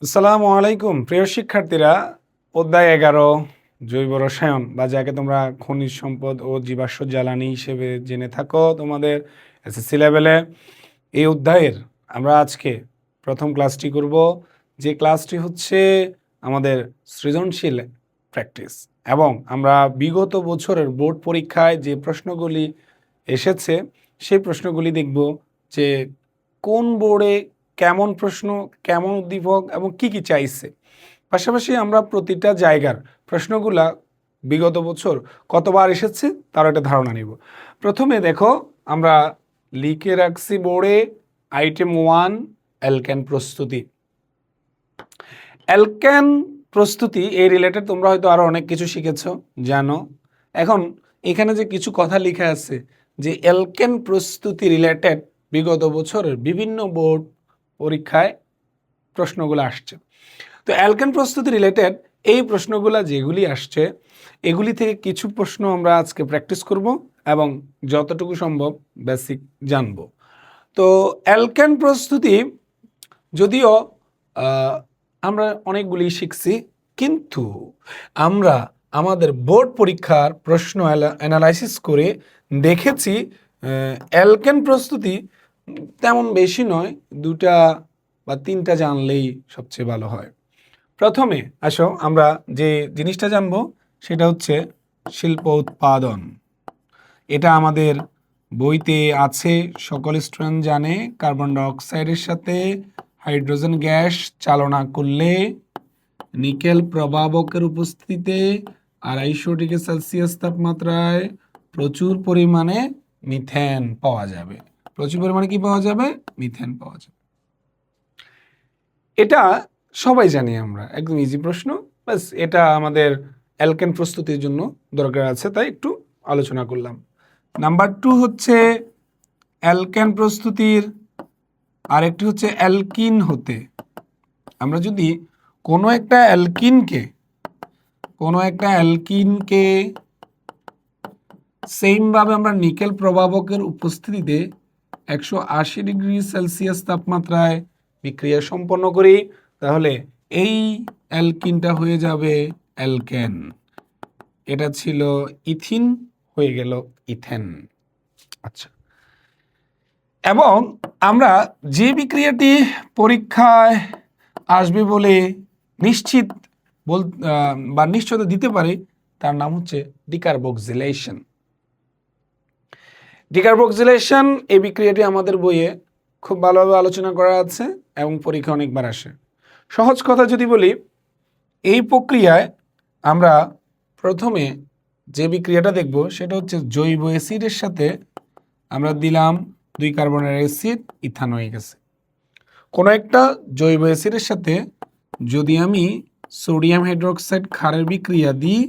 আসসালামু আলাইকুম প্রিয় শিক্ষার্থীরা। অধ্যায় 11 জৈব রসায়ন বা যাকে তোমরা খনিজ সম্পদ ও জীবাশ্ম জ্বালানি হিসেবে জেনে থাকো তোমাদের এসএসসি লেভেলে। এই অধ্যায়ের আমরা আজকে প্রথম ক্লাসটি করব, যে ক্লাসটি হচ্ছে আমাদের সৃজনশীল প্র্যাকটিস। এবং আমরা বিগত বছরের বোর্ড পরীক্ষায় যে প্রশ্নগুলি এসেছে সেই প্রশ্নগুলি দেখব, যে কোন বোর্ডে কেমন প্রশ্ন, কেমন উদ্দীপক এবং কি কি চাইছে। পাশাপাশি আমরা প্রতিটা জায়গার প্রশ্নগুলা বিগত বছর কতবার এসেছে তার একটা ধারণা নিব। প্রথমে দেখো, আমরা লিখে রাখছি বোর্ডে আইটেম 1 অ্যালকেন প্রস্তুতি। অ্যালকেন প্রস্তুতি এই রিলেটেড তোমরা হয়তো আরো অনেক কিছু শিখেছো, জানো। এখন এখানে যে কিছু কথা লেখা আছে, যে অ্যালকেন প্রস্তুতি রিলেটেড বিগত বছরের বিভিন্ন বোর্ড পরীক্ষায় প্রশ্নগুলো আসছে। তো অ্যালকেন প্রস্তুতি রিলেটেড এই প্রশ্নগুলো যেগুলি আসছে, এগুলি থেকে কিছু প্রশ্ন আমরা আজকে প্র্যাকটিস করব এবং যতটুকু সম্ভব বেসিক জানব। তো অ্যালকেন প্রস্তুতি যদিও আমরা অনেকগুলি শিখছি, কিন্তু আমরা আমাদের বোর্ড পরীক্ষার প্রশ্ন অ্যানালাইসিস করে দেখেছি অ্যালকেন প্রস্তুতি তেমন বেশি নয়, 2টা বা 3টা জানলেই সবচেয়ে ভালো হয়। প্রথমে আসো আমরা যে জিনিসটা জানবো সেটা হচ্ছে শিল্প উৎপাদন। এটা আমাদের বইতে আছে, সকল স্টুডেন্ট জানে। কার্বন ডাই অক্সাইডের সাথে হাইড্রোজেন গ্যাস চালনা করলে নিকেল প্রভাবকের উপস্থিতিতে 250 ডিগ্রি সেলসিয়াস তাপমাত্রায় প্রচুর পরিমাণে মিথেন পাওয়া যাবে। প্রচুর পরিমাণে কি পাওয়া যাবে? মিথেন পাওয়া যাবে। এটা সবাই জানি আমরা, একদম ইজি প্রশ্ন। বাস এটা আমাদের অ্যালকেন প্রস্তুতির জন্য দরকার আছে, তাই একটু আলোচনা করলাম। নাম্বার 2 হচ্ছে অ্যালকেন প্রস্তুতির আরেকটি হচ্ছে অ্যালকিন হতে। আমরা যদি কোনো একটা অ্যালকিনকে সেমভাবে আমরা নিকেল প্রভাবকের উপস্থিতিতে 180 ডিগ্রি সেলসিয়াস তাপমাত্রায় বিক্রিয়া সম্পন্ন করি, তাহলে এই অ্যালকিনটা হয়ে যাবে অ্যালকেন। এটা ছিল ইথিন, হয়ে গেল ইথেন। আচ্ছা, এবং আমরা যে বিক্রিয়াটি পরীক্ষায় আসবে বলে নিশ্চিত বা নিশ্চয়তা দিতে পারি, তার নাম হচ্ছে ডিকার্বক্সিলেশন। ডিকার্বক্সিলেশন এই বিক্রিয়াটি আমাদের বইয়ে খুব ভালোভাবে আলোচনা করা আছে এবং পরীক্ষা অনেকবার আসে। সহজ কথা যদি বলি, এই প্রক্রিয়ায় আমরা প্রথমে যে বিক্রিয়াটা দেখব সেটা হচ্ছে জৈব অ্যাসিডের সাথে আমরা দিলাম 2 কার্বনের অ্যাসিড, ইথান হয়ে গেছে। কোনো একটা জৈব অ্যাসিডের সাথে যদি আমি সোডিয়াম হাইড্রোক্সাইড ক্ষারের বিক্রিয়া দিই,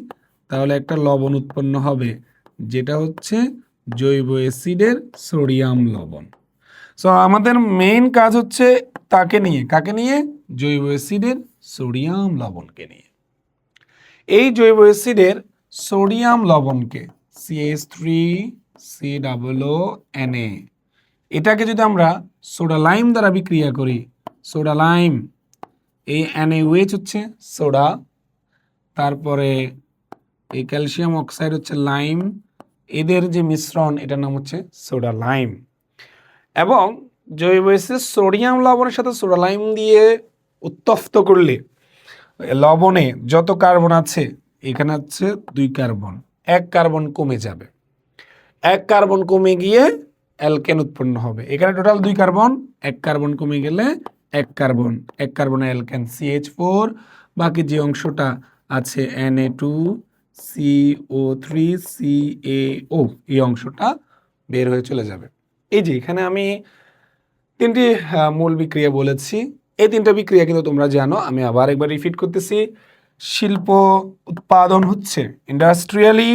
তাহলে একটা লবণ উৎপন্ন হবে, যেটা হচ্ছে জৈব অ্যাসিডের সোডিয়াম লবণ। সো আমাদের মেইন কাজ হচ্ছে কাকে নিয়ে? জৈব অ্যাসিডের সোডিয়াম লবণকে নিয়ে। এই জৈব অ্যাসিডের সোডিয়াম লবণকে CH3COO এটাকে যদি আমরা সোডা লাইম দ্বারা বিক্রিয়া করি, সোডা লাইম, এই NaOH হচ্ছে সোডা, তারপরে এই ক্যালসিয়াম অক্সাইড হচ্ছে লাইম, এদের যে মিশ্রণ এটার নাম হচ্ছে সোডা লাইম। এবং জৈব অ্যাসিড সোডিয়াম লবণের সাথে সোডা লাইম দিয়ে উত্তপ্ত করলে লবণে যত কার্বন আছে, এখানে হচ্ছে 2 কার্বন, 1 কার্বন কমে যাবে। 1 কার্বন কমে গিয়ে অ্যালকেন উৎপন্ন হবে। এখানে টোটাল 2 কার্বন, 1 কার্বন কমে গেলে 1 কার্বন, 1 কার্বনে অ্যালকেন CH4, বাকি যে অংশটা আছে Na2CO3CaO, এই অংশটা বের হয়ে চলে যাবে। এই যে এখানে আমি 3টি মূল বিক্রিয়া বলেছি, এই 3টা বিক্রিয়া কিন্তু তোমরা জানো, আমি আবার একবার রিপিট করতেছি। শিল্প উৎপাদন হচ্ছে ইন্ডাস্ট্রিয়ালি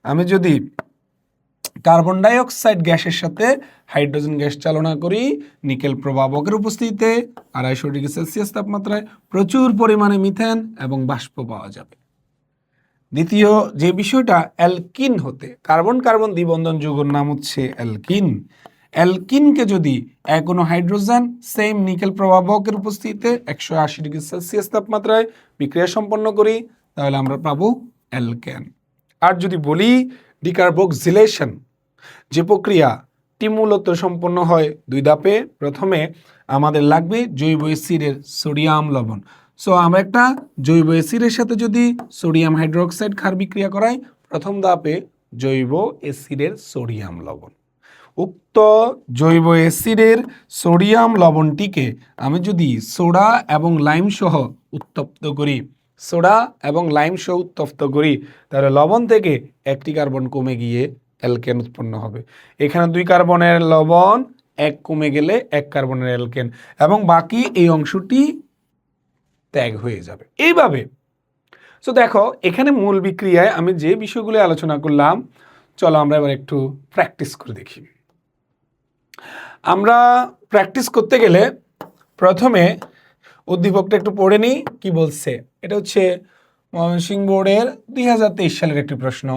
আমি যদি কার্বন ডাই অক্সাইড গ্যাসের সাথে হাইড্রোজেন গ্যাস চালনা করি নিকেল প্রভাবকের উপস্থিতিতে 250 ডিগ্রি সেলসিয়াস তাপমাত্রায় প্রচুর পরিমাণে মিথেন এবং বাষ্প পাওয়া যাবে। দ্বিতীয় যে বিষয়টা অ্যালকিন হতে, কার্বন কার্বন দ্বিবন্ধন যৌগের নাম হচ্ছে অ্যালকিন। অ্যালকিনকে যদি কোনো হাইড্রোজেন সেম নিকেল প্রভাবকের উপস্থিতিতে 180 ডিগ্রি সেলসিয়াস তাপমাত্রায় বিক্রিয়া সম্পন্ন করি, তাহলে আমরা পাবো অ্যালকেন। আর যদি বলি ডিকার্বক্সিলেশন, যে প্রক্রিয়াটি মূলত সম্পন্ন হয় 2 ধাপে, প্রথমে আমাদের লাগবে জৈব অ্যাসিডের সোডিয়াম লবণ। সো আমরা একটা জৈব অ্যাসিডের সাথে যদি সোডিয়াম হাইড্রোক্সাইড ক্ষার বিক্রিয়া করাই, প্রথম ধাপে জৈব অ্যাসিডের সোডিয়াম লবণ। উক্ত জৈব অ্যাসিডের সোডিয়াম লবণটিকে আমি যদি সোডা এবং লাইম সহ উত্তপ্ত করি, তাহলে লবণ থেকে একটি কার্বন কমে গিয়ে অ্যালকেন উৎপন্ন হবে। এখানে 2 কার্বনের লবণ, 1 কমে গেলে 1 কার্বনের অ্যালকেন, এবং বাকি এই অংশটি ত্যাগ হয়ে যাবে এইভাবে। সো দেখো, এখানে মূল বিক্রিয়ায় আমি যে বিষয়গুলো আলোচনা করলাম, চলো আমরা এবার একটু প্র্যাকটিস করে দেখি। আমরা প্র্যাকটিস করতে গেলে প্রথমে উদ্দীপকটা একটু পড়ে নিই কি বলছে। এটা হচ্ছে ময়মনসিংহ বোর্ডের 2023 সালের একটি প্রশ্ন।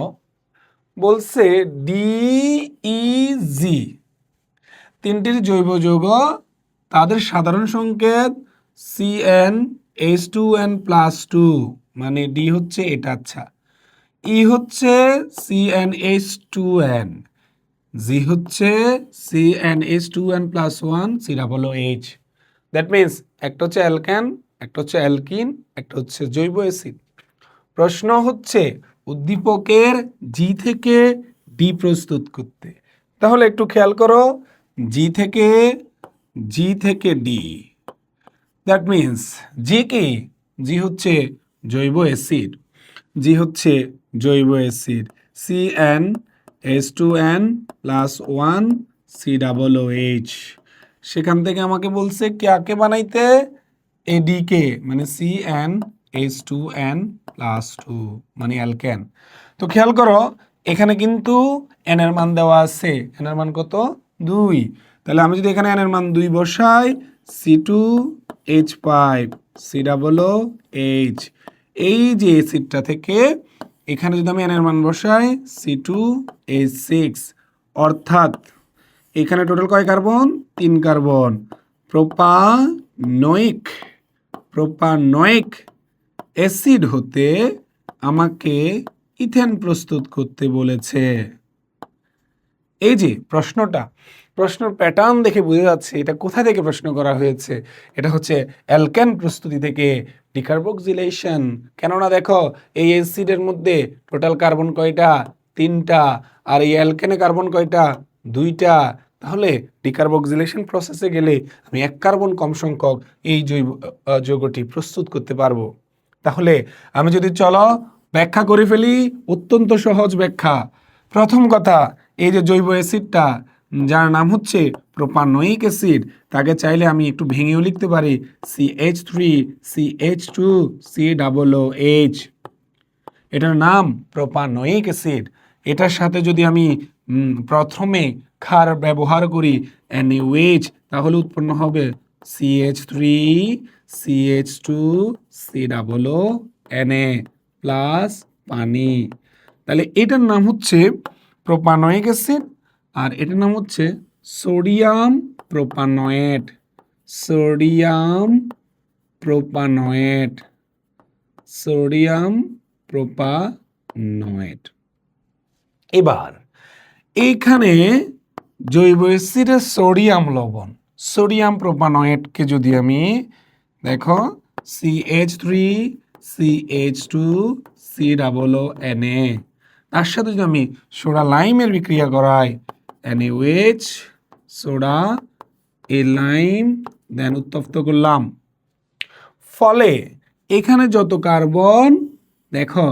বলছে ডিইজি তিনটির জৈব যৌগ, তাদের সাধারণ সংকেত CnH2n+2, মানে ডি হচ্ছে এটা, আচ্ছা, ই হচ্ছে CnH2n, জি হচ্ছে CnH2n+1, COOH। দ্যাট মিনস একটা হচ্ছে অ্যালকেন, একটা হচ্ছে অ্যালকিন, একটা হচ্ছে জৈব অ্যাসিড। প্রশ্ন হচ্ছে উদ্দীপকের জি থেকে ডি প্রস্তুত করতে। তাহলে একটু খেয়াল করো, জি থেকে ডি, দ্যাট মিনস জি কি, জি হচ্ছে জৈব অ্যাসিড, CnH2n+1, COOH। সেখান থেকে আমাকে বলছে কাকে বানাইতে, এডিকে, মানে CnH2n+2, মানে অ্যালকেন। তো খেয়াল করো, এখানে কিন্তু এন এর মান দেওয়া আছে, এন এর মান কত, 2। তাহলে আমি যদি এখানে এন এর মান 2 বসাই, C2H5, COOH, এই যে অ্যাসিডটা থেকে এখানে যদি আমি এন এর মান বসাই, C2H6, অর্থাৎ এখানে টোটাল কয় কার্বন, 3 কার্বন। প্রোপানয়িক অ্যাসিড হতে আমাকে ইথেন প্রস্তুত করতে বলেছে। এই যে প্রশ্নের প্যাটার্ন দেখে বোঝা যাচ্ছে এটা কোথা থেকে প্রশ্ন করা হয়েছে। এটা হচ্ছে অ্যালকেন প্রস্তুতি থেকে, ডিকার্বক্সিলেশন। কেননা দেখো, এই অ্যাসিডের মধ্যে টোটাল কার্বন কয়টা, 3টা, আর এই অ্যালকেনে কার্বন কয়টা, 2টা। তাহলে ডিকার্বক্সিলেশন প্রসেসে গেলে আমি 1 কার্বন কম সংখ্যক এই যৌগটি প্রস্তুত করতে পারবো। তাহলে আমি যদি চলো ব্যাখ্যা করে ফেলি, অত্যন্ত সহজ ব্যাখ্যা। প্রথম কথা, এই যে জৈব অ্যাসিডটা, যার নাম হচ্ছে প্রোপানয়িক অ্যাসিড, তাকে চাইলে আমি একটু ভেঙেও লিখতে পারি CH3CH2COOH, এটার নাম প্রোপানয়িক অ্যাসিড। এটার সাথে যদি আমি প্রথমে ক্ষার ব্যবহার করি NaOH, তাহলে উৎপন্ন হবে CH3CH2COONA প্লাস পানি। তাহলে এটার নাম হচ্ছে প্রোপানয়িক অ্যাসিড, আর এটার নাম হচ্ছে সোডিয়াম প্রোপানয়েট। এবার এইখানে জৈব অ্যাসিডের সোডিয়াম লবণ, সোডিয়াম প্রোপানয়েটকে যদি আমি দেখো CH3CH2COONA, তার সাথে যদি আমি সোডা লাইমের বিক্রিয়া করাই NaOH, সোডা, এ লাইম, দেন উত্তপ্ত করলাম, ফলে এখানে যত কার্বন, দেখো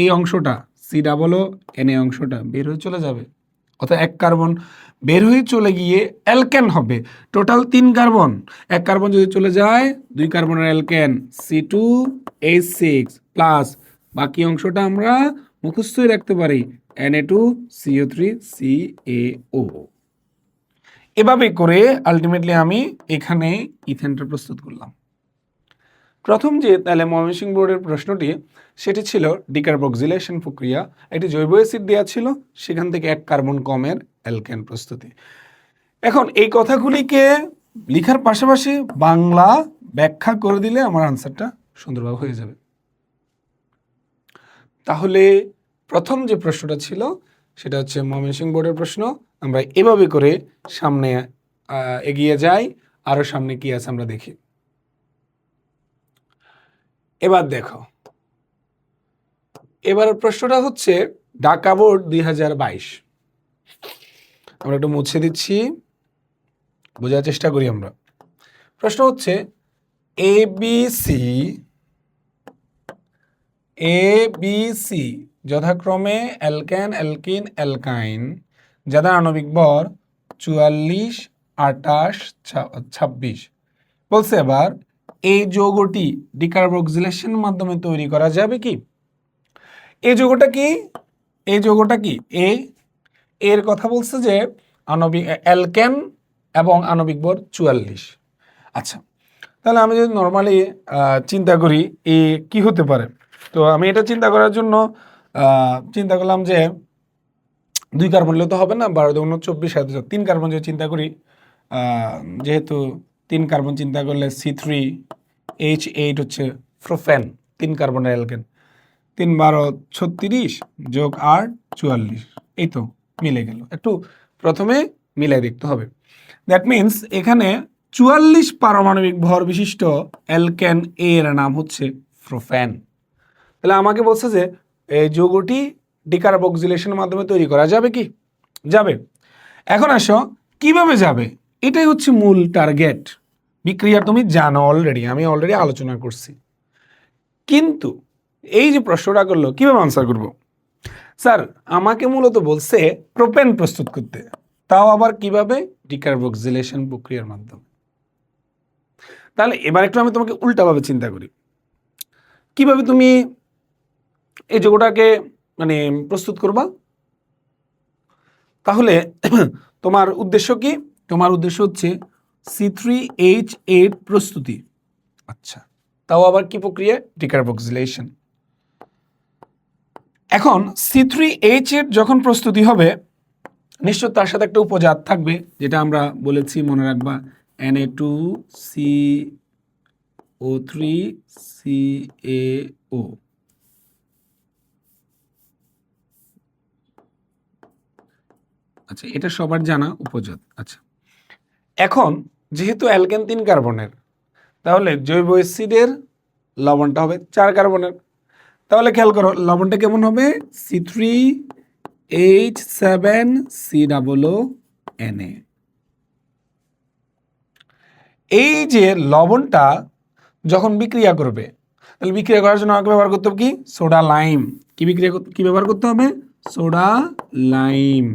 এই অংশটা COONA অংশটা বের হয়ে চলে যাবে, অর্থাৎ 1 কার্বন বের হয়ে চলে গিয়ে অ্যালকেন হবে। টোটাল 3 কার্বন, 1 কার্বন যদি চলে যায়, 2 কার্বনের অ্যালকেন C2H6 প্লাস বাকি অংশটা আমরা মুখস্থই রাখতে পারি Na2CO3CaO। এভাবে করে আলটিমেটলি আমি এখানে ইথেনটা প্রস্তুত করলাম। প্রথম যে তাহলে ময়মনসিংহ বোর্ডের প্রশ্নটি, সেটি ছিল ডিকার্বক্সিলেশন প্রক্রিয়া। একটি জৈব অ্যাসিড দেওয়া ছিল, সেখান থেকে 1 কার্বন কমের অ্যালকেন প্রস্তুতি। এখন এই কথাগুলিকে লেখার পাশাপাশি বাংলা ব্যাখ্যা করে দিলে আমার আনসারটা সুন্দরভাবে হয়ে যাবে। তাহলে প্রথম যে প্রশ্নটা ছিল সেটা হচ্ছে ময়মনসিংহ বোর্ডের প্রশ্ন। আমরা এভাবে করে সামনে এগিয়ে যাই, আরো সামনে কি আছে আমরা দেখি। এবার দেখো, এবার প্রশ্নটা হচ্ছে ঢাকা বোর্ড 2022। আমরা একটু মুছে দিচ্ছি, বোঝার চেষ্টা করি আমরা। প্রশ্ন হচ্ছে এবিসি যথাক্রমে অ্যালকেন, অ্যালকিন, অ্যালকাইন, যাদের আণবিক ভর 44, 28, 26 বলছে। এবার এই যৌগটি ডিকার্বক্সিলেশনের মাধ্যমে তৈরি করা যাবে কি? এই যৌগটা কি? এই যৌগটা কি? এর কথা বলছে যে আণবিক অ্যালকেন এবং আণবিক ভর 44। আচ্ছা, তাহলে আমি যদি নর্মালি চিন্তা করি কি হতে পারে, তো আমি এটা চিন্তা করার জন্য চিন্তা করলাম যে 2 কার্বন হলে তো হবে না, 12 × 24 3 কার্বন যদি চিন্তা করি, যেহেতু 3 কার্বন চিন্তা করলে C3H8 হচ্ছে প্রোপেন, 3 কার্বনের অ্যালকেন। 3 12 36 যোগ 8 44, এই তো মিলে গেল। একটু প্রথমে মিলাই দেখতে হবে। দ্যাট মিন্স এখানে 44 পারমাণবিক ভর বিশিষ্ট অ্যালকেন এর নাম হচ্ছে প্রোপেন। তাহলে আমাকে বলছে যে এই যৌগটি ডিকার্বক্সিলেশনের মাধ্যমে তৈরি করা যাবে কি? যাবে। এখন আসো কিভাবে যাবে, এটাই হচ্ছে মূল টার্গেট। বিক্রিয়া তুমি জানো অলরেডি, আমি অলরেডি আলোচনা করছি। কিন্তু এই যে প্রশ্নটা করলো কিভাবে আনসার করব? স্যার আমাকে মূলত বলছে প্রোপেন প্রস্তুত করতে, তাও আবার কিভাবে? ডিকার্বক্সিলেশন প্রক্রিয়ার মাধ্যমে। তাহলে এবার একটু আমি তোমাকে উল্টাভাবে চিন্তা করি, কিভাবে তুমি এই যৌগটাকে মানে প্রস্তুত করবা? তাহলে তোমার উদ্দেশ্য কি? তোমার উদ্দেশ্য হচ্ছে C3H8 প্রস্তুতি। আচ্ছা, তাও আবার কি প্রক্রিয়া? ডিকার্বক্সিলেশন। এখন C3H8 যখন প্রস্তুতি হবে, নিশ্চয় তার সাথে একটা উপজাত থাকবে, যেটা আমরা বলেছি মনে রাখবা, Na2CO3CaO। আচ্ছা, এটা সবার জানা উপজাত। আচ্ছা, এখন যেহেতু অ্যালকেন 3 কার্বনের, তাহলে জৈব অ্যাসিডের লবণটা হবে 4 কার্বনের। তাহলে খেয়াল করো লবণটা কেমন হবে? C3H7COO Na। এই যে লবণটা যখন বিক্রিয়া করবে, তাহলে বিক্রিয়া করার জন্য আমাকে ব্যবহার করতে হবে কি? Soda lime. কি ব্যবহার করতে হবে? Soda lime.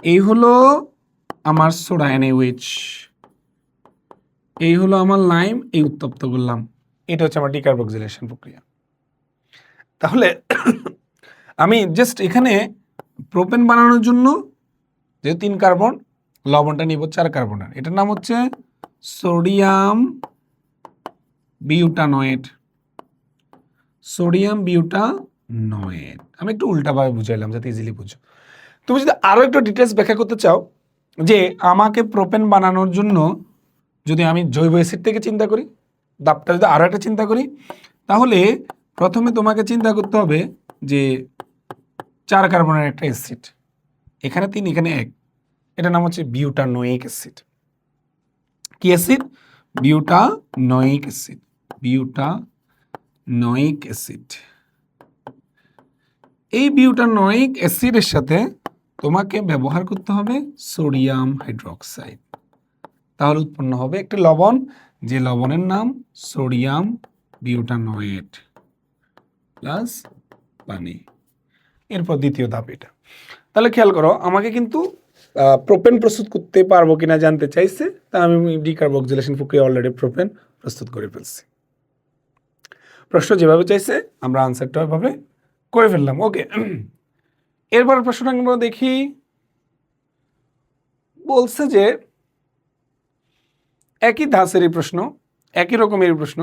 এই হলো আমার সোডা NaOH, এই হলো আমার লাইম, এই উত্তপ্ত করলাম। এটা হচ্ছে আমার ডিকার্বক্সিলেশন প্রক্রিয়া। তাহলে আমি জাস্ট এখানে প্রোপেন বানানোর জন্য যে 3 কার্বন লবণটা নিব 4 কার্বনের, এটার নাম হচ্ছে সোডিয়াম বিউটানয়েড। সোডিয়াম বিউটানয়েড। আমি একটু উল্টাভাবে বুঝাইলাম যাতে ইজিলি বুঝো। তুমি যদি আরো একটু ডিটেলস ব্যাখ্যা করতে চাও যে আমাকে প্রোপেন বানানোর জন্য যদি আমি জৈব অ্যাসিড থেকে চিন্তা করি, দাবটা যদি আরো একটা চিন্তা করি, তাহলে প্রথমে তোমাকে চিন্তা করতে হবে যে 4 কার্বনের একটা অ্যাসিড, এখানে 3 এখানে 1, এটার নাম হচ্ছে বিউটানোয়িক অ্যাসিড। কি acid? Butanoic acid. Butanoic acid. এই বিউটানোয়িক অ্যাসিডের সাথে তোমাকে ব্যবহার করতে হবে সোডিয়াম হাইড্রোক্সাইড। তাহলে উৎপন্ন হবে একটি লবণ, যে লবণের নাম সোডিয়াম বিউটানোয়েট প্লাস পানি। এরপর দ্বিতীয় ধাপ এটা। তাহলে খেয়াল করো আমাকে কিন্তু প্রোপেন প্রস্তুত করতে পারবো কিনা জানতে চাইছে, তা আমি ডিকার্বক্সিলেশন প্রক্রিয়া অলরেডি প্রোপেন প্রস্তুত করে ফেলছি। প্রশ্ন যেভাবে চাইছে আমরা আনসারটা ওইভাবে করে ফেললাম। ওকে, এরপর প্রশ্নটা আমরা দেখি। বলছে যে একই ধাঁচেরই প্রশ্ন, একই রকমের প্রশ্ন,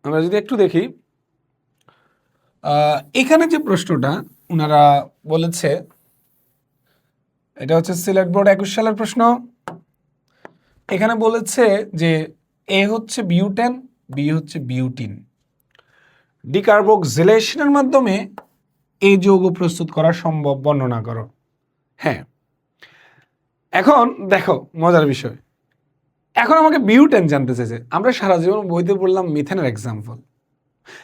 আমরা যদি একটু দেখি এখানে যে প্রশ্নটা ওনারা বলেছে এটা হচ্ছে সিলেট বোর্ড 21 সালের প্রশ্ন। এখানে বলেছে যে এ হচ্ছে বিউটেন, বি হচ্ছে বিউটিন। ডিকার্বক্সিলেশনের মাধ্যমে এই যৌগ প্রস্তুত করা সম্ভব, বর্ণনা করো। হ্যাঁ, এখন দেখো মজার বিষয়, এখন আমাকে বিউটেন জানতে চাইছে। আমরা সারা জীবন বইতে পড়লাম মিথেনের এক্সাম্পল,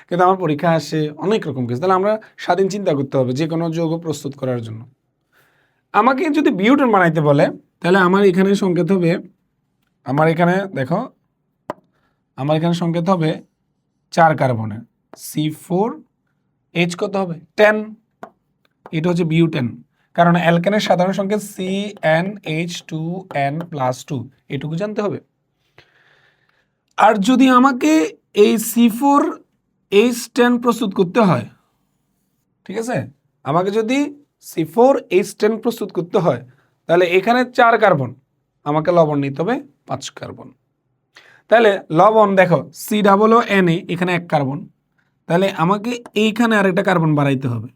কিন্তু আমার পরীক্ষা আসে অনেক রকম কিছু। তাহলে আমরা স্বাধীন চিন্তা করতে হবে যে কোনো যৌগ প্রস্তুত করার জন্য। আমাকে যদি বিউটেন বানাইতে বলে, তাহলে আমার এখানে সংকেত হবে, আমার এখানে দেখো, আমার এখানে সংকেত হবে 4 কার্বনের C4H কত হবে 10। এটা হচ্ছে বিউটেন, কারণ অ্যালকেনের সাধারণ সংকেত CnH2n+2, এটুকু জানতে হবে। আর যদি আমাকে এই C4H10 প্রস্তুত করতে হয়, ঠিক আছে, আমাকে যদি C4H10 প্রস্তুত করতে হয়, তাহলে এখানে 4 কার্বন, আমাকে লবণ নিতে হবে 5 কার্বন। তাহলে লবণ দেখো COONA, এখানে 1 কার্বন, তাহলে আমাকে এইখানে আরেকটা কার্বন বাড়াইতে হবে।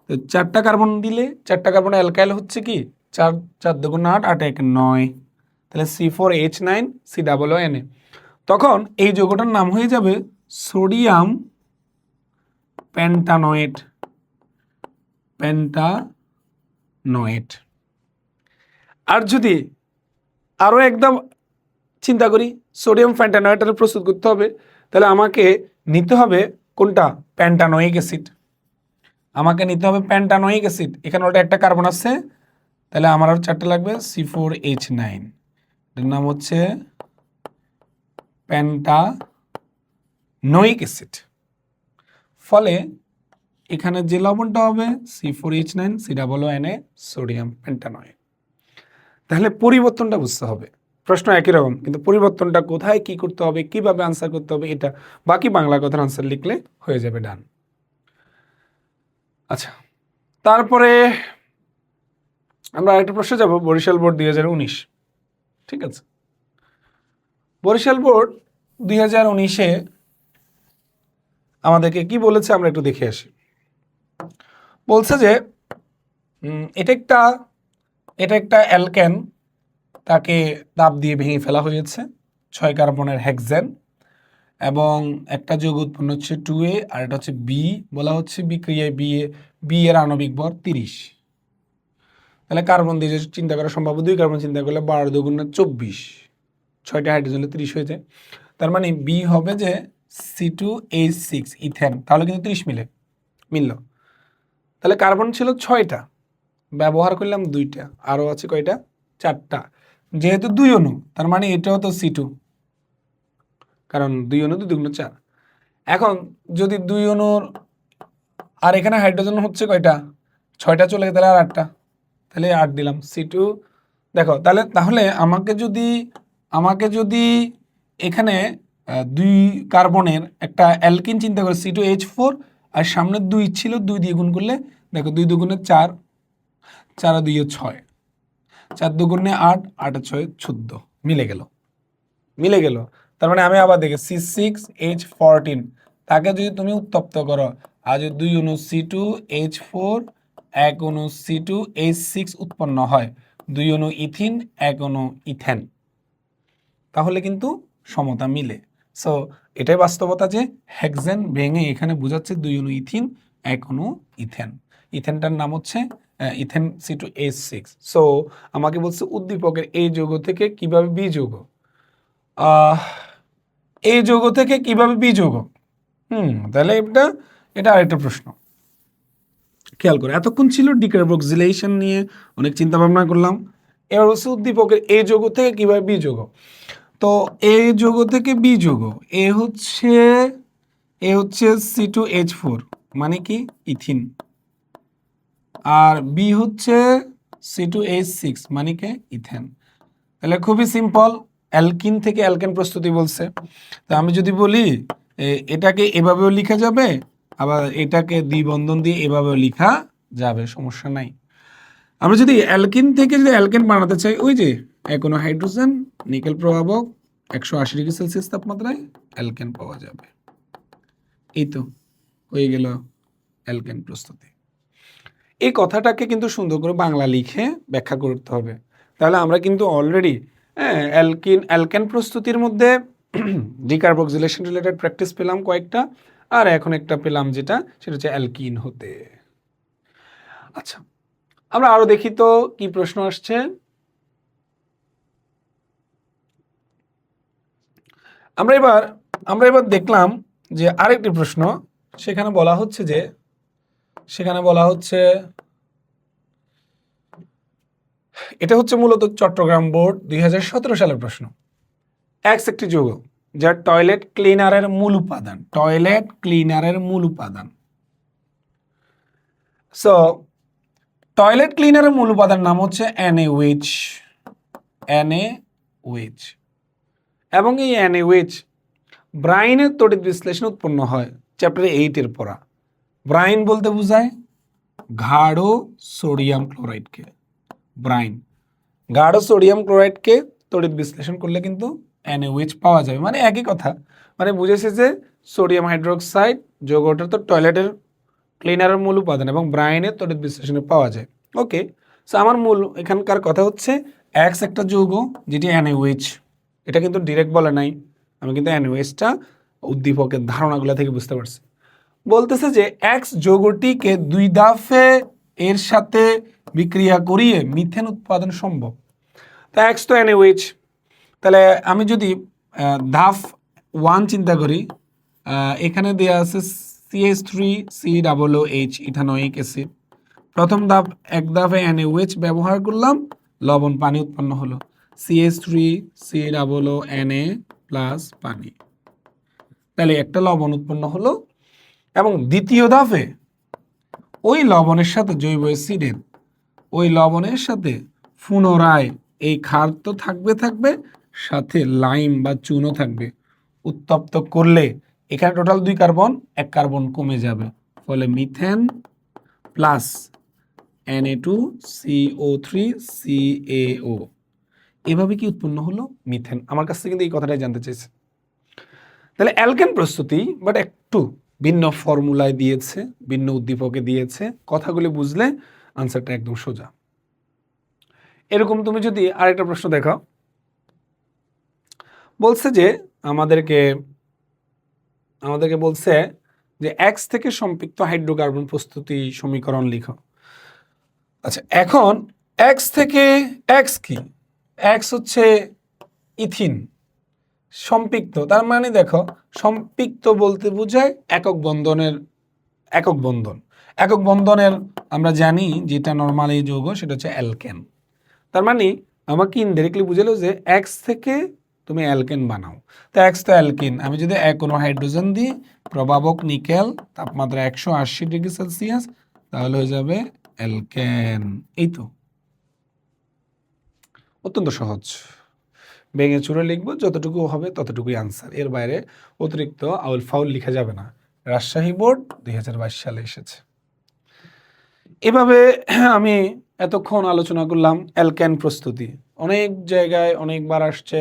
তো 4টা কার্বন দিলে, 4টা কার্বন অ্যালকাইল হচ্ছে কি 4 4 2 8, 8 1 9, তাহলে C4H9 COONA। তখন এই যৌগটার নাম হয়ে যাবে সোডিয়াম পেন্টানোয়েট। পেন্টানোয়েট। আর যদি আরও একদম চিন্তা করি, সোডিয়াম পেন্টানোয়েটের প্রস্তুত করতে হবে, তাহলে আমাকে নিতে হবে কোনটা, প্যান্টানোয়িক অ্যাসিড। আমাকে নিতে হবে প্যান্টানোয়িক অ্যাসিড, এখানে ওটা একটা কার্বন আছে, তাহলে আমার আর 4টা লাগবে C4H9, এর নাম হচ্ছে প্যান্টানোয়িক অ্যাসিড। ফলে এখানে যে লবণটা হবে C4H9 COONA, সোডিয়াম পেন্টানোয়েট। তাহলে পরিবর্তনটা বুঝতে হবে। প্রশ্ন একই রকম, কিন্তু পরিবর্তনটা কোথায় কি করতে হবে, কিভাবে আনসার করতে হবে, এটা বাকি বাংলা কথার আনসার লিখলে হয়ে যাবে, ডান। আচ্ছা, তারপরে আমরা আরেকটা প্রশ্ন যাব, বরিশাল বোর্ড 2019। ঠিক আছে, বরিশাল বোর্ড 2019-এ আমাদেরকে কি বলেছে আমরা একটু দেখে আসি। বলছে যে এটা একটা অ্যালকেন, তাকে তাপ দিয়ে ভেঙে ফেলা হয়েছে, 6 কার্বনের হেক্সেন, এবং একটা যৌগ উৎপন্ন হচ্ছে 2A, আর এটা হচ্ছে B। বলা হচ্ছে বিক্রিয়ায় বি এর আণবিক ভর 30। তাহলে কার্বন দিয়ে যে চিন্তা করা সম্ভব, 2 কার্বন চিন্তা করলে 12 2 24, 6টা হাইড্রোজেন 30 হয়ে যায়। তার মানে বি হবে যে C2H6 ইথেন, তাহলে কিন্তু 30 মিলল। তাহলে কার্বন ছিল 6টা, ব্যবহার করলাম 2টা, আরও আছে কয়টা, 4টা। যেহেতু 2 অণু, তার মানে এটাও তো C2, কারণ 2 অণু 2 2 4। এখন যদি 2 অণুর, আর এখানে হাইড্রোজেন হচ্ছে কয়টা, 6টা চলে গেছে, তাহলে আর 8টা, তাহলে 8 দিলাম C2। দেখো তাহলে আমাকে যদি এখানে 2 কার্বনের একটা অ্যালকিন চিন্তা করে C2H4, আর সামনে 2 ছিল, 2 দিয়ে গুণ করলে দেখো 2 2 4, 4 2 6, 4 2 8, 8 6 14, মিলে গেল। তার মানে আমি আবার দেখি C6H14, তাকে যদি তুমি উত্তপ্ত করো, আর যদি 2 অণু C2H4, 1 অণু C2H6 উৎপন্ন হয়, 2 অণু ইথিন, 1 অণু ইথেন, তাহলে কিন্তু সমতা মিলে। সো এটাই বাস্তবতা যে হেক্সেন ভেঙে এখানে বোঝাচ্ছে 2 অণু ইথিন, 1 অণু ইথেন। ইথেনটার নাম হচ্ছে ইথেন C2H6। সো আমাকে বলছে উদ্দীপকের এই যৌগ থেকে কিভাবে বি যৌগ, এই যৌগ থেকে কিভাবে বি যৌগ। তাহলে এটা আরেকটা প্রশ্ন। খেয়াল করে, এতক্ষণ ছিল ডিকার্বক্সিলেশন নিয়ে অনেক চিন্তা ভাবনা করলাম, এবার হচ্ছে উদ্দীপকের এই যৌগ থেকে কিভাবে বি যৌগ। তো এই যৌগ থেকে বি যৌগ, এ হচ্ছে C2H4, মানে কি ইথিন, আর বি হচ্ছে C2H6, মানে কি ইথেন। তাহলে খুবই সিম্পল, অ্যালকিন থেকে অ্যালকেন প্রস্তুতি বলছে। তো আমি যদি বলি এটাকে এভাবেও লেখা যাবে, আবার এটাকে দ্বিবন্ধন দিয়ে এভাবেও লেখা যাবে, সমস্যা নাই। আমরা যদি অ্যালকিন থেকে যদি অ্যালকেন বানাতে চাই, ওই যে কোনো হাইড্রোজেন, নিকেল প্রভাবক, 180 ডিগ্রি সেলসিয়াস তাপমাত্রায় অ্যালকেন পাওয়া যাবে। এই তো হয়ে গেল অ্যালকেন প্রস্তুতি। এই কথাটাকে কিন্তু সুন্দর করে বাংলা লিখে ব্যাখ্যা করতে হবে। তাহলে আমরা কিন্তু অলরেডি অ্যালকেন প্রস্তুতির মধ্যে ডিকার্বক্সিলেশন রিলেটেড প্র্যাকটিস পেলাম কয়েকটা, আর এখন একটা পেলাম যেটা সেটা হচ্ছে অ্যালকিন হতে। আচ্ছা, আমরা আরো দেখি তো কি প্রশ্ন আসছে। আমরা এবার দেখলাম যে আরেকটি প্রশ্ন, সেখানে বলা হচ্ছে এটা হচ্ছে মূলত চট্টগ্রাম বোর্ড 2017 সালের প্রশ্ন। এক্স একটি যৌগ যার টয়লেট ক্লিনারের মূল উপাদান। সো টয়লেট ক্লিনারের মূল উপাদান নাম হচ্ছে NaOH, এবং এই NaOH ব্রাইনের তড়িৎ বিশ্লেষণ উৎপন্ন হয় চ্যাপ্টার 8 এর পড়া। ব্রাইন বলতে বোঝায় গাঢ় সোডিয়াম ক্লোরাইডকে। গাঢ় সোডিয়াম ক্লোরাইডকে তড়িৎ বিশ্লেষণ করলে কিন্তু NaOH পাওয়া যাবে, মানে একই কথা, মানে বুঝেছে যে সোডিয়াম হাইড্রোক্সাইড যৌগটা তো টয়লেটের ক্লিনারের মূল উপাদান এবং ব্রাইনের তড়িৎ বিশ্লেষণে পাওয়া যায়। ওকে, সো আমার মূল এখানকার কথা হচ্ছে এক্স একটা যৌগ যেটি NaOH, এটা কিন্তু ডিরেক্ট বলে নাই, আমি কিন্তু NaOHটা উদ্দীপকের ধারণাগুলো থেকে বুঝতে পারছি। বলতেছে যে এক্স যৌগটিকে 2 ধাপে এর সাথে বিক্রিয়া করিয়ে মিথেন উৎপাদন সম্ভব। তা এক্স তো NaOH, তাহলে আমি যদি ধাপ 1 চিন্তা করি, এখানে দেওয়া আছে CH3COOH ইথানোয়িক অ্যাসিড। প্রথম এক ধাপে NaOH ব্যবহার করলাম, লবণ পানি উৎপন্ন হলো, CH3COONA প্লাস পানি, তাহলে একটা লবণ উৎপন্ন হলো। এবং দ্বিতীয় ধাপে ওই লবণের সাথে জৈব অ্যাসিডের ওই লবণের সাথে পুনরায় এই ক্ষার তো থাকবে সাথে লাইম বা চুনও থাকবে, উত্তপ্ত করলে এখানে টোটাল 2 কার্বন, 1 কার্বন কমে যাবে, ফলে মিথেন প্লাস Na2CO3CaO, এভাবে কি উৎপন্ন হলো মিথেন। আমার কাছ থেকে কিন্তু এই কথাটাই জানতে চেয়েছে। তাহলে অ্যালকেন প্রস্তুতি, বাট একটু ভিন্ন ফর্মুলায় দিয়েছে, ভিন্ন উদ্দীপকে দিয়েছে, কথাগুলি বুঝলে আনসারটা একদম সোজা। এরকম তুমি যদি আরেকটা প্রশ্ন দেখো, বলছে যে আমাদেরকে বলছে যে এক্স থেকে সম্পৃক্ত হাইড্রোকার্বন প্রস্তুতি সমীকরণ লিখো। আচ্ছা, এখন এক্স থেকে এক্স কি? এক্স হচ্ছে ইথিন, সম্পৃক্ত, তার মানে দেখো সম্পৃক্ত বলতে বোঝায় একক বন্ধনের আমরা জানি যেটা নরমালি যৌগ সেটা হচ্ছে অ্যালকেন। তার মানে আমাকে ইনডাইরেক্টলি বুঝালো যে এক্স থেকে তুমি অ্যালকেন বানাও। তো এক্স তো অ্যালকেন, আমি যদি কোনো হাইড্রোজেন দিই, প্রভাবক নিকেল, তাপমাত্রা 180 ডিগ্রি সেলসিয়াস, তাহলে হয়ে যাবে অ্যালকেন। এই তো, অত্যন্ত সহজ, ভেঙে চুরে লিখবো, যতটুকু হবে ততটুকুই আনসার, এর বাইরে অতিরিক্ত আউল ফাউল লিখা যাবে না। রাজশাহী বোর্ড 2022 সালে এসেছে। এভাবে আমি এতক্ষণ আলোচনা করলাম অ্যালকেন প্রস্তুতি, অনেক জায়গায় অনেকবার আসছে,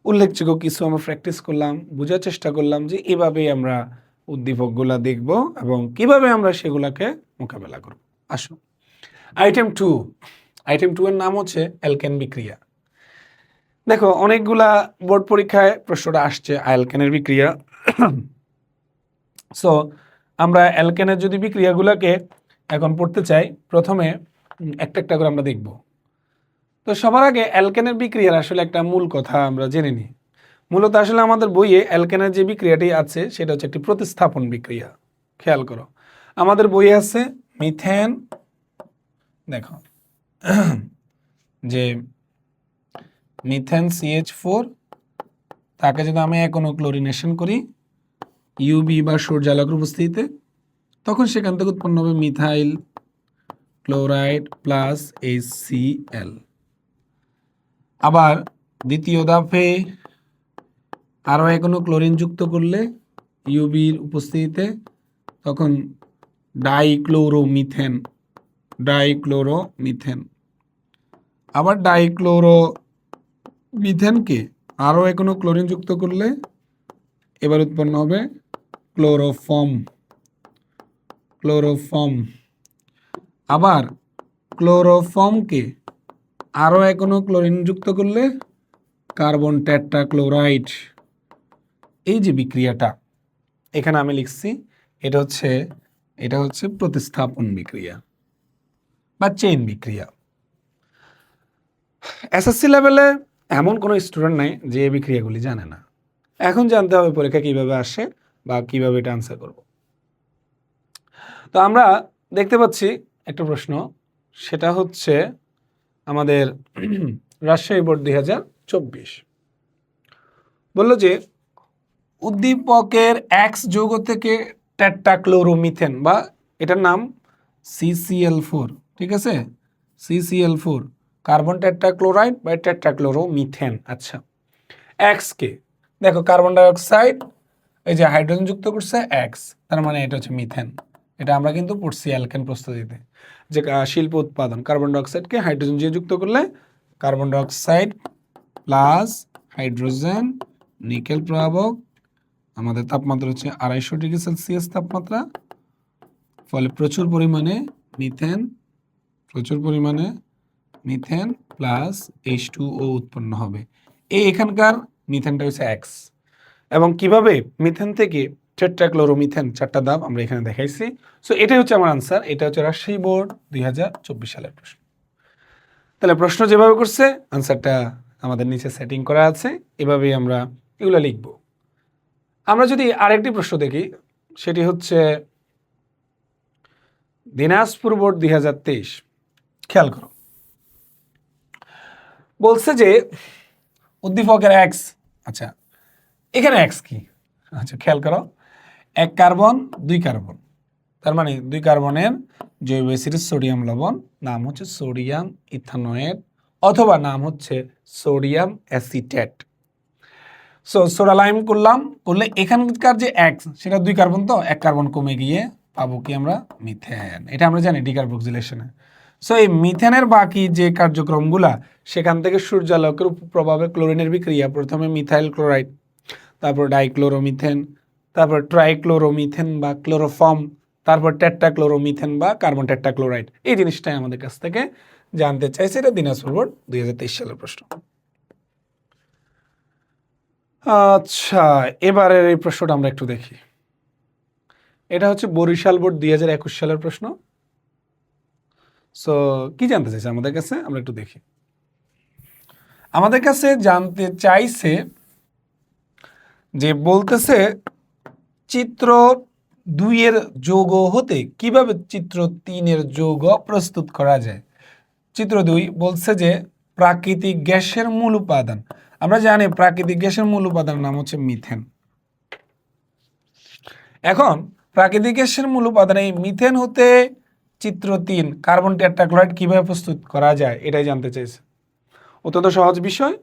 উল্লেখযোগ্য কিছু আমরা প্র্যাকটিস করলাম, বোঝার চেষ্টা করলাম যে এভাবেই আমরা উদ্দীপকগুলা দেখব এবং কিভাবে আমরা সেগুলাকে মোকাবেলা করব। আসুন আইটেম 2 এর নাম হচ্ছে অ্যালকেন বিক্রিয়া। দেখো অনেকগুলা বোর্ড পরীক্ষায় প্রশ্নটা আসছে অ্যালকেনের বিক্রিয়া। সো আমরা অ্যালকেনের যদি বিক্রিয়াগুলোকে এখন পড়তে চাই, প্রথমে একটা করে আমরা দেখব। তো সবার আগে অ্যালকেনের বিক্রিয়ার আসলে একটা মূল কথা আমরা জেনে নিই। মূলত আসলে আমাদের বইয়ে অ্যালকেনের যে বিক্রিয়াটি আছে সেটা হচ্ছে একটি প্রতিস্থাপন বিক্রিয়া। খেয়াল করো, আমাদের বইয়ে আছে মিথেন, দেখো যে মিথেন CH4, তাকে যদি আমি কোনো ক্লোরিনেশন করি ইউবি বা সূর্যালোকের উপস্থিতিতে, তখন সেখান থেকে উৎপন্ন হবে মিথাইল ক্লোরাইড প্লাস HCl। আবার দ্বিতীয় ধাপে আরও কোনো ক্লোরিন যুক্ত করলে ইউবির উপস্থিতিতে, তখন ডাইক্লোরোমিথেন। আবার ডাইক্লোরোমিথেনকে আরও কোনো ক্লোরিন যুক্ত করলে এবার উৎপন্ন হবে ক্লোরোফর্ম। আবার ক্লোরোফর্মকে আরও এক অণু ক্লোরিন যুক্ত করলে কার্বন টেট্রাক্লোরাইড। এই যে বিক্রিয়াটা এখানে আমি লিখছি, এটা হচ্ছে প্রতিস্থাপন বিক্রিয়া বা চেইন বিক্রিয়া। এসএসসি লেভেলে এমন কোনো স্টুডেন্ট নাই যে এই বিক্রিয়াগুলি জানে না। এখন জানতে হবে পরীক্ষা কিভাবে আসে বা কিভাবে এটা আনসার করব। তো আমরা দেখতে পাচ্ছি একটা প্রশ্ন, সেটা হচ্ছে আমাদের রাজশাহী বোর্ড 2024 বলল যে উদ্দীপকের এক্স যৌগ থেকে টেট্রাক্লোরোমিথেন বা এটার নাম CCl4, ঠিক আছে, CCl4 কার্বন টেট্রাক্লোরাইড বা টেট্রাক্লোরোমিথেন। আচ্ছা, এক্স কে দেখো কার্বন ডাইঅক্সাইড এই যে হাইড্রোজেন যুক্ত করছে এক্স, তার মানে এটা হচ্ছে মিথেন। এটা আমরা কিন্তু পড়ছি অ্যালকেন প্রস্তুতিতে, যে শিল্প উৎপাদন কার্বন ডাইঅক্সাইডকে হাইড্রোজেন দিয়ে যুক্ত করলে carbon dioxide plus hydrogen nickel প্রভাবক, আমাদের তাপমাত্রা হচ্ছে 250 ডিগ্রি সেলসিয়াস তাপমাত্রা, ফলে প্রচুর পরিমাণে মিথেন প্লাস H2O উৎপন্ন হবে। এখানকার মিথেনটা হচ্ছে এক্স। এবং কিভাবে মিথেন থেকে টেট্রাক্লোরোমিথেন 4টা ধাপ আমরা এখানে দেখাইছি। সো এটাই হচ্ছে আমার আনসার। এটা হচ্ছে রাজশাহী বোর্ড 2024 সালের প্রশ্ন। তাহলে প্রশ্ন যেভাবে করছে আনসারটা আমাদের নিচে সেটিং করা আছে, এভাবেই আমরা এগুলো লিখব। আমরা যদি আরেকটি প্রশ্ন দেখি, সেটি হচ্ছে দিনাজপুর বোর্ড 2023। খেয়াল করো, বলছে যে উদ্দীপকের এক্স, আচ্ছা এখানে এক্স কি, আচ্ছা খেয়াল করো, 1 কার্বন 2 কার্বন, তার মানে 2 কার্বনের জৈব অ্যাসিড সোডিয়াম লবণ, নাম হচ্ছে সোডিয়াম ইথানয়েট অথবা নাম হচ্ছে sodium acetate. So soda lime করলে এখানকার যে এক্স সেটা 2 কার্বন, তো 1 কার্বন কমে গিয়ে পাবো কি আমরা মিথেন। এটা আমরা জানি ডিকার্বক্সিলেশনে। সো এই মিথেনের বাকি যে কার্যক্রমগুলা, সেখান থেকে সূর্যালোকের প্রভাবে ক্লোরিনের বিক্রিয়া, প্রথমে মিথাইল ক্লোরাইড, তারপর ডাইক্লোরোমিথেন, তারপর ট্রাইক্লোরোমিথেন বা ক্লোরোফর্ম, তারপর টেট্রাক্লোরোমিথেন বা কার্বন টেট্রাক্লোরাইড। এই জিনিসটাই আমাদের কাছ থেকে জানতে চাইছে। এটা দিনাজপুর বোর্ড 2023 সালের প্রশ্ন। আচ্ছা, এবারের এই প্রশ্নটা আমরা একটু দেখি। এটা হচ্ছে বরিশাল বোর্ড 2021 সালের প্রশ্ন। সো কি জানতে চাইছে আমাদের কাছে, আমরা একটু দেখি। আমাদের কাছে জানতে চাইছে যে বলতেছে চিত্র 2 যৌগ হতে কিভাবে চিত্র 3 যৌগ প্রস্তুত করা যায়। চিত্র 2 বলছে যে প্রাকৃতিক গ্যাসের মূল উপাদান, আমরা জানি প্রাকৃতিক গ্যাসের মূল উপাদান নাম হচ্ছে মিথেন। এখন প্রাকৃতিক গ্যাসের মূল উপাদান এই মিথেন হতে চিত্র 3 কার্বন টেট্রাক্লোরাইড কিভাবে প্রস্তুত করা যায়, এটাই জানতে চাইছে। অত্যন্ত সহজ বিষয়।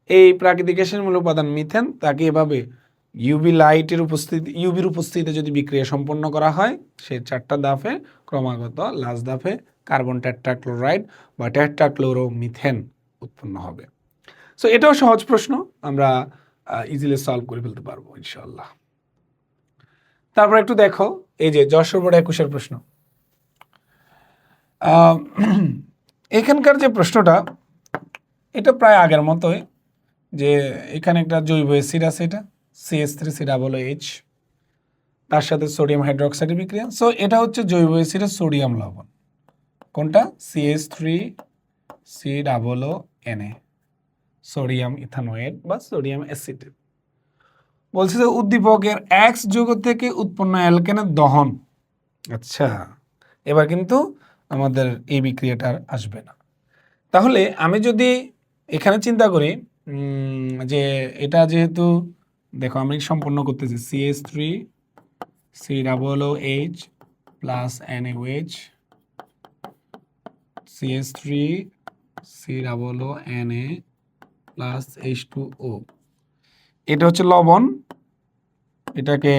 এই প্রাকৃতিক গ্যাসের মূল উপাদান মিথেন, তাকে এভাবে ইউভির উপস্থিতিতে যদি বিক্রিয়া সম্পন্ন করা হয়, সে 4টা ধাপে ক্রমাগত লাস্ট ধাপে কার্বন টেট্রাক্লোরাইড বা টেট্রাক্লোরোমিথেন উৎপন্ন হবে। সো এটাও সহজ প্রশ্ন, আমরা ইজিলি সলভ করে ফেলতে পারবো ইনশাআল্লাহ। তারপর একটু দেখো, এই যে যশোর বোর্ড 21 প্রশ্ন। এখানকার যে প্রশ্নটা, এটা প্রায় আগের মতোই, যে এখানে একটা জৈব অ্যাসিড আছে, এটা CH3COOH, তার সাথে সোডিয়াম হাইড্রোক্সাইডের বিক্রিয়া। সো এটা হচ্ছে জৈব অ্যাসিডের সোডিয়াম লবণ, কোনটা CH3COONA, সোডিয়াম ইথানোয়েট বা সোডিয়াম অ্যাসিটেট। বলছে যে উদ্দীপকের এক্স যৌগ থেকে উৎপন্ন অ্যালকেনের দহন। আচ্ছা, এবার কিন্তু আমাদের এই বিক্রিয়াটা আর আসবে না। তাহলে আমি যদি এখানে চিন্তা করি যে এটা যেহেতু দেখো আমি সম্পন্ন করতেছি CH3COOH plus NaOH, CH3COONA plus H2O, এটা হচ্ছে লবণ, এটাকে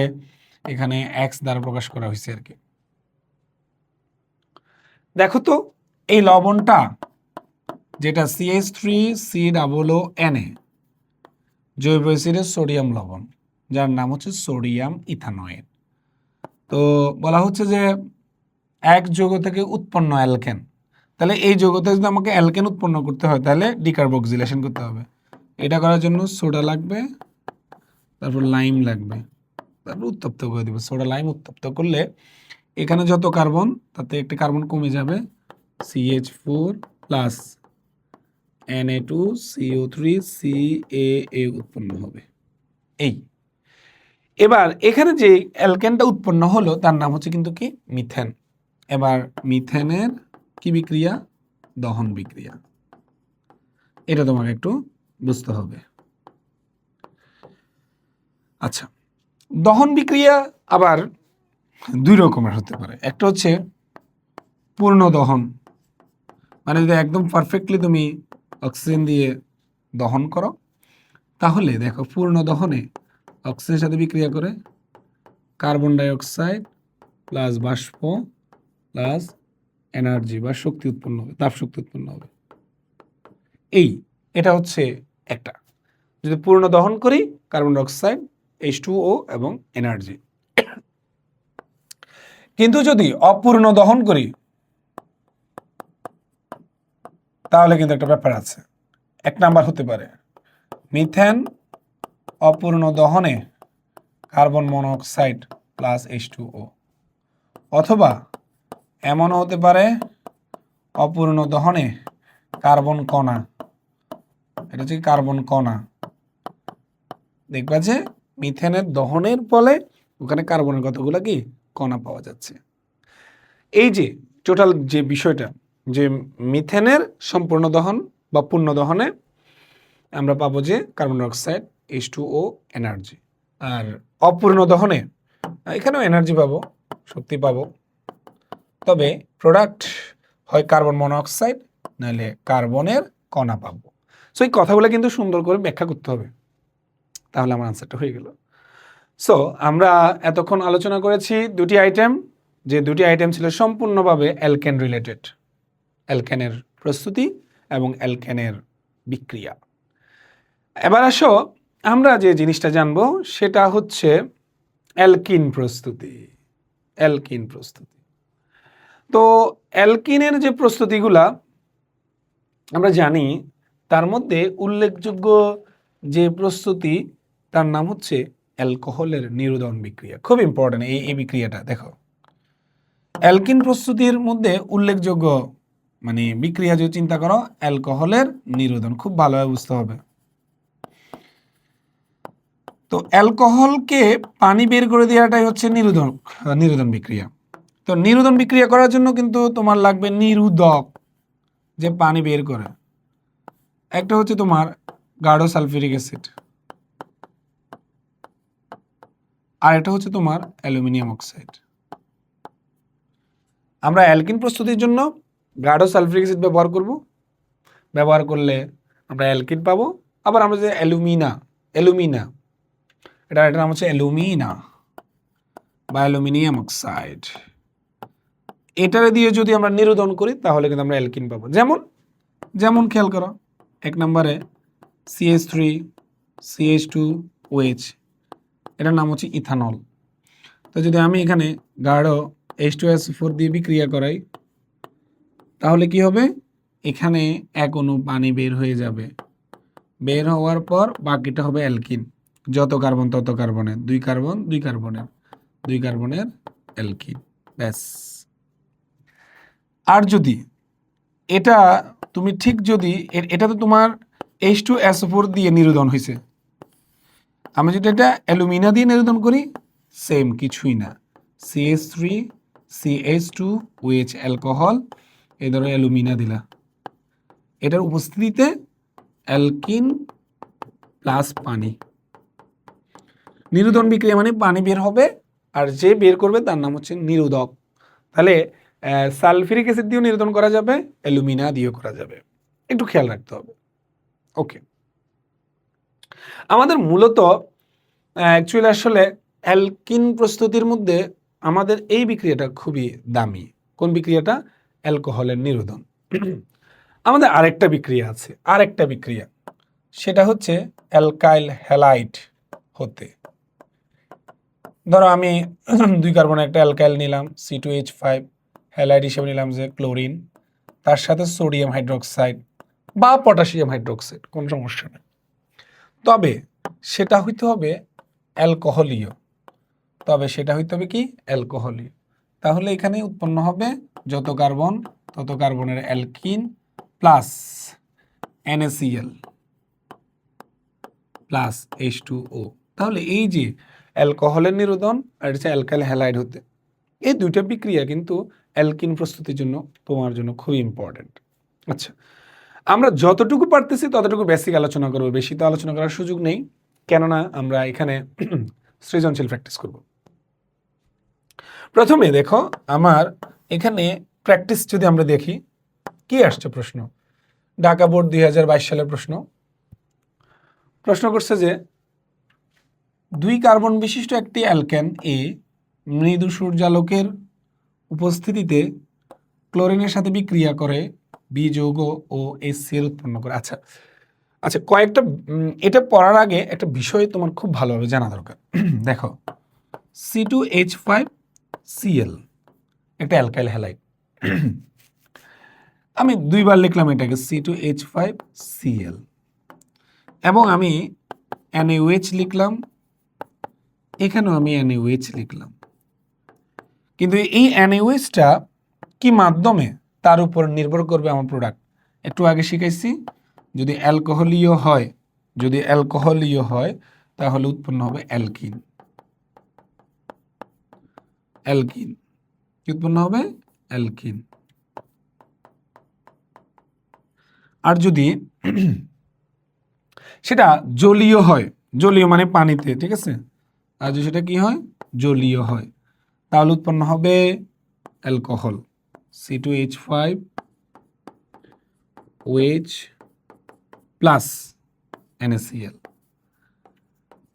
এখানে এক্স দ্বারা প্রকাশ করা হয়েছে আর কি। দেখো তো এই লবণটা যেটা CH3COONA জৈব অ্যাসিডের সোডিয়াম লবণ, যার নাম হচ্ছে সোডিয়াম ইথানয়েট। তো বলা হচ্ছে যে এক যৌগ থেকে উৎপন্ন অ্যালকেন, তাহলে এই যৌগ থেকে যদি আমাকে অ্যালকেন উৎপন্ন করতে হয় তাহলে ডিকার্বক্সিলেশন করতে হবে। এটা করার জন্য সোডা লাগবে, তারপর লাইম লাগবে, তারপর উত্তপ্ত করে দেবো। সোডা লাইম উত্তপ্ত করলে এখানে যত কার্বন তাতে একটি কার্বন কমে যাবে, CH4 প্লাস Na2CO3 CaA উৎপন্ন হবে। এই এবার এখানে যে অ্যালকেনটা উৎপন্ন হলো তার নাম হচ্ছে কিন্তু কি মিথেন। এবার মিথেনের কি বিক্রিয়া? দহন বিক্রিয়া। এটা তোমাকে একটু বুঝতে হবে। আচ্ছা, দহন বিক্রিয়া আবার দুই রকমের হতে পারে। একটা হচ্ছে পূর্ণ দহন, মানে যদি একদম পারফেক্টলি তুমি অক্সিজেন দিয়ে দহন করো তাহলে দেখো পূর্ণ দহনে অক্সিজেনের সাথে বিক্রিয়া করে কার্বন ডাই অক্সাইড প্লাস বাষ্প প্লাস এনার্জি বা শক্তি উৎপন্ন হবে, তাপ শক্তি উৎপন্ন হবে। এটা হচ্ছে একটা। যদি পূর্ণ দহন করি কার্বন ডাই অক্সাইড, H2O এবং এনার্জি। কিন্তু যদি অপূর্ণ দহন করি তাহলে কিন্তু একটা ব্যাপার আছে। এক নাম্বার হতে পারে মিথেন অপূর্ণ দহনে কার্বন মনোক্সাইড প্লাস H2O, অথবা এমনও হতে পারে অপূর্ণ দহনে কার্বন কণা। এটা হচ্ছে কার্বন কণা। দেখবা যে মিথেনের দহনের ফলে ওখানে কার্বনের কতগুলো কি কণা পাওয়া যাচ্ছে। এই যে টোটাল যে বিষয়টা, যে মিথেনের সম্পূর্ণ দহন বা পূর্ণ দহনে আমরা পাবো যে carbon die oxide, H2O, energy. আর অপূর্ণ দহনে এখানেও এনার্জি পাবো, শক্তি পাবো, তবে প্রোডাক্ট হয় কার্বন মনোক্সাইড নাহলে কার্বনের কণা পাবো। সো এই কথাগুলো কিন্তু সুন্দর করে ব্যাখ্যা করতে হবে, তাহলে আমার আনসারটা হয়ে গেল। সো আমরা এতক্ষণ আলোচনা করেছি দুটি আইটেম, যে দুটি আইটেম ছিল সম্পূর্ণভাবে অ্যালকেন রিলেটেড, অ্যালকেনের প্রস্তুতি এবং অ্যালকেনের বিক্রিয়া। এবার আসো আমরা যে জিনিসটা জানবো সেটা হচ্ছে অ্যালকিন প্রস্তুতি। অ্যালকিন প্রস্তুতি, তো অ্যালকিনের যে প্রস্তুতিগুলা আমরা জানি তার মধ্যে উল্লেখযোগ্য যে প্রস্তুতি তার নাম হচ্ছে অ্যালকোহলের নিরোধন বিক্রিয়া। খুব ইম্পর্টেন্ট এই বিক্রিয়াটা। দেখো অ্যালকিন প্রস্তুতির মধ্যে উল্লেখযোগ্য মানে বিক্রিয়া যদি চিন্তা করো, অ্যালকোহলের নিরোধন, খুব ভালোভাবে বুঝতে হবে। তো অ্যালকোহলকে পানি বের করে দেওয়াটাই হচ্ছে নিরোধন বিক্রিয়া। তো নিরোধন বিক্রিয়া করার জন্য কিন্তু তোমার লাগবে নিরোধক, যে পানি বের করে। একটা হচ্ছে তোমার গাঢ় সালফিউরিক অ্যাসিড, আর এটা হচ্ছে তোমার অ্যালুমিনিয়াম অক্সাইড। আমরা অ্যালকিন প্রস্তুতির জন্য গাঢ় সালফিউরিক অ্যাসিড ব্যবহার করব, ব্যবহার করলে আমরা অ্যালকিন পাবো। আবার আমরা যে অ্যালুমিনা, এটার নাম হচ্ছে অ্যালুমিনা বা অ্যালুমিনিয়াম অক্সাইড, এটারে দিয়ে যদি আমরা নিরোধন করি তাহলে কিন্তু আমরা অ্যালকিন পাবো। যেমন খেয়াল করো, এক নম্বরে CH3 CH2OH, এটার নাম হচ্ছে ইথানল। তো যদি আমি এখানে গাঢ় H2SO4 দিয়ে বিক্রিয়া করাই তাহলে কি হবে? এখানে এক অণু পানি বের হয়ে যাবে, বের হওয়ার পর বাকিটা হবে অ্যালকিন। যত কার্বন তত কার্বনের, দুই কার্বনের অ্যালকিন, ব্যাস। আর যদি এটা তুমি ঠিক যদি এটা তো তোমার H2SO4 দিয়ে নিরোধন হয়েছে, আমি যদি এটা অ্যালুমিনা দিয়ে নিরোধন করি সেম কিছুই না, CH3 CH2OH অ্যালকোহল, এই ধরো অ্যালুমিনা দিলা, এটার উপস্থিতিতে অ্যালকিন প্লাস পানি। নিরোধন বিক্রিয়া মানে পানি বের হবে আর যে বের করবে তার নাম হচ্ছে নিরোধক। তাহলে সালফিউরিক অ্যাসিড দিয়েও নিরোধন করা যাবে, অ্যালুমিনা দিয়েও করা যাবে, একটু খেয়াল রাখতে হবে। ওকে, আমাদের মূলত অ্যাকচুয়ালি আসলে অ্যালকিন প্রস্তুতির মধ্যে আমাদের এই বিক্রিয়াটা খুবই দামি। কোন বিক্রিয়াটা? অ্যালকোহলের নিরোধন। আমাদের আরেকটা বিক্রিয়া আছে, সেটা হচ্ছে অ্যালকাইল হ্যালাইড হতে। ধরো আমি 2 কার্বন একটা অ্যালকাইল নিলাম, C2H5, হ্যালাইড হিসেবে নিলাম যে ক্লোরিন, তার সাথে সোডিয়াম হাইড্রোক্সাইড বা পটাশিয়াম হাইড্রোক্সাইড, কোনো সমস্যা নেই। তবে সেটা হইতে হবে অ্যালকোহলীয়, কি অ্যালকোহলীয়। তাহলে এখানে উৎপন্ন হবে যত কার্বন তত কার্বনের alkyne plus NaCl plus H2O। তাহলে এই যে অ্যালকোহলের নিরোধন আর হচ্ছে অ্যালকাইল হ্যালাইড হতে, এই দুইটা বিক্রিয়া কিন্তু অ্যালকিন প্রস্তুতির জন্য তোমার জন্য খুবই ইম্পর্টেন্ট। আচ্ছা, আমরা যতটুকু পারতেছি ততটুকু বেসিক আলোচনা করবো, বেশি তো আলোচনা করার সুযোগ নেই, কেননা আমরা এখানে সৃজনশীল প্র্যাকটিস করব। প্রথমে দেখো আমার এখানে প্র্যাকটিস যদি আমরা দেখি কি আসছে প্রশ্ন, ঢাকা বোর্ড 2022 সালের প্রশ্ন করছে যে 2 কার্বন বিশিষ্ট একটি অ্যালকেন এ মৃদু সূর্যালোকের উপস্থিতিতে ক্লোরিনের সাথে বিক্রিয়া করে বি যৌগ ও HCl উৎপন্ন করে। আচ্ছা আচ্ছা, কয়েকটা এটা পড়ার আগে একটা বিষয় তোমার খুব ভালোভাবে জানা দরকার। দেখো C2H5Cl একটা অ্যালকাইল হ্যালাইড, আমি 2বার লিখলাম এটাকে C2H5Cl, এবং আমি NaOH লিখলাম, এখানেও আমি NaOH লিখলাম। কিন্তু এই NaOHটা কি মাধ্যমে তার উপর নির্ভর করবে আমার প্রোডাক্ট। একটু আগে শিখাইছি, যদি অ্যালকোহলীয় হয় তাহলে উৎপন্ন হবে অ্যালকিন। কি উৎপন্ন হবে? অ্যালকিন। আর যদি সেটা জলীয় হয়, জলীয় মানে পানিতে, ঠিক আছে, আর যদি সেটা কি হয়, জলীয় হয়, তাহলে উৎপন্ন হবে অ্যালকোহল C2H5OH প্লাস NaCl।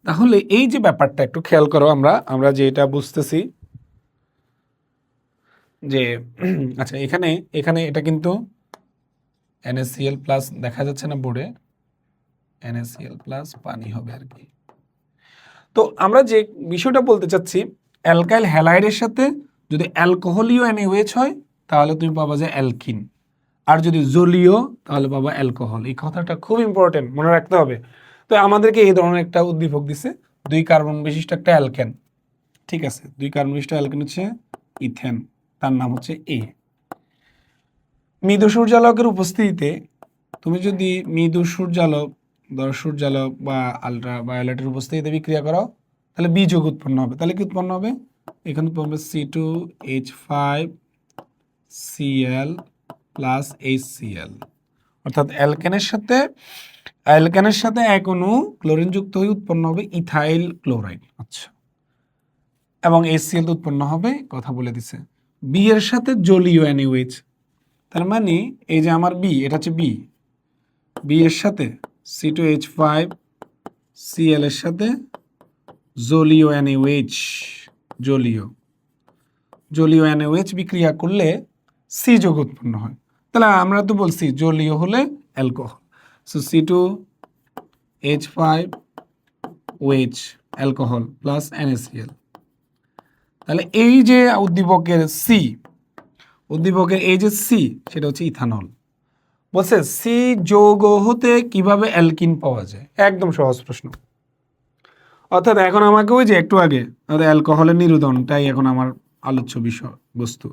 তাহলে এই যে ব্যাপারটা একটু খেয়াল করো, আমরা যে এটা বুঝতেছি যে আচ্ছা এখানে এটা কিন্তু NaCl প্লাস দেখা যাচ্ছে না বোর্ডে, NaCl প্লাস পানি হবে আর কি। তো আমরা যে বিষয়টা বলতে চাচ্ছি, অ্যালকাইল হ্যালাইডের সাথে যদি অ্যালকোহলীয় NaOH হয় তাহলে তুমি পাবা যে অ্যালকিন, আর যদি জলীয় তাহলে পাবা অ্যালকোহল। এই কথাটা খুব ইম্পর্টেন্ট, মনে রাখতে হবে। তো আমাদেরকে এই ধরনের একটা উদ্দীপক দিছে, 2 কার্বন বিশিষ্ট একটা অ্যালকেন, ঠিক আছে, 2 কার্বন বিশিষ্ট অ্যালকেন হচ্ছে ইথেন, তার নাম হচ্ছে A। মৃদু সূর্যালোকের উপস্থিতিতে তুমি যদি মৃদু সূর্যালোক বা আলট্রা ভায়োলেটের উপস্থিতিতে বিক্রিয়া করো তাহলে বি যৌগ উৎপন্ন হবে। তাহলে কি উৎপন্ন হবে? এখানে উৎপন্ন হবে C2H5Cl প্লাস HCl, অর্থাৎ অ্যালকেনের সাথে এক অণু ক্লোরিন যুক্ত হয়ে উৎপন্ন হবে ইথাইল ক্লোরাইড। আচ্ছা, এবং HCl উৎপন্ন হবে, কথা বলে দিছে, বি এর সাথে জলীয় NaOH। তার মানে এই যে আমার বি, এটা হচ্ছে বি এর সাথে C2H5Cl এর সাথে জলীয় NaOH, জলীয় NaOH বিক্রিয়া করলে সি যৌগ উৎপন্ন হয়। তাহলে আমরা তো বলছি জলীয় হলে alcohol, so C2H5OH alcohol plus NaCl। তাহলে এই যে উদ্দীপকের এই যে সি, সেটা হচ্ছে ইথানল। বলছে সি যৌগ হতে কিভাবে অ্যালকিন পাওয়া যায়, একদম সহজ প্রশ্ন। অর্থাৎ এখন আমাকে ওই যে একটু আগে অ্যালকোহলের নিরোধনটাই এখন আমার আলোচ্য বিষয় বস্তু।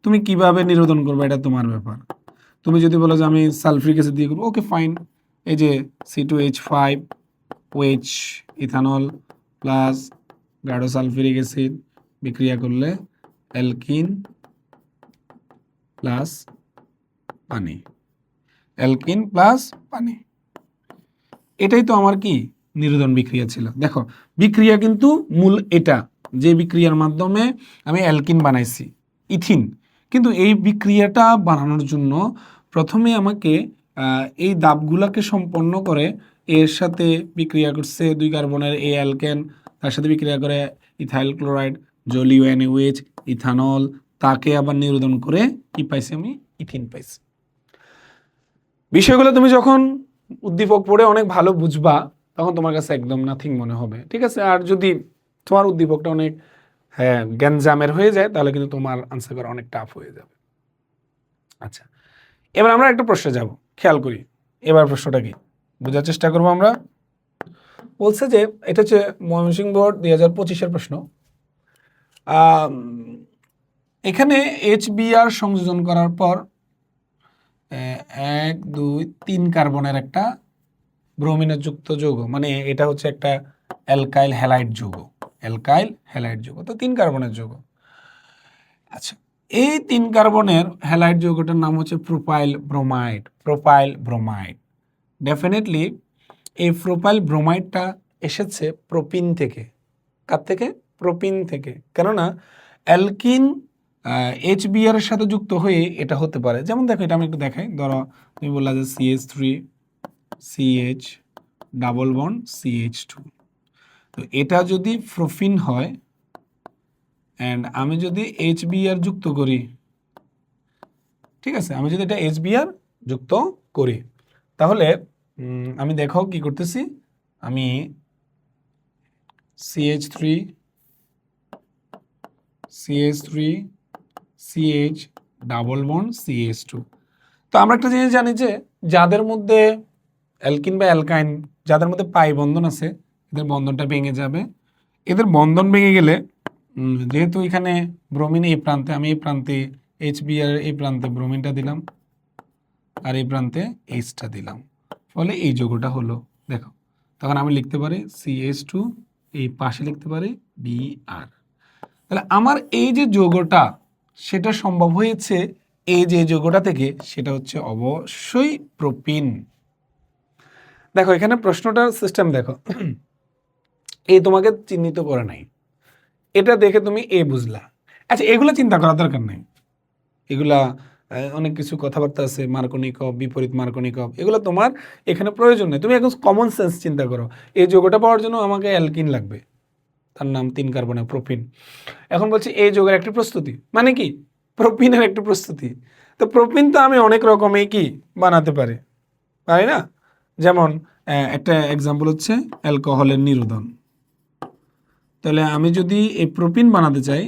তুমি কিভাবে নিরোধন করবে এটা তোমার ব্যাপার। তুমি যদি বলো যে আমি সালফ্রিক অ্যাসিড দিয়ে করবো, ওকে ফাইন, এই যে C2H5OH ইথানল প্লাস গাঢ় সালফিউরিক অ্যাসিড বিক্রিয়া করলে অ্যালকিন প্লাস পানি, এটাই তো আমার কি নিরোধন বিক্রিয়া ছিল। দেখো বিক্রিয়া কিন্তু মূল এটা, যে বিক্রিয়ার মাধ্যমে আমি অ্যালকিন বানাইছি ইথিন, কিন্তু এই বিক্রিয়াটা বানানোর জন্য প্রথমে আমাকে এই ধাপগুলোকে সম্পন্ন করে এর সাথে বিক্রিয়া করছে 2 কার্বনের এই অ্যালকেন, তার সাথে বিক্রিয়া করে ইথাইল ক্লোরাইড, জলীয় NaOH, ইথানল, তাকে আবার নিরোধন করে কি পাইছি আমি, ইথিন পাইছি। বিষয়গুলো তুমি যখন উদ্দীপক পড়ে অনেক ভালো বুঝবা তখন তোমার কাছে একদম নাথিং মনে হবে, ঠিক আছে। আর যদি তোমার উদ্দীপকটা অনেক হ্যাঁ গ্যাঞ্জামের হয়ে যায় তাহলে কিন্তু তোমার আনসার করা অনেক টাফ হয়ে যাবে। আচ্ছা, এবার আমরা একটা প্রশ্নে যাব, খেয়াল করি এবার প্রশ্নটা কি বোঝার চেষ্টা করবো আমরা। বলছে যে এটা হচ্ছে ময়মনসিংহ বোর্ড 2025-এর প্রশ্ন। এখানে HBr সংযোজন করার পর 1 2 3 কার্বনের একটা ব্রোমিনের যুক্ত যৌগ, মানে এটা হচ্ছে একটা অ্যালকাইল হ্যালাইড যৌগ, অ্যালকাইল হ্যালাইড যৌগ, তো 3 কার্বনের যৌগ। আচ্ছা, এই 3 কার্বনের হ্যালাইড যৌগটার নাম হচ্ছে propyl bromide. Propyl bromide, definitely এই প্রোপাইল ব্রোমাইডটা এসেছে প্রোপিন থেকে। কার থেকে? প্রোপিন থেকে। কেননা অ্যালকিন HBr এর সাথে যুক্ত হয়ে এটা হতে পারে। যেমন দেখো, এটা আমি একটু দেখাই। ধরো তুমি বললা যে CH3 CH double bond CH2, তো এটা যদি প্রোপিন হয় অ্যান্ড আমি যদি HBr যুক্ত করি, ঠিক আছে, আমি যদি এটা HBr যুক্ত করি তাহলে আমি দেখো কি করতেছি, আমি CH3 CH double bond CH2। তো আমরা একটা জিনিস জানি যে যাদের মধ্যে অ্যালকিন বা অ্যালকাইন, যাদের মধ্যে পাই বন্ধন আছে, এদের বন্ধনটা ভেঙে যাবে। এদের বন্ধন ভেঙে গেলে যেহেতু এখানে ব্রোমিন এই প্রান্তে, আমি এই প্রান্তে HBr এই প্রান্তে ব্রোমিনটা দিলাম আর এই প্রান্তে Hটা দিলাম, ফলে এই যৌগটা হলো। দেখো, তখন আমি লিখতে পারি CH2, এই পাশে লিখতে পারি Br। তাহলে আমার এই যে যৌগটা সেটা সম্ভব হয়েছে এই যে যৌগটা থেকে, সেটা হচ্ছে অবশ্যই প্রোপিন। দেখো এখানে প্রশ্নটার সিস্টেম দেখো, এই তোমাকে চিহ্নিত করে নাই, এটা দেখে তুমি বুঝলা। আচ্ছা, এগুলো চিন্তা করার দরকার নাই, এগুলা অনেক কিছু কথাবার্তা আছে, মার্কনিক অফ, বিপরীত মার্কনিক অফ, এগুলো তোমার এখানে প্রয়োজন নেই। তুমি এখন কমন সেন্স চিন্তা করো, এই যৌগটা পাওয়ার জন্য আমাকে অ্যালকিন লাগবে, তার নাম 3 কার্বনের প্রোপিন। এখন বলছি এই যৌগের একটি প্রস্তুতি, মানে কি? প্রোপিনের একটি প্রস্তুতি। তো প্রোপিন তো আমি অনেক রকমই কি বানাতে পারি, পারি না? যেমন একটা এক্সাম্পল হচ্ছে অ্যালকোহলের নিরোধন। তাহলে আমি যদি এই প্রোপিন বানাতে চাই,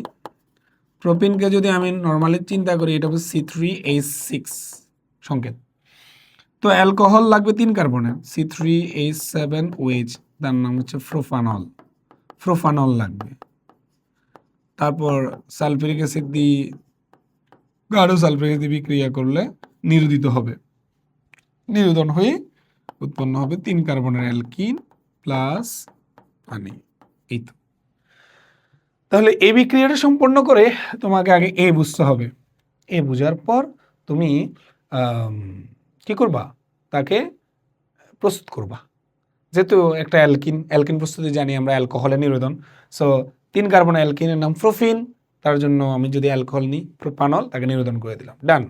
প্রোপিনকে যদি আমি নর্মালি চিন্তা করি, এটা হচ্ছে C3H6 সংকেত। তো অ্যালকোহল লাগবে 3 কার্বনের C3H7OH, তার নাম হচ্ছে প্রোফানল। প্রোফানল লাগবে। তারপর সালফিউরিক অ্যাসিড দিয়ে, গাঢ় সালফিউরিক অ্যাসিড বিক্রিয়া করলে নিরোধিত হবে, নিরোধন হয়ে উৎপন্ন হবে 3 কার্বনের অ্যালকিন প্লাস পানি। এই তো। তাহলে এই বিক্রিয়াটা সম্পন্ন করে তোমাকে আগে বুঝতে হবে। বুঝার পর তুমি কি করবা? তাকে প্রস্তুত করবা। যেহেতু একটা অ্যালকিন প্রস্তুতি জানি আমরা, অ্যালকোহলের নিরোধন, সো 3 কার্বন অ্যালকিনের নাম প্রোপিন, তার জন্য আমি যদি অ্যালকোহল নিই প্রোপানল, তাকে নিরোধন করে দিলাম, ডান।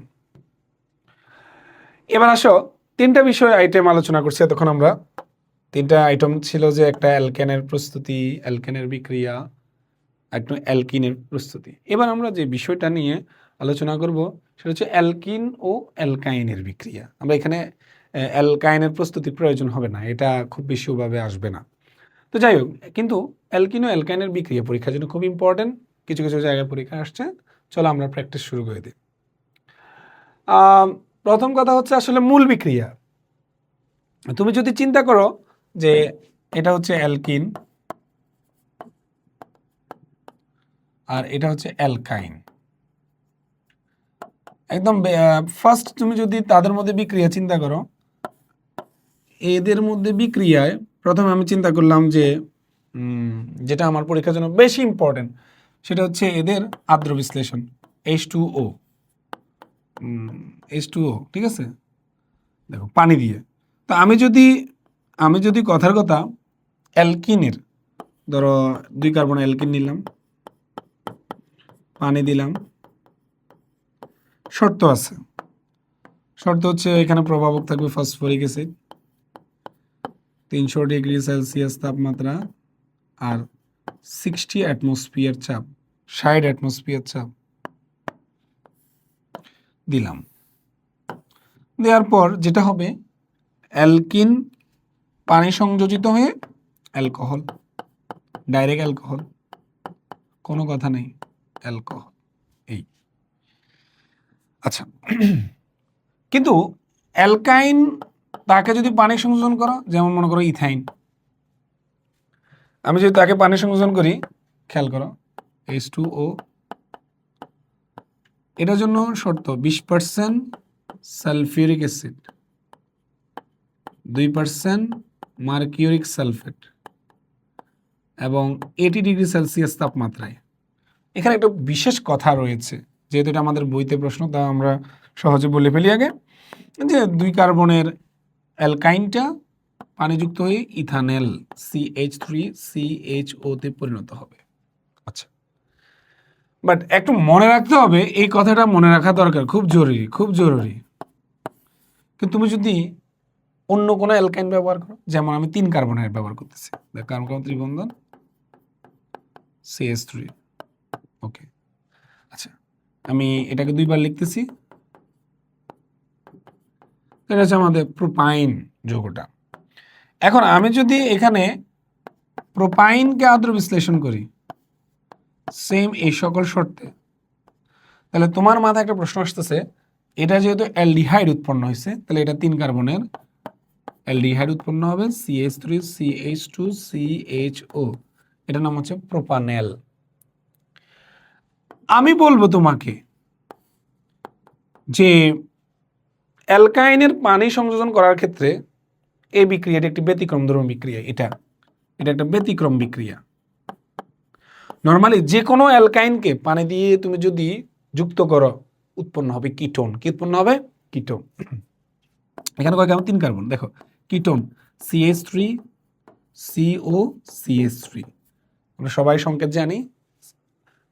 এবার আসো, 3টা বিষয় আইটেম আলোচনা করছি এতক্ষণ আমরা। 3টা আইটেম ছিল যে একটা অ্যালকেনের প্রস্তুতি, অ্যালকেনের বিক্রিয়া, একটা অ্যালকিনের প্রস্তুতি। এবার আমরা যে বিষয়টা নিয়ে আলোচনা করব সেটা হচ্ছে অ্যালকিন ও অ্যালকাইনের বিক্রিয়া। আমরা এখানে অ্যালকাইনের প্রস্তুতির প্রয়োজন হবে না, এটা খুব বেশিভাবে আসবে না। তো যাই হোক, কিন্তু অ্যালকিন ও অ্যালকাইনের বিক্রিয়া পরীক্ষার জন্য খুব ইম্পর্টেন্ট, কিছু কিছু জায়গায় পরীক্ষা আসছে। চলো আমরা প্র্যাকটিস শুরু করে দিই। প্রথম কথা হচ্ছে আসলে মূল বিক্রিয়া। তুমি যদি চিন্তা করো যে এটা হচ্ছে অ্যালকিন আর এটা হচ্ছে অ্যালকাইন, একদম ফার্স্ট তুমি যদি তাদের মধ্যে বিক্রিয়া চিন্তা করো, এদের মধ্যে বিক্রিয়ায় প্রথমে আমি চিন্তা করলাম যে যেটা আমার পরীক্ষার জন্য বেশি ইম্পর্টেন্ট সেটা হচ্ছে এদের আদ্র বিশ্লেষণ, H2O, H2O, ঠিক আছে, দেখো পানি দিয়ে। তো আমি যদি কথার কথা অ্যালকিনের, ধরো 2 কার্বন অ্যালকিন নিলাম, পানি দিলাম, শর্ত আছে, শর্ত হচ্ছে এখানে প্রভাবক থাকবে ফসফরিক অ্যাসিড, 300 ডিগ্রি সেলসিয়াস তাপমাত্রা আর 60 অ্যাটমসফিয়ার চাপ, 60 অ্যাটমসফিয়ার চাপ দিলাম। দেওয়ার পর যেটা হবে, অ্যালকিন পানি সংযোজিত হয়ে অ্যালকোহল, ডাইরেক্ট অ্যালকোহল, কোনো কথা নেই, অ্যালকোহল। এই আচ্ছা, কিন্তু অ্যালকাইন তাকে যদি পানি সংযোজন করো, যেমন মনে করো ইথাইন, আমি যদি তাকে পানি সংযোজন করি, খেয়াল করো H2O, এটার জন্য শর্ত 20% সালফিউরিক অ্যাসিড, 2% মার্কিউরিক সালফেট এবং 80°C তাপমাত্রায়। এখানে একটা বিশেষ কথা রয়েছে, যেহেতু এটা আমাদের বইতে প্রশ্ন, তা আমরা সহজে বলে ফেলি আগে, যে 2 কার্বনের অ্যালকাইনটা পানিযুক্ত হয়ে ইথানেল CH3CHO তে পরিণত হবে। আচ্ছা, বাট একটু মনে রাখতে হবে, এই কথাটা মনে রাখা দরকার, খুব জরুরি, খুব জরুরি। কিন্তু তুমি যদি অন্য কোনো অ্যালকাইন ব্যবহার করো, যেমন আমি 3 কার্বনের ব্যবহার করতেছি, কার্বন কার্বন ত্রিবন্ধন CH3, ওকে। আচ্ছা, আমি এটাকে 2 বার লিখতেছি, এটা হচ্ছে আমাদের প্রোপাইন যৌগটা। এখন আমি যদি এখানে প্রোপাইনকে আদ্র বিশ্লেষণ করি সেম এই সকল শর্তে, তাহলে তোমার মাথায় একটা প্রশ্ন আসতেছে, এটা যেহেতু অ্যালডিহাইড উৎপন্ন হয়েছে, তাহলে এটা 3 কার্বনের অ্যালডিহাইড উৎপন্ন হবে CH3CH2CHO, এটার নাম হচ্ছে প্রোপানেল। আমি বলবো তোমাকে যে অ্যালকাইনের পানি সংযোজন করার ক্ষেত্রে এই বিক্রিয়াটি একটি ব্যতিক্রমধর্মী বিক্রিয়া। এটা একটা ব্যতিক্রম বিক্রিয়া। নর্মালি যে কোনো অ্যালকাইনকে পানি দিয়ে তুমি যদি যুক্ত করো, উৎপন্ন হবে কিটোন। কি উৎপন্ন হবে? কিটোন। এখানে কয় কার্বন? 3 কার্বন। দেখো কিটোন CH3COCH3, আমরা সবাই সংকেত জানি।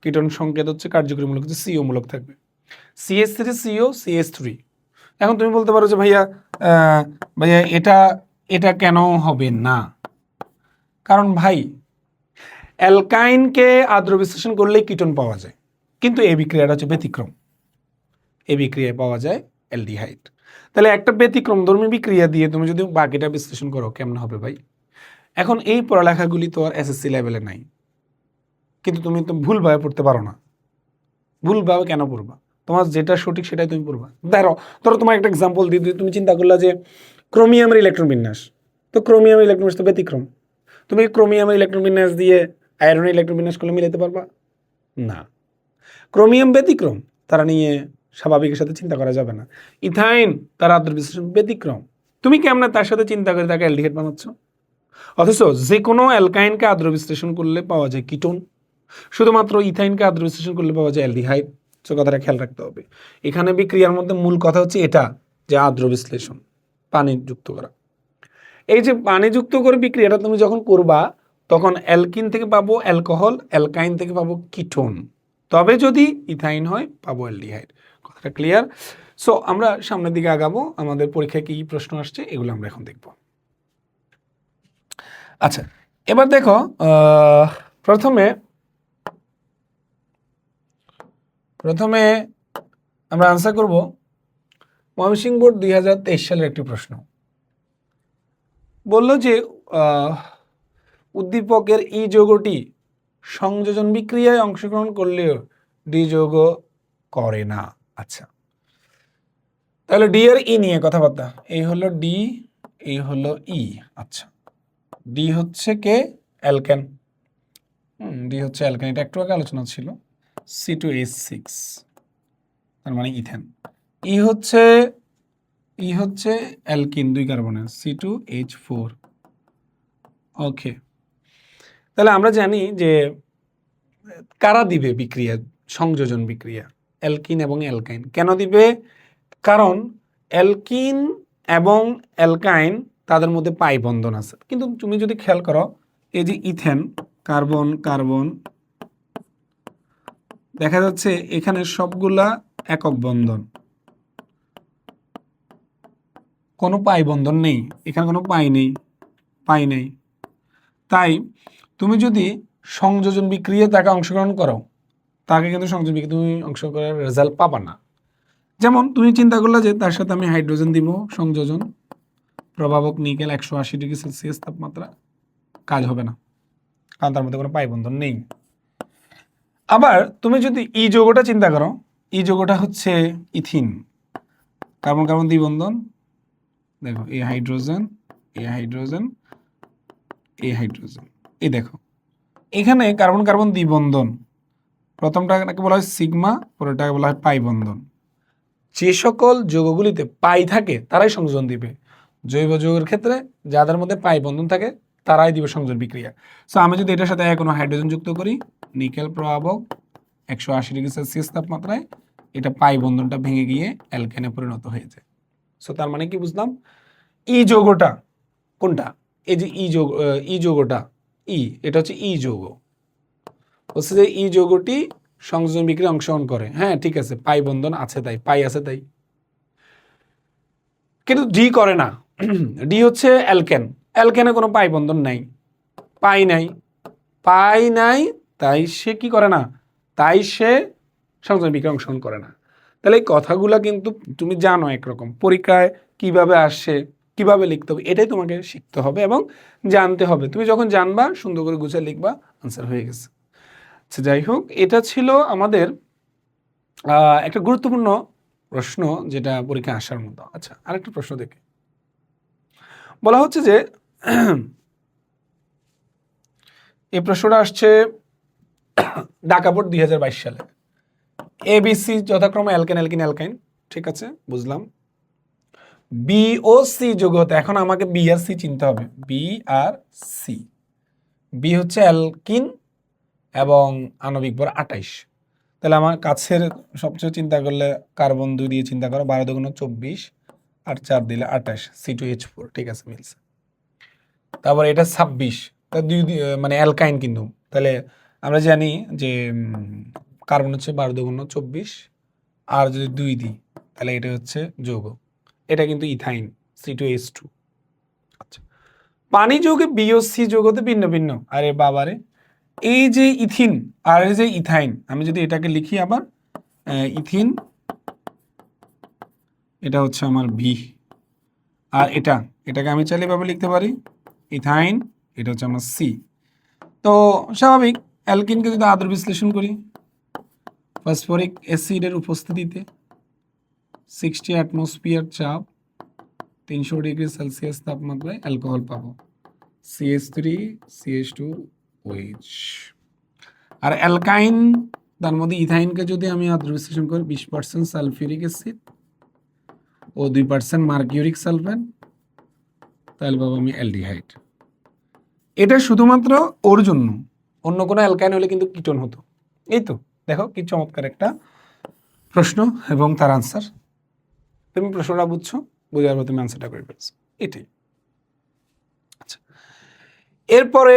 কিটোন সংকেত হচ্ছে কার্যকরী মূলক হচ্ছে CO মূলক থাকবে, CH3COCH3। এখন তুমি বলতে পারো যে ভাইয়া এটা কেন হবে না? কারণ ভাই, অ্যালকাইনকে আদ্র বিশ্লেষণ করলেই কিটোন পাওয়া যায়, কিন্তু এই বিক্রিয়াটা হচ্ছে ব্যতিক্রম। এই বিক্রিয়ায় পাওয়া যায় অ্যালডিহাইড। তাহলে একটা ব্যতিক্রমধর্মী বিক্রিয়া দিয়ে তুমি যদি বাকিটা বিশ্লেষণ করো, কেমন হবে ভাই? এখন এই পড়ালেখাগুলি তো আর SSC লেভেলে নাই, কিন্তু তুমি তো ভুলভাবে পড়তে পারো না। ভুলভাবে কেন পড়বা? তোমার যেটা সঠিক সেটাই তুমি পড়বা। ধরো তোমার একটা এক্সাম্পল দিয়ে তুমি চিন্তা করলা যে ক্রোমিয়ামের ইলেকট্রন বিন্যাস, তো ক্রোমিয়ামের ইলেকট্রন বিন্যাস তো ব্যতিক্রম। তুমি ক্রোমিয়ামের ইলেকট্রন বিন্যাস দিয়ে আয়রনের ইলেকট্রন বিন্যাস করলে মিলাতে পারবা না। ক্রোমিয়াম ব্যতিক্রম, তারা নিয়ে স্বাভাবিকের সাথে চিন্তা করা যাবে না। ইথাইন তার আদ্র বিশ্লেষণ ব্যতিক্রম, তুমি কেমন তার সাথে চিন্তা করে তাকে অ্যালডিহাইড বানাচ্ছ? অথচ যে কোনো অ্যালকাইনকে আদ্র বিশ্লেষণ করলে পাওয়া যায় কিটোন, শুধুমাত্র ইথাইনকে আদ্র বিশ্লেষণ করলে পাওয়া যায় অ্যালডিহাইড। সো কথাটা খেয়াল রাখতে হবে। এখানে বিক্রিয়ার মধ্যে মূল কথা হচ্ছে এটা, যে আদ্র বিশ্লেষণ, পানি যুক্ত করা। এই যে পানি যুক্ত করে বিক্রিয়াটা তুমি যখন করবা, তখন অ্যালকিন থেকে পাবো অ্যালকোহল, অ্যালকাইন থেকে পাবো কিটোন, তবে যদি ইথাইন হয় পাবো অ্যালডিহাইড। কথাটা ক্লিয়ার? সো আমরা সামনের দিকে আগাবো, আমাদের পরীক্ষায় কি প্রশ্ন আসছে এগুলো আমরা এখন দেখব। আচ্ছা, এবার দেখো, প্রথমে আমরা আনসার করব ময়মনসিংহ বোর্ড 2023 সালের একটি প্রশ্ন। বলল যে উদ্দীপকের ই যৌগটি সংযোজন বিক্রিয়ায় অংশগ্রহণ করলেও ডি যৌগ করে না। আচ্ছা, তাহলে ডি আর ই নিয়ে কথাবার্তা। এই হলো ডি, এই হলো ই। আচ্ছা, ডি হচ্ছে কে? অ্যালকেন। ডি হচ্ছে অ্যালকেন, এটা একটু আগে আলোচনা ছিল। C2H6, তার মানে ইথেন। ই হচ্ছে অ্যালকিন 2 কার্বনের C2H4। ওকে, তাহলে আমরা জানি যে কারা দিবে বিক্রিয়া, সংযোজন বিক্রিয়া? অ্যালকিন এবং অ্যালকাইন। কেন দিবে? কারণ অ্যালকিন এবং অ্যালকাইন তাদের মধ্যে পাই বন্ধন আছে। কিন্তু তুমি যদি খেয়াল করো, এই যে ইথেন, কার্বন কার্বন, দেখা যাচ্ছে এখানে সবগুলা একক বন্ধন, কোনো পাই বন্ধন নেই, এখানে কোনো পাই নেই। তাই তুমি যদি সংযোজন বিক্রিয়া তাকে অংশগ্রহণ করো, তাকে কিন্তু সংযোজন বিক্রিয়া তুমি অংশগ্রহণ করার রেজাল্ট পাবা না। যেমন তুমি চিন্তা করলে যে তার সাথে আমি হাইড্রোজেন দিব, সংযোজন, প্রভাবক নিকেল, 180°C তাপমাত্রা, কাজ হবে না, কারণ তার মধ্যে কোনো পাই বন্ধন নেই। আবার তুমি যদি ই যৌগটা চিন্তা করো, ই যৌগটা হচ্ছে ইথিন, কার্বন কার্বন দ্বিবন্ধন, দেখো এ হাইড্রোজেন, এ হাইড্রোজেন, এ হাইড্রোজেন, এই দেখো এখানে কার্বন কার্বন দ্বিবন্ধন, প্রথমটাকে বলা হয় সিগমা, পরেরটাকে বলা হয় পাই বন্ধন। যে সকল যৌগগুলিতে পাই থাকে তারাই সংযোজন দিবে। জৈব যৌগের ক্ষেত্রে যাদের মধ্যে পাই বন্ধন থাকে তারাই দিবে সংযোজন বিক্রিয়া। সো আমি যদি এটার সাথে কোনো হাইড্রোজেন যুক্ত করি, নিকেল প্রভাবক 180°C তাপমাত্রায়, এটা পাই বন্ধনটা ভেঙে গিয়ে অ্যালকেনে পরিণত হয়ে যায়। সো তার মানে কি বুঝলাম, ই যৌগটা কোনটা, এই যে ই যৌগটা, এটা হচ্ছে ই যৌগ, বলছে যে ই যৌগটি সংযোজন বিক্রিয়া অংশগ্রহণ করে। হ্যাঁ ঠিক আছে, পাই বন্ধন আছে তাই, পাই আছে তাই, কিন্তু ডি করে না। ডি হচ্ছে অ্যালকেন, অ্যালকেনে কোনো পাই বন্ধন নাই, পাই নাই, পাই নাই, তাই সে কি করে না, তাই সে সংযোজন বিক্রিয়া অংশগ্রহণ করে না। তাহলে এই কথাগুলো কিন্তু তুমি জানো একরকম, পরীক্ষায় কিভাবে আসে, কিভাবে লিখতে হবে, এটাই তোমাকে শিখতে হবে এবং জানতে হবে। তুমি যখন জানবা সুন্দর করে গুছিয়ে লিখবা, আনসার হয়ে গেছে। আচ্ছা যাই হোক, এটা ছিল আমাদের একটা গুরুত্বপূর্ণ প্রশ্ন যেটা পরীক্ষায় আসার মতো। আচ্ছা আরেকটা প্রশ্ন দেখে বলা হচ্ছে যে এই প্রশ্নটা আসছে ঢাকা বোর্ড 2022 সালে। এবিসি যথাক্রমে অ্যালকেন অ্যালকিন অ্যালকাইন, ঠিক আছে বুঝলাম। বি ও সি যৌগ হতে, এখন আমাকে বি আর সি চিনতে হবে, বি আর সি। বি হচ্ছে অ্যালকিন এবং আণবিক ভর 28। তাহলে আমার কাছের সবচেয়ে চিন্তা করলে কার্বন 2 দিয়ে চিন্তা করো, 12 দুগুণ 24 আর 4 দিলে 28, C2H4, ঠিক আছে মিলছে। তারপর এটা 26, মানে অ্যালকাইন কিন্তু। তাহলে আমরা জানি যে কার্বন হচ্ছে 12 দুগুণ 24, আর যদি 2 দিই তাহলে এটা হচ্ছে যৌগ, এটা কিন্তু ইথাইন, C2H2। আচ্ছা, পানি যৌগে বি ও সি যৌগ হতে ভিন্ন ভিন্ন। আরে বাবারে, এই যে ইথিন আর এই যে ইথাইন, আমি যদি এটাকে লিখি আবার ইথিন, এটা হচ্ছে আমার বি, আর এটাকে আমি চাইলে এভাবে লিখতে পারি ইথাইন, এটা হচ্ছে আমার সি। তো স্বাভাবিক অ্যালকিনকে যদি আদর বিশ্লেষণ করি, ফসফরিক অ্যাসিডের উপস্থিতিতে 60 অ্যাটমসফিয়ার চাপ, 300°C তাপমাত্রায় অ্যালকোহল পাবো, CH3 CH2OH। আর অ্যালকাইন, তার মধ্যে ইথাইনকে যদি আমি আদর বিশ্লেষণ করি, 20% সালফিউরিক অ্যাসিড ও 2% মার্কিউরিক সালফেট, তাহলে পাবো আমি অ্যালডিহাইড। এটা শুধুমাত্র ওর জন্য, অন্য কোনো অ্যালকাইন হলে কিন্তু কিটোন হতো। এই তো দেখো কি চমৎকার একটা প্রশ্ন এবং তার আনসার। তুমি প্রশ্নটা বুঝছো, বুঝার পর তুমি আনসারটা করে ফেলছো, এটাই। আচ্ছা, এরপরে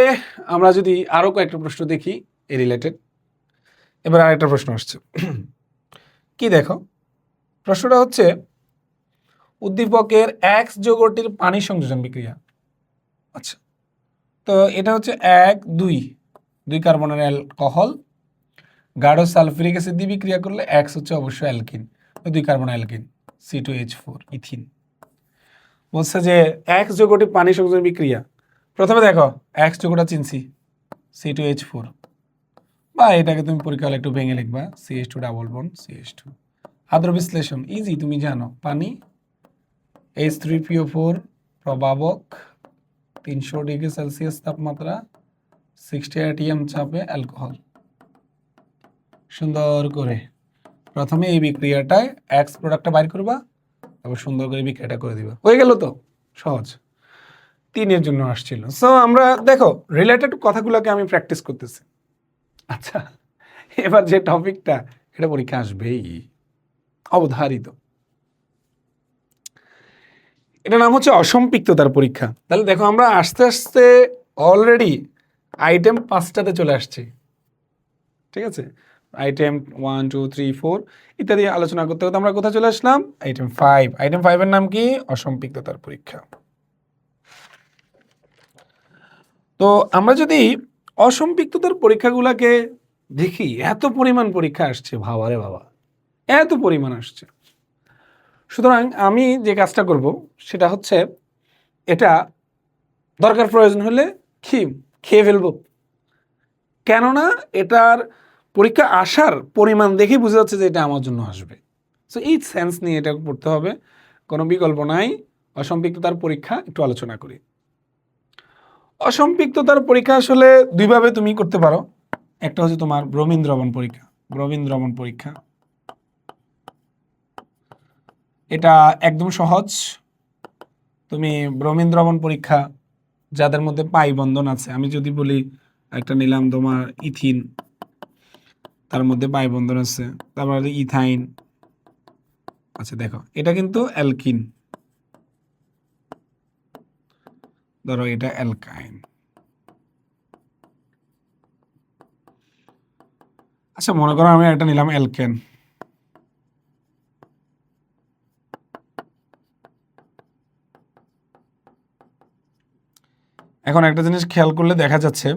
আমরা যদি আরো কয়েকটা প্রশ্ন দেখি এই রিলেটেড। এবার আরেকটা প্রশ্ন আসছে, কি দেখো, প্রশ্নটা হচ্ছে উদ্দীপকের এক্স যৌগটির পানি সংযোজন বিক্রিয়া। আচ্ছা, তো এটা হচ্ছে 2 কার্বনের অ্যালকোহল, গাঢ় সালফিউরিক অ্যাসিড দিয়ে বিক্রিয়া করলে এক্স হচ্ছে অবশ্যই alkyne, 2 carbon alkyne, C2H4 ethene. বলছে যে এক্স যৌগটির পানি সংযোজন বিক্রিয়া, প্রথমে দেখো এক্স যৌগটা চিনছি C2H4, বা এটাকে তুমি পরীক্ষা হলে একটু ভেঙে লিখবা CH2 ডাবল বন্ড CH2। আদ্র বিশ্লেষণ ইজি, তুমি জানো, পানি H3PO4 প্রভাবক, 300°C তাপমাত্রা, 60 atm চাপে অ্যালকোহল। সুন্দর করে প্রথমে এই বিক্রিয়াটায় এক্স প্রোডাক্টটা বাইর করবা, তারপর সুন্দর করে বিক্রিয়াটা করে দিবা, হয়ে গেল তো, সহজ। 3 জন্য আসছিল। সো আমরা দেখো রিলেটেড কথাগুলোকে আমি প্র্যাকটিস করতেছি। আচ্ছা, এবার যে টপিকটা, এটা পরীক্ষা আসবেই, অবধারিত। এটার নাম হচ্ছে অসম্পৃক্ততার পরীক্ষা। তাহলে দেখো আমরা আস্তে আস্তে অলরেডি আইটেম 5টাতে চলে আসছি, ঠিক আছে। আইটেম 1 2 3 4 ইত্যাদি আলোচনা করতে করতে আমরা কোথায় চলে আসলাম, আইটেম 5। আইটেম 5 এর নাম কি, অসম্পৃক্ততার পরীক্ষা। তো আমরা যদি অসম্পৃক্ততার পরীক্ষাগুলোকে দেখি, এত পরিমাণ পরীক্ষা আসছে, ভাবারে বাবা, এত পরিমাণ আসছে। সুতরাং আমি যে কাজটা করব সেটা হচ্ছে, এটা দরকার প্রয়োজন হলে খেয়ে ফেলবো, কেননা এটার পরীক্ষা আসার পরিমাণ দেখেই বোঝা যাচ্ছে যে এটা আমার জন্য আসবে। সো এই সেন্স নিয়ে এটা পড়তে হবে, কোনো বিকল্প নাই। অসম্পৃক্ততার পরীক্ষা একটু আলোচনা করি। অসম্পৃক্ততার পরীক্ষা আসলে দুইভাবে তুমি করতে পারো। একটা হচ্ছে তোমার ব্রোমিন দ্রবণ পরীক্ষা। ব্রোমিন দ্রবণ পরীক্ষা এটা একদম সহজ। তুমি ব্রোমিন দ্রবণ পরীক্ষা যাদের মধ্যে পাই বন্ধন আছে, আমি যদি বলি একটা নিলাম তোমার ইথিন, তার মধ্যে পাই বন্ধন আছে, তারপরে ইথাইন। আচ্ছা দেখো, এটা কিন্তু অ্যালকিন, ধরো এটা অ্যালকাইন। আচ্ছা মনে করো আমি একটা নিলাম অ্যালকেন। এখন একটা জিনিস খেয়াল করলে দেখা যাচ্ছে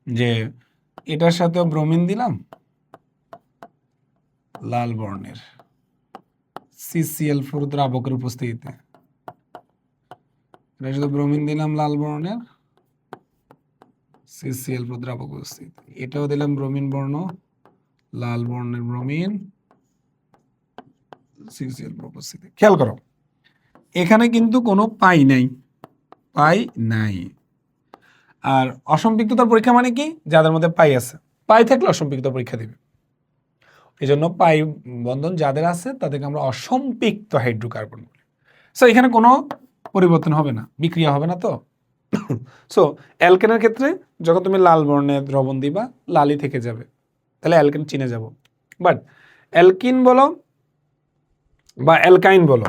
যে এটার সাথে ব্রোমিন দিলাম লাল বর্ণের CCl4 দ্রাবকের উপস্থিতিতে, এটা শুধু ব্রোমিন দিলাম লাল বর্ণের CCl4 দ্রাবক উপস্থিতি, এটাও দিলাম ব্রোমিন বর্ণ লাল বর্ণের ব্রোমিন CCl4 উপস্থিতি। খেয়াল করো এখানে কিন্তু কোনো পাই নাই, পাই নাই। আর অসম্পৃক্ততার পরীক্ষা মানে কি, যাদের মধ্যে পাই আছে, পাই থাকলে অসম্পৃক্ত পরীক্ষা দিবে। এই জন্য পাই বন্ধন যাদের আছে তাদেরকে আমরা অসম্পৃক্ত হাইড্রোকার্বন বলি। সো এখানে কোনো পরিবর্তন হবে না, বিক্রিয়া হবে না। তো সো অ্যালকেনের ক্ষেত্রে যখন তুমি লাল বর্ণের দ্রবণ দিবা, লালই থেকে যাবে, তাহলে অ্যালকেন চিনে যাব। বাট অ্যালকিন বলো বা অ্যালকাইন বলো,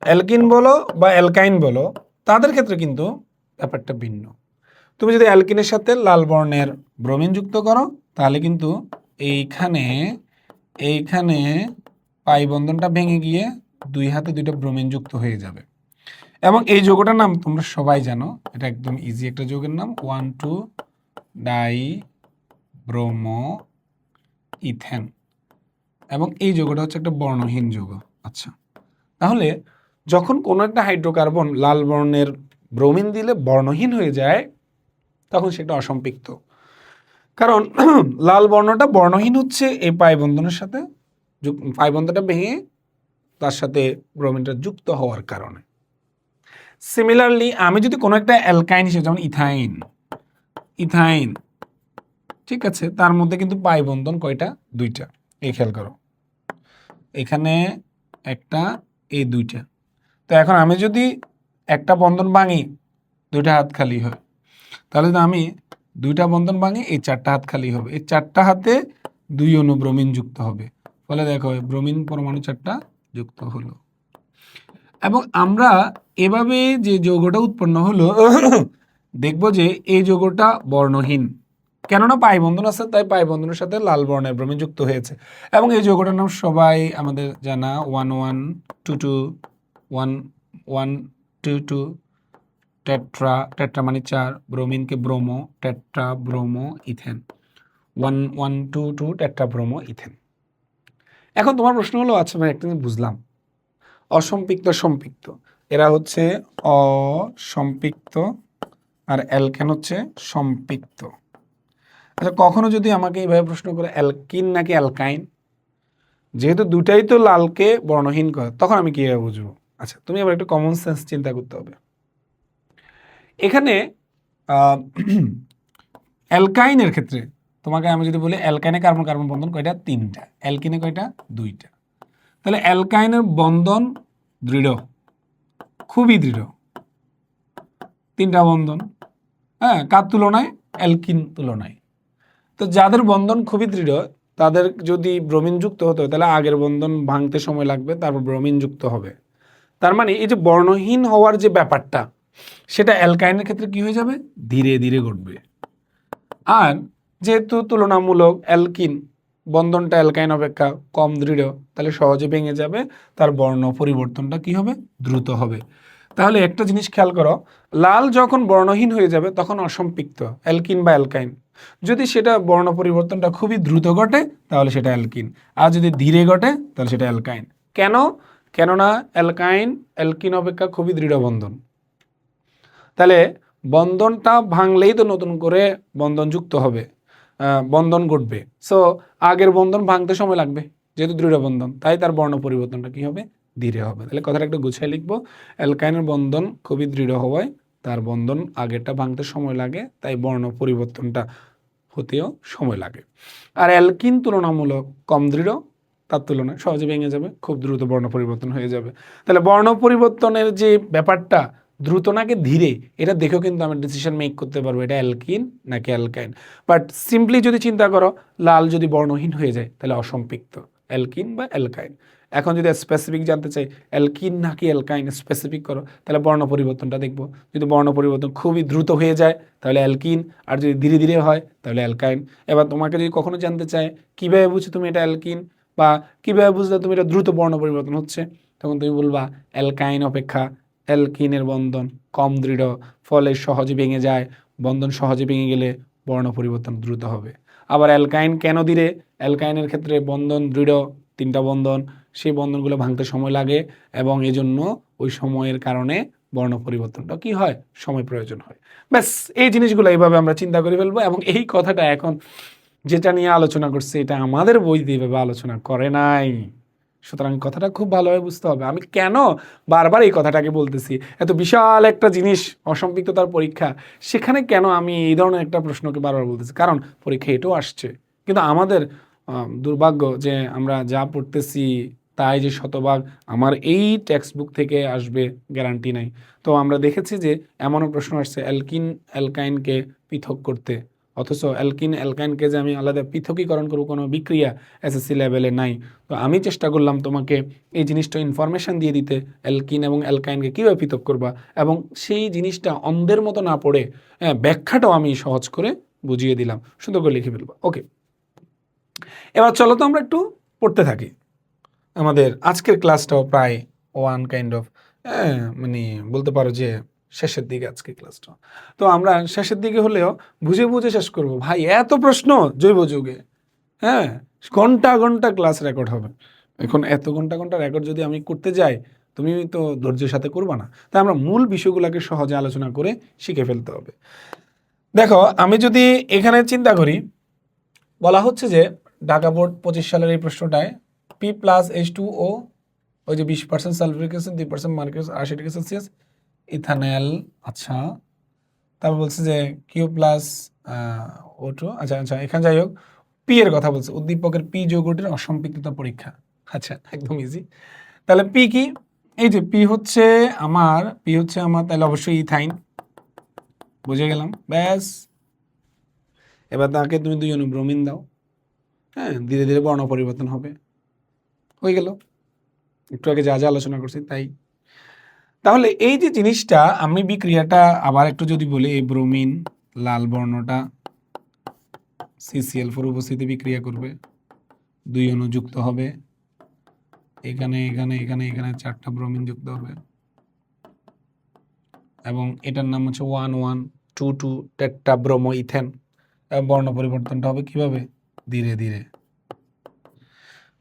অ্যালকিন বলো বা অ্যালকাইন বলো, তাদের ক্ষেত্রে কিন্তু ব্যাপারটা ভিন্ন। তুমি যদি অ্যালকিনের সাথে লাল বর্ণের ব্রোমিন যুক্ত করো, তাহলে কিন্তু এইখানে এইখানে পাই বন্ধনটা ভেঙে গিয়ে দুই হাতে দুইটা ব্রোমিন যুক্ত হয়ে যাবে। এবং এই যৌগটার নাম তোমরা সবাই জানো, এটা একদম ইজি একটা যৌগের নাম 1,2-ডাই ব্রোমো ইথেন। এবং এই যৌগটা হচ্ছে একটা বর্ণহীন যৌগ। আচ্ছা, তাহলে যখন কোনো একটা হাইড্রোকার্বন লাল বর্ণের ব্রোমিন দিলে বর্ণহীন হয়ে যায়, তখন সেটা অসম্পৃক্ত। কারণ লাল বর্ণটা বর্ণহীন হচ্ছে এই পাই বন্ধনের সাথে, পাই বন্ধনটা ভেঙে তার সাথে ব্রোমিনটা যুক্ত হওয়ার কারণে। সিমিলারলি আমি যদি কোনো একটা অ্যালকাইন হিসেবে, যেমন ইথাইন, ইথাইন ঠিক আছে, তার মধ্যে কিন্তু পাই বন্ধন কয়টা, দুইটা। এই খেয়াল করো, এখানে একটা, এই দুইটা। তো এখন আমি যদি একটা বন্ধন ভাঙি, দুইটা হাত খালি হয়। তাহলে যদি আমি দুইটা বন্ধন ভাঙি, এই চারটা হাত খালি হবে। এই চারটা হাতে দুই অণু ব্রোমিন যুক্ত হবে, ফলে দেখো ব্রোমিন পরমাণু চারটা যুক্ত হলো। এবং আমরা এভাবে যে যৌগটা উৎপন্ন হলো দেখব যে এই যৌগটা বর্ণহীন, কেননা পাই বন্ধন আছে, তাই পাই বন্ধনের সাথে লাল বর্ণের ব্রোমিন যুক্ত হয়েছে। এবং এই যৌগটার নাম সবাই আমাদের জানা 1,1,2,2 1,1,2,2 টেট্রা, টেট্রা মানে 4, ব্রোমিনকে bromo, tetrabromoethane, 1,1,2,2 tetrabromoethane. এখন তোমার প্রশ্ন হলো, আচ্ছা ভাই একটা বুঝলাম, অসম্পৃক্ত সম্পৃক্ত, এরা হচ্ছে অসম্পৃক্ত আর অ্যালকেন হচ্ছে সম্পৃক্ত। আচ্ছা কখনো যদি আমাকে এইভাবে প্রশ্ন করে অ্যালকিন নাকি অ্যালকাইন, যেহেতু দুটাই তো লালকে বর্ণহীন করে, তখন আমি কীভাবে বুঝবো? আচ্ছা তুমি আবার একটু কমন সেন্স চিন্তা করতে হবে। এখানে অ্যালকাইনের ক্ষেত্রে তোমাকে আমি যদি বলি অ্যালকাইনে কার্বন কার্বন বন্ধন কয়টা, তিনটা, অ্যালকিনে কয়টা, দুইটা। তাহলে অ্যালকাইনের বন্ধন দৃঢ়, খুবই দৃঢ়, তিনটা বন্ধন। হ্যাঁ, কার তুলনায়, অ্যালকিন তুলনায়। তো যাদের বন্ধন খুবই দৃঢ়, তাদের যদি ব্রোমিন যুক্ত হতে হয়, তাহলে আগের বন্ধন ভাঙতে সময় লাগবে, তারপর ব্রোমিন যুক্ত হবে। তার মানে এই যে বর্ণহীন হওয়ার যে ব্যাপারটা, সেটা অ্যালকাইনের ক্ষেত্রে কি হয়ে যাবে, ধীরে ধীরে ঘটবে। আর যেহেতু তুলনামূলক অ্যালকিন বন্ধনটা অ্যালকাইন অপেক্ষা কম দৃঢ়, তাহলে সহজে ভেঙে যাবে, তার বর্ণ পরিবর্তনটা কি হবে, দ্রুত হবে। তাহলে একটা জিনিস খেয়াল করো, লাল যখন বর্ণহীন হয়ে যাবে তখন অসম্পৃক্ত, অ্যালকিন বা অ্যালকাইন। যদি সেটা বর্ণ পরিবর্তনটা খুবই দ্রুত ঘটে তাহলে সেটা অ্যালকিন, আর যদি ধীরে ঘটে তাহলে সেটা অ্যালকাইন। কেন? কেননা অ্যালকাইন অ্যালকিন অপেক্ষা খুবই দৃঢ় বন্ধন। তাহলে বন্ধনটা ভাঙলেই তো নতুন করে বন্ধন যুক্ত হবে। বন্ধন ঘটবে। সো আগের বন্ধন ভাঙতে সময় লাগবে, যেহেতু দৃঢ় বন্ধন, তাই তার বর্ণ পরিবর্তনটা কি হবে? ধীরে হবে। তাহলে কথাটা একটু গুছিয়ে লিখবো, অ্যালকাইনের বন্ধন খুবই দৃঢ় হওয়ায় তার বন্ধন আগেরটা ভাঙতে সময় লাগে, তাই বর্ণ পরিবর্তনটা হতেও সময় লাগে। আর অ্যালকিন তুলনামূলক কম দৃঢ়, তার তুলনায় সহজে ভেঙে যাবে, খুব দ্রুত বর্ণ পরিবর্তন হয়ে যাবে। তাহলে বর্ণ পরিবর্তনের যে ব্যাপারটা দ্রুত নাকি ধীরে, এটা দেখেও কিন্তু আমি ডিসিশন মেক করতে পারবো এটা অ্যালকিন নাকি অ্যালকাইন। বাট সিম্পলি যদি চিন্তা করো, লাল যদি বর্ণহীন হয়ে যায় তাহলে অসম্পৃক্ত, অ্যালকিন বা অ্যালকাইন। এখন যদি স্পেসিফিক জানতে চাই অ্যালকিন নাকি অ্যালকাইন, স্পেসিফিক করো, তাহলে বর্ণ পরিবর্তনটা দেখবো। যদি বর্ণ পরিবর্তন খুবই দ্রুত হয়ে যায় তাহলে অ্যালকিন, আর যদি ধীরে ধীরে হয় তাহলে অ্যালকাইন। এবার তোমাকে যদি কখনো জানতে চায় কীভাবে বুঝছো তুমি এটা অ্যালকিন, বা কীভাবে বুঝলে তুমি এটা দ্রুত বর্ণ পরিবর্তন হচ্ছে, তখন তুমি বলবা অ্যালকাইন অপেক্ষা অ্যালকিনের বন্ধন কম দৃঢ়, ফলে সহজে ভেঙে যায়, বন্ধন সহজে ভেঙে গেলে বর্ণ পরিবর্তন দ্রুত হবে। আবার অ্যালকাইন কেন ধীরে? অ্যালকাইনের ক্ষেত্রে বন্ধন দৃঢ়, 3টা বন্ধন, সেই বন্ধনগুলো ভাঙতে সময় লাগে, এবং এজন্য ওই সময়ের কারণে বর্ণ পরিবর্তনটা কি হয়? সময় প্রয়োজন হয়। ব্যাস, এই জিনিসগুলো এইভাবে আমরা চিন্তা করে ফেলবো। এবং এই কথাটা এখন যেটা নিয়ে আলোচনা করছে এটা আমাদের বইতে এইভাবে আলোচনা করে নাই। সুতরাং কথাটা খুব ভালোভাবে বুঝতে হবে আমি কেন বারবার এই কথাটাকে বলতেছি। এত বিশাল একটা জিনিস অসম্পৃক্ততার পরীক্ষা, সেখানে কেন আমি এই ধরনের একটা প্রশ্নকে বারবার বলতেছি? কারণ পরীক্ষা এটাও আসছে, কিন্তু আমাদের দুর্ভাগ্য যে আমরা যা পড়তেছি তাই যে শতভাগ আমার এই টেক্সট বুক থেকে আসবে গ্যারান্টি নাই। তো আমরা দেখেছি যে এমনও প্রশ্ন আসছে অ্যালকিন অ্যালকাইনকে পৃথক করতে, অথচ অ্যালকিন অ্যালকাইনকে যে আমি আলাদা পৃথকীকরণ করব কোনো বিক্রিয়া এসএসসি লেভেলে নাই। তো আমি চেষ্টা করলাম তোমাকে এই জিনিসটা ইনফরমেশান দিয়ে দিতে, অ্যালকিন এবং অ্যালকাইনকে কীভাবে পৃথক করবা, এবং সেই জিনিসটা অন্ধের মতো না পড়ে ব্যাখ্যাটাও আমি সহজ করে বুঝিয়ে দিলাম, সুন্দর করে লিখে ফেলবো। ওকে, এবার চলো তো আমরা একটু পড়তে থাকি। আমাদের আজকের ক্লাসটাও প্রায় ওয়ান কাইন্ড অফ মানে বলতে পারো যে শেষের দিকে আজকের ক্লাসটা। তো আমরা শেষের দিকে হলেও বুঝে বুঝে শেষ করব। ভাই এত প্রশ্ন জৈব যুগে, হ্যাঁ, ঘন্টা ঘন্টা ক্লাস রেকর্ড হবে। এখন এত ঘন্টা ঘন্টা রেকর্ড যদি আমি করতে যাই, তুমি তো ধৈর্যের সাথে করবা না। তাই আমরা মূল বিষয়গুলোকে সহজে আলোচনা করে শিখে ফেলতে হবে। দেখো, আমি যদি এখানে চিন্তা করি, বলা হচ্ছে যে ঢাকা বোর্ড 25 সালের এই প্রশ্নটায় পি প্লাস H2O, ওই যে 20% sulphuric acid, 2% mercuric, 80 degree Celsius, ethanol. আচ্ছা, তারপর বলছে যে কিউ প্লাস O2। আচ্ছা আচ্ছা, এখানে যাই হোক, পি এর কথা বলছে, উদ্দীপকের পি যৌগটির অসম্পৃক্ততা পরীক্ষা। আচ্ছা, একদম ইজি। তাহলে পি কি? এই যে পি হচ্ছে আমার তাহলে অবশ্যই ইথাইন, বুঝে গেলাম। ব্যাস, এবার তাকে তুমি 2 অনু ব্রোমিন দাও, হ্যাঁ, ধীরে ধীরে বর্ণ পরিবর্তন হবে, হয়ে গেল। একটু আগে যা যা আলোচনা করছি তাই। তাহলে এই যে জিনিসটা, আমি বিক্রিয়াটা আবার একটু যদি বলি, এই ব্রোমিন লাল বর্ণটা CCl4 উপস্থিতি বিক্রিয়া করবে, 2 অণু যুক্ত হবে, এখানে এখানে এখানে এখানে 4টা ব্রোমিন যুক্ত হবে, এবং এটার নাম হচ্ছে 1122 টেট্রাব্রোমো ইথেন। বর্ণ পরিবর্তনটা হবে কিভাবে? ধীরে ধীরে।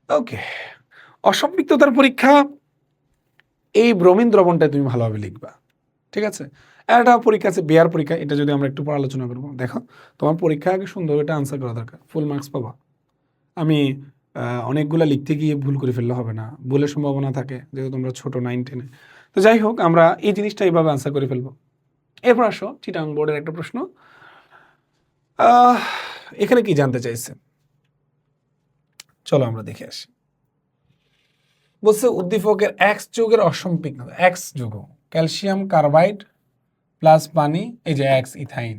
ওকে, অসম্পৃক্ততার পরীক্ষা, এই ব্রোমিন দ্রবণটা তুমি ভালোভাবে লিখবা, ঠিক আছে? একটা পরীক্ষা আছে বেয়ার পরীক্ষা, এটা যদি আমরা একটু পর আলোচনা করবো। দেখো, তোমার পরীক্ষা আগে সুন্দর এটা আনসার করা দরকার, ফুল মার্কস পাবা। আমি অনেকগুলো লিখতে গিয়ে ভুল করে ফেললে হবে না, ভুলের সম্ভাবনা থাকে যেহেতু তোমরা ছোট 9-10-এ। তো যাই হোক, আমরা এই জিনিসটা এইভাবে আনসার করে ফেলবো। এরপর আসো চিটাং বোর্ডের একটা প্রশ্ন। এখানে কি জানতে চাইছে, চলো আমরা দেখে আসি। বলছে উদ্দীপকের এক্স যৌগের অসম্পৃক্ততা, এক্স যৌগ ক্যালসিয়াম কার্বাইড প্লাস পানি, এই যে এক্স ইথাইন।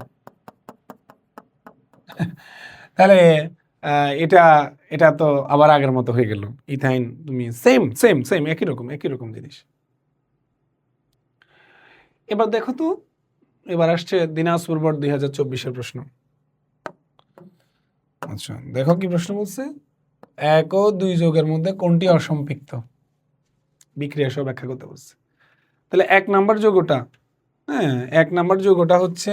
তাহলে এটা এটা তো আবার আগের মতো হয়ে গেল, ইথাইন তুমি সেম সেম সেম একই রকম জিনিস। এবার দেখো তো, এবার আসছে দিনাজপুর বোর্ড 2024-এর প্রশ্ন। আচ্ছা, দেখো কি প্রশ্ন বলছে, 1 ও 2 যৌগের মধ্যে কোনটি অসম্পৃক্ত, বিক্রিয়া সহ ব্যাখ্যা করতে বলছে। তাহলে 1 নাম্বার যৌগটা, হ্যাঁ 1 নাম্বার যৌগটা হচ্ছে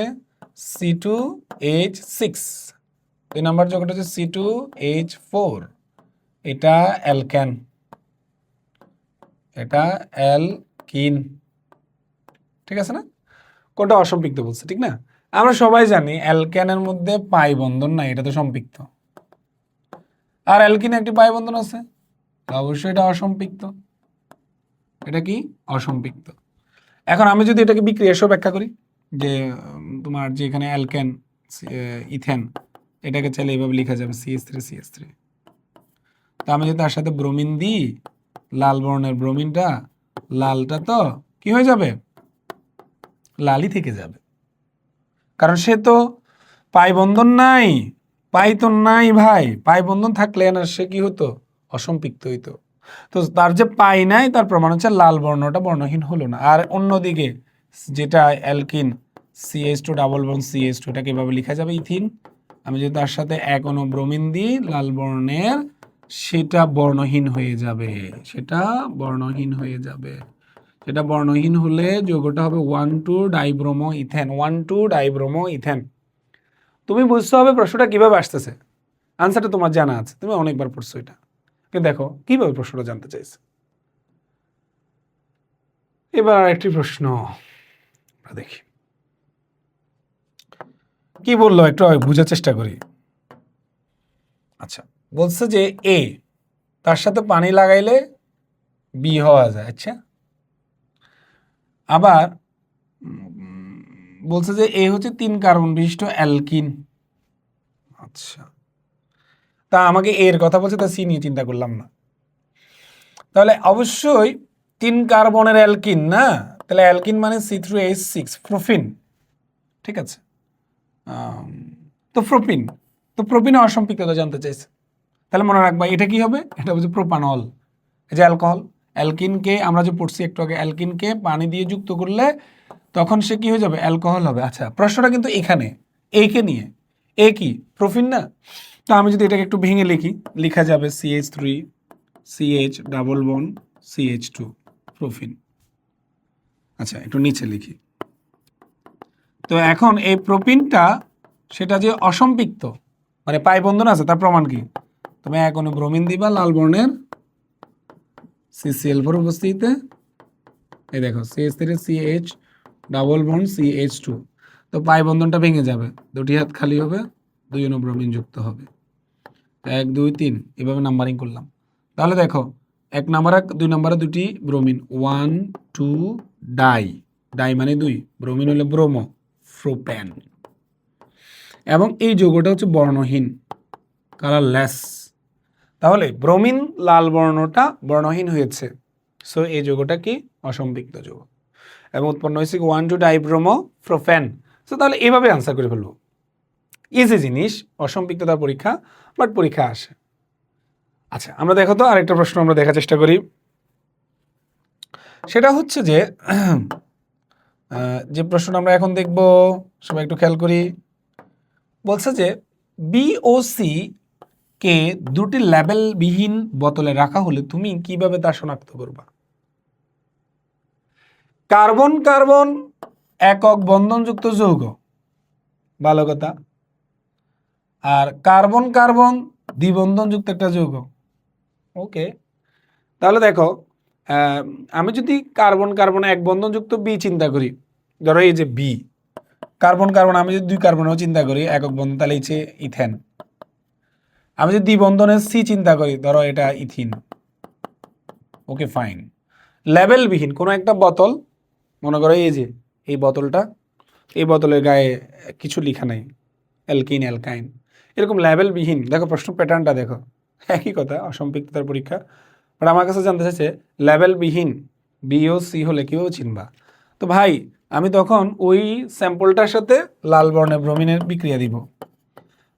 C2H6, 2 নাম্বার যৌগটা হচ্ছে C2H4, এটা অ্যালকেন, এটা অ্যালকিন, ঠিক আছে না? কোনটা অসম্পৃক্ত বলছে, ঠিক না? আমরা সবাই জানি অ্যালকেনের মধ্যে পাই বন্ধন নাই, এটা তো সম্পৃক্ত। আর অ্যালকিনে একটি পাই বন্ধন আছে, অবশ্যই এটা অসম্পৃক্ত। এটা কি? অসম্পৃক্ত। এখন আমি যদি এটাকে বিক্রিয়া সহ ব্যাখ্যা করি, যে তোমার যে এখানে অ্যালকেন ইথেন, এটাকে চাইলে এইভাবে লেখা যাবে CH3CH3। তা আমি যদি তার সাথে ব্রোমিন দিই, লাল বর্ণের ব্রোমিনটা, লালটা তো কি হয়ে যাবে? লালই থেকে যাবে, কারণ সে তো পাই বন্ধন নাই, পাই তো নাই ভাই। পাই বন্ধন থাকলে না সে কি হতো? অসম্পৃক্ত হইতো। তো তার যে পাই নাই তার প্রমাণ হচ্ছে লাল বর্ণটা বর্ণহীন হলো না। আর অন্যদিকে যেটা alkyne CH2 double bond CH2, এটাকে এভাবে লেখা যাবে ইথিন। আমি যদি তার সাথে এক অণু ব্রোমিন দিই লাল বর্ণের, সেটা বর্ণহীন হয়ে যাবে, সেটা বর্ণহীন হয়ে যাবে। সেটা বর্ণহীন হলে যৌগটা হবে 1,2 ডাইব্রোমো ইথেন, 1,2 ডাইব্রোমো ইথেন। তুমি বুঝতে হবে প্রশ্নটা কিভাবে আসতেছে। আনসারটা তোমার জানা আছে, তুমি অনেকবার পড়ছো এটা, কিন্তু দেখো কিভাবে প্রশ্নটা জানতে চাইছে। এবার আরেকটি প্রশ্ন আমরা দেখি কি বললো, একটু বোঝার চেষ্টা করি। আচ্ছা, বলছে যে এ তার সাথে পানি লাগাইলে বি হওয়া যায়। আচ্ছা, আবার বলছে যে এ হচ্ছে 3 কার্বন বিশিষ্ট অ্যালকিন। আচ্ছা, তা আমাকে এর কথা বলছে, তা সি নিয়ে চিন্তা করলাম না। তাহলে অবশ্যই 3 কার্বনের অ্যালকিন না, তাহলে অ্যালকিন মানে C3H6 প্রোফিন, ঠিক আছে। তো প্রোপিন, তো প্রোপিনে অসম্পৃক্ততা জানতে চাইছে। তাহলে মনে রাখবা এটা কি হবে? এটা হচ্ছে প্রোপানল, এই যে অ্যালকোহল। অ্যালকিনকে আমরা যে পড়ছি একটু আগে, অ্যালকিনকে পানি দিয়ে যুক্ত করলে তখন সে কি হয়ে যাবে? অ্যালকোহল হবে। আচ্ছা, প্রশ্নটা কিন্তু এখানে একে নিয়ে। এ কি? প্রোফিন না? তো আমি যদি এটাকে একটু ভেঙে লিখি, লেখা যাবে CH3 CH double bond CH2 প্রোফিন। আচ্ছা, একটু নিচে লিখি। তো এখন এই প্রোপিনটা সেটা যে অসম্পৃক্ত, মানে পাই বন্ধন আছে, তার প্রমাণ কি? তুমি এক অণু ব্রোমিন দিবা লাল বর্ণের CCl4 উপস্থিতিতে, এই দেখো CH3CH ডাবল বন্ড CH2, তো পাই বন্ধনটা ভেঙে যাবে, দুটি হাত খালি হবে, 2 অণু ব্রোমিন যুক্ত হবে। 1 2 3 এভাবে নাম্বারিং করলাম। তাহলে দেখো 1 নাম্বার 2 নাম্বারে দুটি ব্রোমিন, 1 2 ডাই, ডাই মানে 2, ব্রোমিন হলে ব্রোমো, প্রোপ্যান। এবং এই যৌগটা হচ্ছে বর্ণহীন, কালারলেস। তাহলে ব্রোমিন লাল বর্ণটা বর্ণহীন হয়েছে, সো এই যৌগটা কি? অসম্পৃক্ত যৌগ। এবং উৎপন্ন হয়েছে 1,2 ডাইব্রোমো প্রোফেন। সো তাহলে এইভাবে আনসার করে ফেলবো। ইজি জিনিস, অসম্পৃক্ততার পরীক্ষা, বাট পরীক্ষা আসে। আচ্ছা, আমরা দেখো তো আরেকটা প্রশ্ন আমরা দেখার চেষ্টা করি। সেটা হচ্ছে যে যে প্রশ্নটা আমরা এখন দেখব, সবাই একটু খেয়াল করি। বলছে যে BOC কে দুটি লেবেলবিহীন বোতলে রাখা হলে তুমি কিভাবে তা শনাক্ত করবা? কার্বন কার্বন একক বন্ধনযুক্ত যৌগ, ভালো কথা। আর কার্বন কার্বন দ্বিবন্ধনযুক্ত একটা যৌগ, ওকে। তাহলে দেখো আমি যদি কার্বন কার্বন এক বন্ধনযুক্ত বি চিন্তা করি, ধরো এই যে বি, কার্বন কার্বন আমি যদি 2 কার্বনেও চিন্তা করি একক বন্ধন, তাহলে হচ্ছে ইথেন। আমি যদি দ্বিবন্ধনের সি চিন্তা করি, ধরো এটা ইথিন, ওকে ফাইন। লেবেলবিহীন কোনো একটা বোতল, মনে করো এই যে এই বোতলটা, এই বোতলের গায়ে কিছু লেখা নাই, অ্যালকিন অ্যালকাইন, এরকম লেবেলবিহীন। দেখো প্রশ্ন প্যাটার্নটা দেখো, একই কথা, অসম্পৃক্ততার পরীক্ষা। বাট আমার কাছে জানতে চাইছে লেবেলবিহীন BOC হলে কীভাবে চিনবা? তো ভাই আমি তখন ওই স্যাম্পলটার সাথে লাল বর্ণের ব্রোমিনের বিক্রিয়া দিব,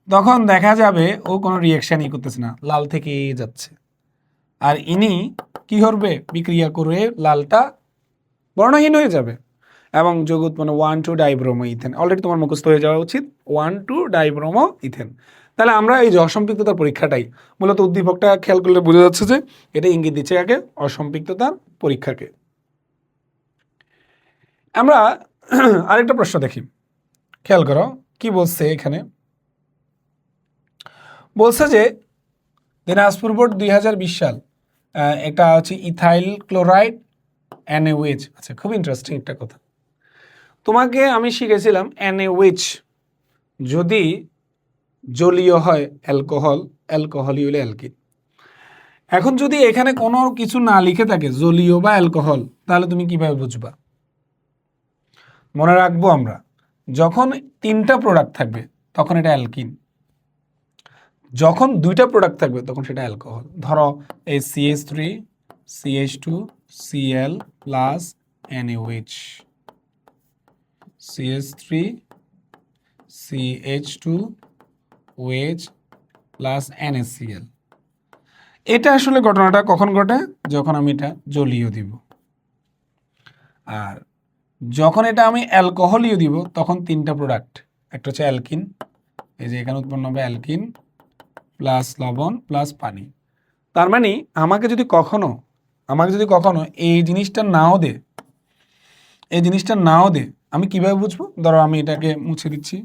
তখন দেখা যাবে ও কোনো রিয়াকশানই করতেছে না, লাল থেকেই যাচ্ছে। আর ইনি কি করবে? বিক্রিয়া করে লালটা বর্ণহীন হয়ে যাবে এবং যৌগ উৎপন্ন 1,2 ডাইব্রোমো ইথেন। অলরেডি তোমার মুখস্থ হয়ে যাওয়া উচিত 1,2 ডাইব্রোমো ইথেন। তাহলে আমরা এই যে অসম্পৃক্ততার পরীক্ষাটাই মূলত, উদ্দীপকটা খেয়াল করলে বোঝা যাচ্ছে যে এটা ইঙ্গিত দিচ্ছে আগে অসম্পৃক্ততার পরীক্ষাকে। আমরা আরেকটা প্রশ্ন দেখি, খেয়াল করো কি বলছে এখানে। বলছে যে দিনাজপুর বোর্ড 2020 সাল, এটা হচ্ছে ইথাইল ক্লোরাইড NaOH। আচ্ছা, খুব ইন্টারেস্টিং একটা কথা। তোমাকে আমি শিখেছিলাম NaOH যদি জলীয় হয় অ্যালকোহল, অ্যালকোহলই হলে অ্যালকিন। এখন যদি এখানে কোনো কিছু না লিখে থাকে জলীয় বা অ্যালকোহল, তাহলে তুমি কিভাবে বুঝবা? মনে রাখবো আমরা, যখন 3টা প্রোডাক্ট থাকবে তখন এটা অ্যালকিন, যখন 2টা প্রোডাক্ট থাকবে তখন সেটা অ্যালকোহল। ধরো এই CH3 CH2 Cl plus NaOH, CH3 CH2 OH plus NaCl। এটা আসলে ঘটনাটা কখন ঘটে? যখন আমি এটা জলীয় দিব। আর যখন এটা আমি অ্যালকোহলীয় দিব তখন 3টা প্রোডাক্ট, একটা হচ্ছে অ্যালকিন, এই যে এখানে উৎপন্ন হবে অ্যালকিন প্লাস লবণ প্লাস পানি। তার মানে আমাকে যদি কখনো এই জিনিসটা নাও দে, আমি কিভাবে বুঝবো? ধরো আমি এটাকে মুছে দিচ্ছি,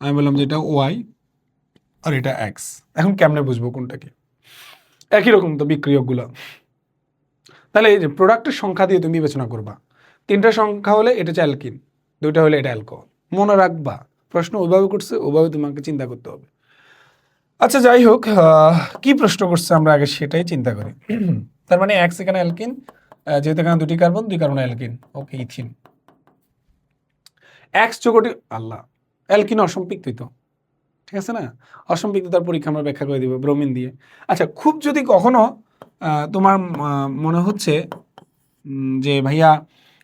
আমি বললাম যে এটা ওয়াই আর এটা এক্স। এখন কেমনে বুঝবো কোনটা কি? একই রকম তো বিক্রিয়কগুলো। তাহলে এই যে প্রোডাক্টের সংখ্যা দিয়ে তুমি বিবেচনা করবা, 3টা সংখ্যা হলে এটা হচ্ছে অ্যালকিন, 2টা হলে এটা অ্যালকোহল। মনে রাখবা, প্রশ্ন ওইভাবে করছে, ওইভাবে তোমাকে চিন্তা করতে হবে। আচ্ছা যাই হোক, কি প্রশ্ন করছে আমরা আগে সেটাই চিন্তা করি। তার মানে এক্স এখানে অ্যালকিন, যেহেতু এখানে 2টি কার্বন, 2 কার্বন অ্যালকিন, ওকে ইথিন। এক্স যৌগটি অ্যালকিন অসম্পৃক্তই তো, ঠিক আছে না? অসম্পৃক্ততার পরীক্ষা আমরা ব্যাখ্যা করে দিব ব্রোমিন দিয়ে। আচ্ছা, খুব যদি কখনো তোমার মনে হচ্ছে যে ভাইয়া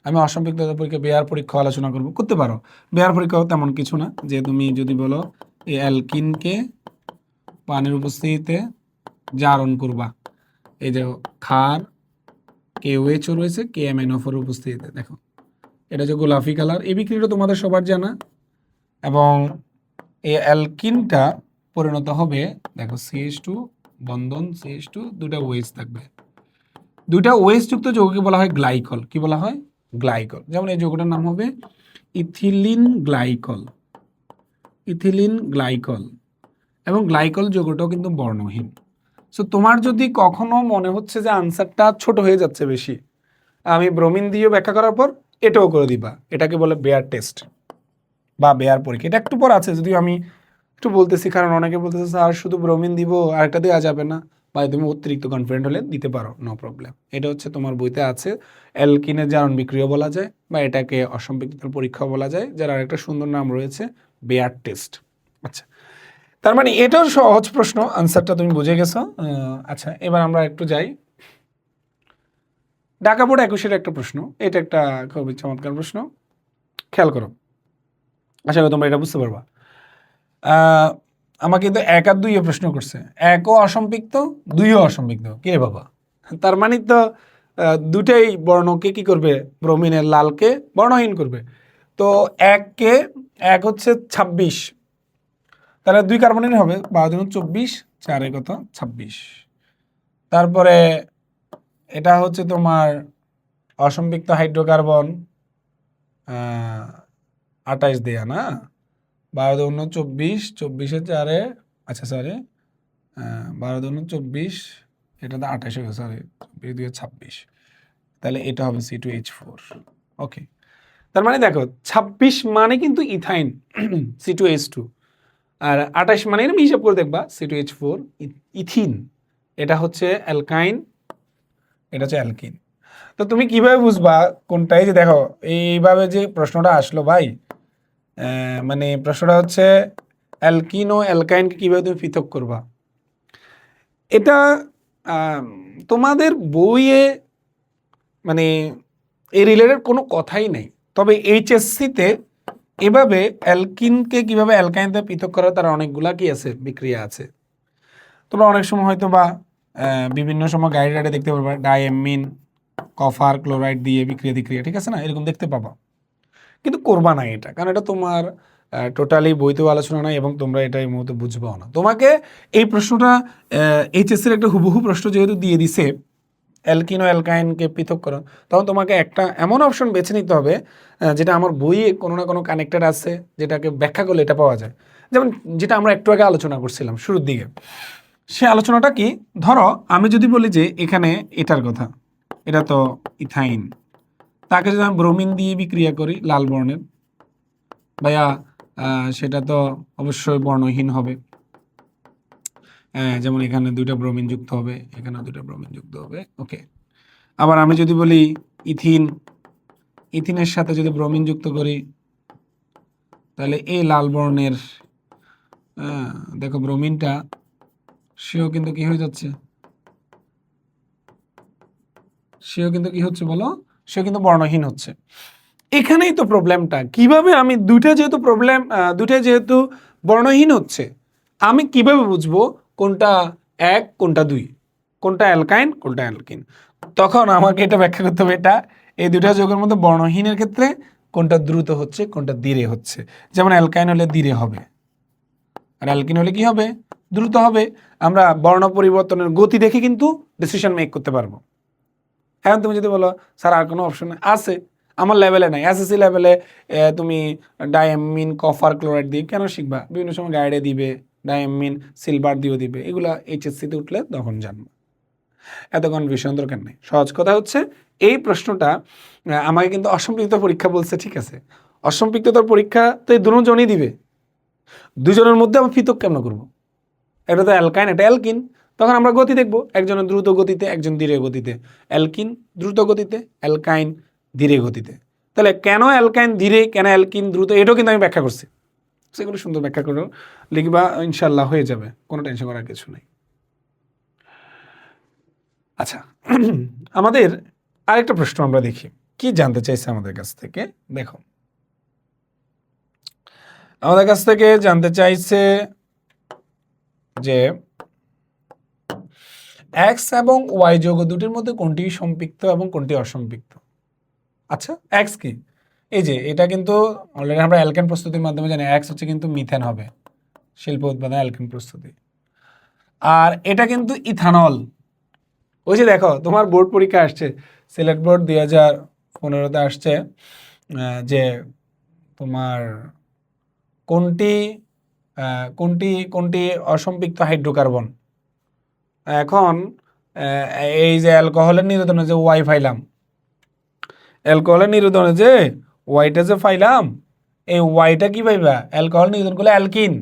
আমি অসম্পৃক্ততার পরীক্ষা বেয়ার পরীক্ষা আলোচনা করতে পারো। বেয়ার পরীক্ষাও তেমন কিছু না, যে তুমি যদি বলো এই অ্যালকিনকে পানির উপস্থিতিতে জারণ করবা, এই যে ক্ষার KOH রয়েছে KMnO4 উপস্থিতিতে, দেখো এটা যে গোলাপি কালার, এই বিক্রিয়াটা তোমাদের সবার জানা। এবং এই অ্যালকিনটা পরিণত হবে, দেখো CH2 বন্ধন CH2, 2টা OH থাকবে, 2টা OH যুক্ত যৌগকে বলা হয় গ্লাইকল। কি বলা হয়? গ্লাইকল। যেমন এই যৌগটার নাম হবে ইথিলিন গ্লাইকল। এবং গ্লাইকল যৌগটাও কিন্তু বর্ণহীন। সো তোমার যদি কখনো মনে হচ্ছে যে আনসারটা ছোট হয়ে যাচ্ছে বেশি, আমি ব্রোমিন দিয়েও ব্যাখ্যা করার পর এটাও করে দিবা। এটাকে বলে বেয়ার টেস্ট বা বেয়ার পরীক্ষা। এটা একটু পর আছে, যদিও আমি একটু বলতেছি, কারণ অনেকে বলতেছে স্যার শুধু ব্রোমিন দিব আর একটা দেওয়া যাবে না, বা তুমি অতিরিক্ত কনফিডেন্ট হলে দিতে পারো, নো প্রবলেম। এটা হচ্ছে তোমার বইতে আছে, অ্যালকিনের জারণ বিক্রিয়া বলা যায়, বা এটাকে অসম্পৃক্ততার পরীক্ষা বলা যায়, যার আরেকটা সুন্দর নাম রয়েছে বেয়ার টেস্ট। আচ্ছা, তার মানে এটাও সহজ প্রশ্ন, আনসারটা তুমি বুঝে গেছো। আচ্ছা, এবার আমরা একটু যাই ঢাকা বোর্ড 21-এর একটা প্রশ্ন। এটা একটা খুবই চমৎকার প্রশ্ন, খেয়াল করো, আশা করি তোমরা এটা বুঝতে পারবা। আমাকে কিন্তু 1 আর 2 প্রশ্ন করছে, 1ও অসম্পৃক্ত, 2ও অসম্পৃক্ত। কি রে বাবা, তার মানে তো দুটাই বর্ণকে কি করবে? ব্রোমিনের লালকে বর্ণহীন করবে। তো 1 হচ্ছে 26, তাহলে 2 কার্বনের হবে 12 × 24, 4 কত 26। তারপরে এটা হচ্ছে তোমার অসম্পৃক্ত হাইড্রোকার্বন 28 দেয়া না, 12 × 24, 24 4, আচ্ছা সরি 12 × 24, এটা তো 28 হবে, সরি 2 26, তাহলে এটা হবে C2H4। ওকে, তার মানে দেখো 26 মানে কিন্তু ইথাইন C2H2, আর 28 মানে আমি হিসাব করে দেখবা C2H4 ইথিন। এটা হচ্ছে অ্যালকাইন, এটা হচ্ছে অ্যালকিন। তো তুমি কিভাবে বুঝবা কোনটাই? যে দেখো এইভাবে যে প্রশ্নটা আসলো ভাই, মানে প্রশ্নটা হচ্ছে অ্যালকিন ও অ্যালকাইনকে কীভাবে তুমি পৃথক করবা। এটা তোমাদের বইয়ে মানে এই রিলেটেড কোনো কথাই নেই, তবে HSC-তে এভাবে অ্যালকিনকে কীভাবে অ্যালকাইনতে পৃথক করা তার অনেকগুলা কি আছে, বিক্রিয়া আছে। তোমরা অনেক সময় হয়তো বা বিভিন্ন সময় গাইডে দেখতে পারবা ডাইএমিন কপার ক্লোরাইড দিয়ে বিক্রিয়া, ঠিক আছে না, এরকম দেখতে পাবা। কিন্তু করবা না এটা, কারণ এটা তোমার টোটালি বইতেও আলোচনা নাই, এবং তোমরা এটা এই মুহূর্তে বুঝবাও না। তোমাকে এই প্রশ্নটা HSC-র একটা হুবহু প্রশ্ন যেহেতু দিয়ে দিছে, অ্যালকিন ও অ্যালকাইনকে পৃথক করো, তখন তোমাকে একটা এমন অপশন বেছে নিতে হবে যেটা আমার বইয়ে কোনো না কোনো কানেক্টেড আছে, যেটাকে ব্যাখ্যা করলে এটা পাওয়া যায়। যেমন যেটা আমরা একটু আগে আলোচনা করছিলাম শুরুর দিকে, সে আলোচনাটা কি? ধরো আমি যদি বলি যে এখানে এটার কথা, এটা তো ইথাইন, তাকে যদি আমি ব্রোমিন দিয়ে বিক্রিয়া করি লাল বর্ণের, ভাইয়া সেটা তো অবশ্যই বর্ণহীন হবে। যেমন এখানে 2টা ব্রোমিন যুক্ত হবে, এখানে 2টা ব্রোমিন যুক্ত হবে। ওকে, আবার আমি যদি বলি ইথিনের সাথে যদি ব্রোমিন যুক্ত করি, তাহলে এই লাল বর্ণের দেখো ব্রোমিনটা সেও কিন্তু কি হয়ে যাচ্ছে, সেও কিন্তু কি হচ্ছে বলো, সেও কিন্তু বর্ণহীন হচ্ছে। এখানেই তো প্রবলেমটা, কিভাবে আমি দুইটা যেহেতু বর্ণহীন হচ্ছে, আমি কিভাবে বুঝবো কোনটা 1 কোনটা 2, কোনটা অ্যালকাইন কোনটা অ্যালকিন? তখন আমাকে এটা ব্যাখ্যা করতে হবে, এটা এই দুইটা যৌগের মধ্যে বর্ণহীনের ক্ষেত্রে কোনটা দ্রুত হচ্ছে কোনটা ধীরে হচ্ছে। যেমন অ্যালকাইন হলে ধীরে হবে, আর অ্যালকিন হলে কি হবে, দ্রুত হবে। আমরা বর্ণ পরিবর্তনের গতি দেখে কিন্তু ডিসিশন মেক করতে পারবো। এখন তুমি যদি বলো স্যার আর কোনো অপশন আছে, আমার লেভেলে নাই, এসএসসি লেভেলে তুমি ডায়ামিন কপার ক্লোরাইড দিয়ে কেন শিখবা? বিভিন্ন সময় গাইডে দিবে, ডায়ামিন সিলভার দিয়েও দিবে, এগুলো এইচএসসিতে উঠলে তখন জানবো। এত কনফিউশন দরকার নেই। সহজ কথা হচ্ছে এই প্রশ্নটা আমাকে কিন্তু অসম্পৃক্ত পরীক্ষা বলছে, ঠিক আছে? অসম্পৃক্ততার পরীক্ষা তো এই দুজনই দিবে, দুজনের মধ্যে আমি পৃথক কেমন করবো? এটা তো অ্যালকাইন, এটা অ্যালকিন। তখন আমরা গতি দেখব, একজনের দ্রুত গতিতে একজন ধীরে গতিতে। অ্যালকিন দ্রুত গতিতে, অ্যালকাইন ধীরে গতিতে। তাহলে কেন অ্যালকাইন ধীরে, কেন অ্যালকিন দ্রুত, এটাও কিন্তু আমি ব্যাখ্যা করছি। সেগুলো সুন্দর ব্যাখ্যা করে লিখবা, ইনশাল্লাহ হয়ে যাবে, কোনো টেনশন করার কিছু নেই। আচ্ছা, আমাদের আরেকটা প্রশ্ন আমরা দেখি কি জানতে চাইছে আমাদের কাছ থেকে। দেখো, আমাদের কাছ থেকে জানতে চাইছে যে এক্স এবং ওয়াই যৌগ দুটির মধ্যে কোনটি সম্পৃক্ত এবং কোনটি অসম্পৃক্ত। আচ্ছা, এক্স কি? এই যে এটা কিন্তু অলরেডি আমরা অ্যালকেন প্রস্তুতির মাধ্যমে জানি, এক্স হচ্ছে কিন্তু মিথেন হবে, শিল্প উৎপাদন অ্যালকেন প্রস্তুতি। আর এটা কিন্তু ইথানল। ওই যে দেখো তোমার বোর্ড পরীক্ষা আসছে, সিলেট বোর্ড 2015-তে আসছে, যে তোমার কোনটি কোনটি কোনটি অসম্পৃক্ত হাইড্রোকার্বন। এখন এই যে অ্যালকোহলের নিরোধনে যে ওয়াই ফাইলাম, অ্যালকোহলের নিরোধনে যে ওয়াইটা যে ফাইলাম, এই ওয়াইটা কি পাইবা? অ্যালকোহল নিরোধন করলে অ্যালকিন,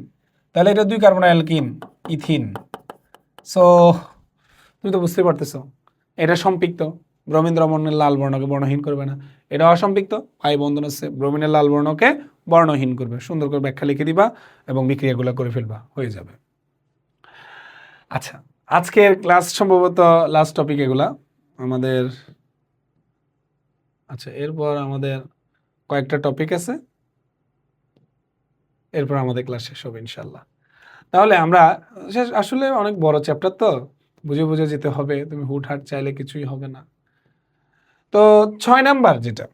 তাহলে এটা 2 কার্বন অ্যালকিন, ইথিন। সো তুমি তো বুঝতে পারতেছো এটা সম্পৃক্ত, ব্রোমিন দ্রবণের লাল বর্ণকে বর্ণহীন করবে না। এটা অসম্পৃক্ত, পাই বন্ধন আছে, ব্রোমিনের লাল বর্ণকে বর্ণহীন করবে। সুন্দর করে ব্যাখ্যা লিখে দিবা এবং বিক্রিয়াগুলো করে ফেলবা, হয়ে যাবে। আচ্ছা, আজকের ক্লাস সম্ভবত লাস্ট টপিক এগুলা আমাদের। আচ্ছা, এরপর আমাদের কয়েকটা টপিক আছে, এরপর আমাদের ক্লাস শেষ হবে ইনশাল্লাহ। তাহলে আমরা আসলে অনেক বড় চ্যাপ্টার, তো বুঝে বুঝে যেতে হবে, তুমি হুটহাট চাইলে কিছুই হবে না। তো 6 নাম্বার যেটা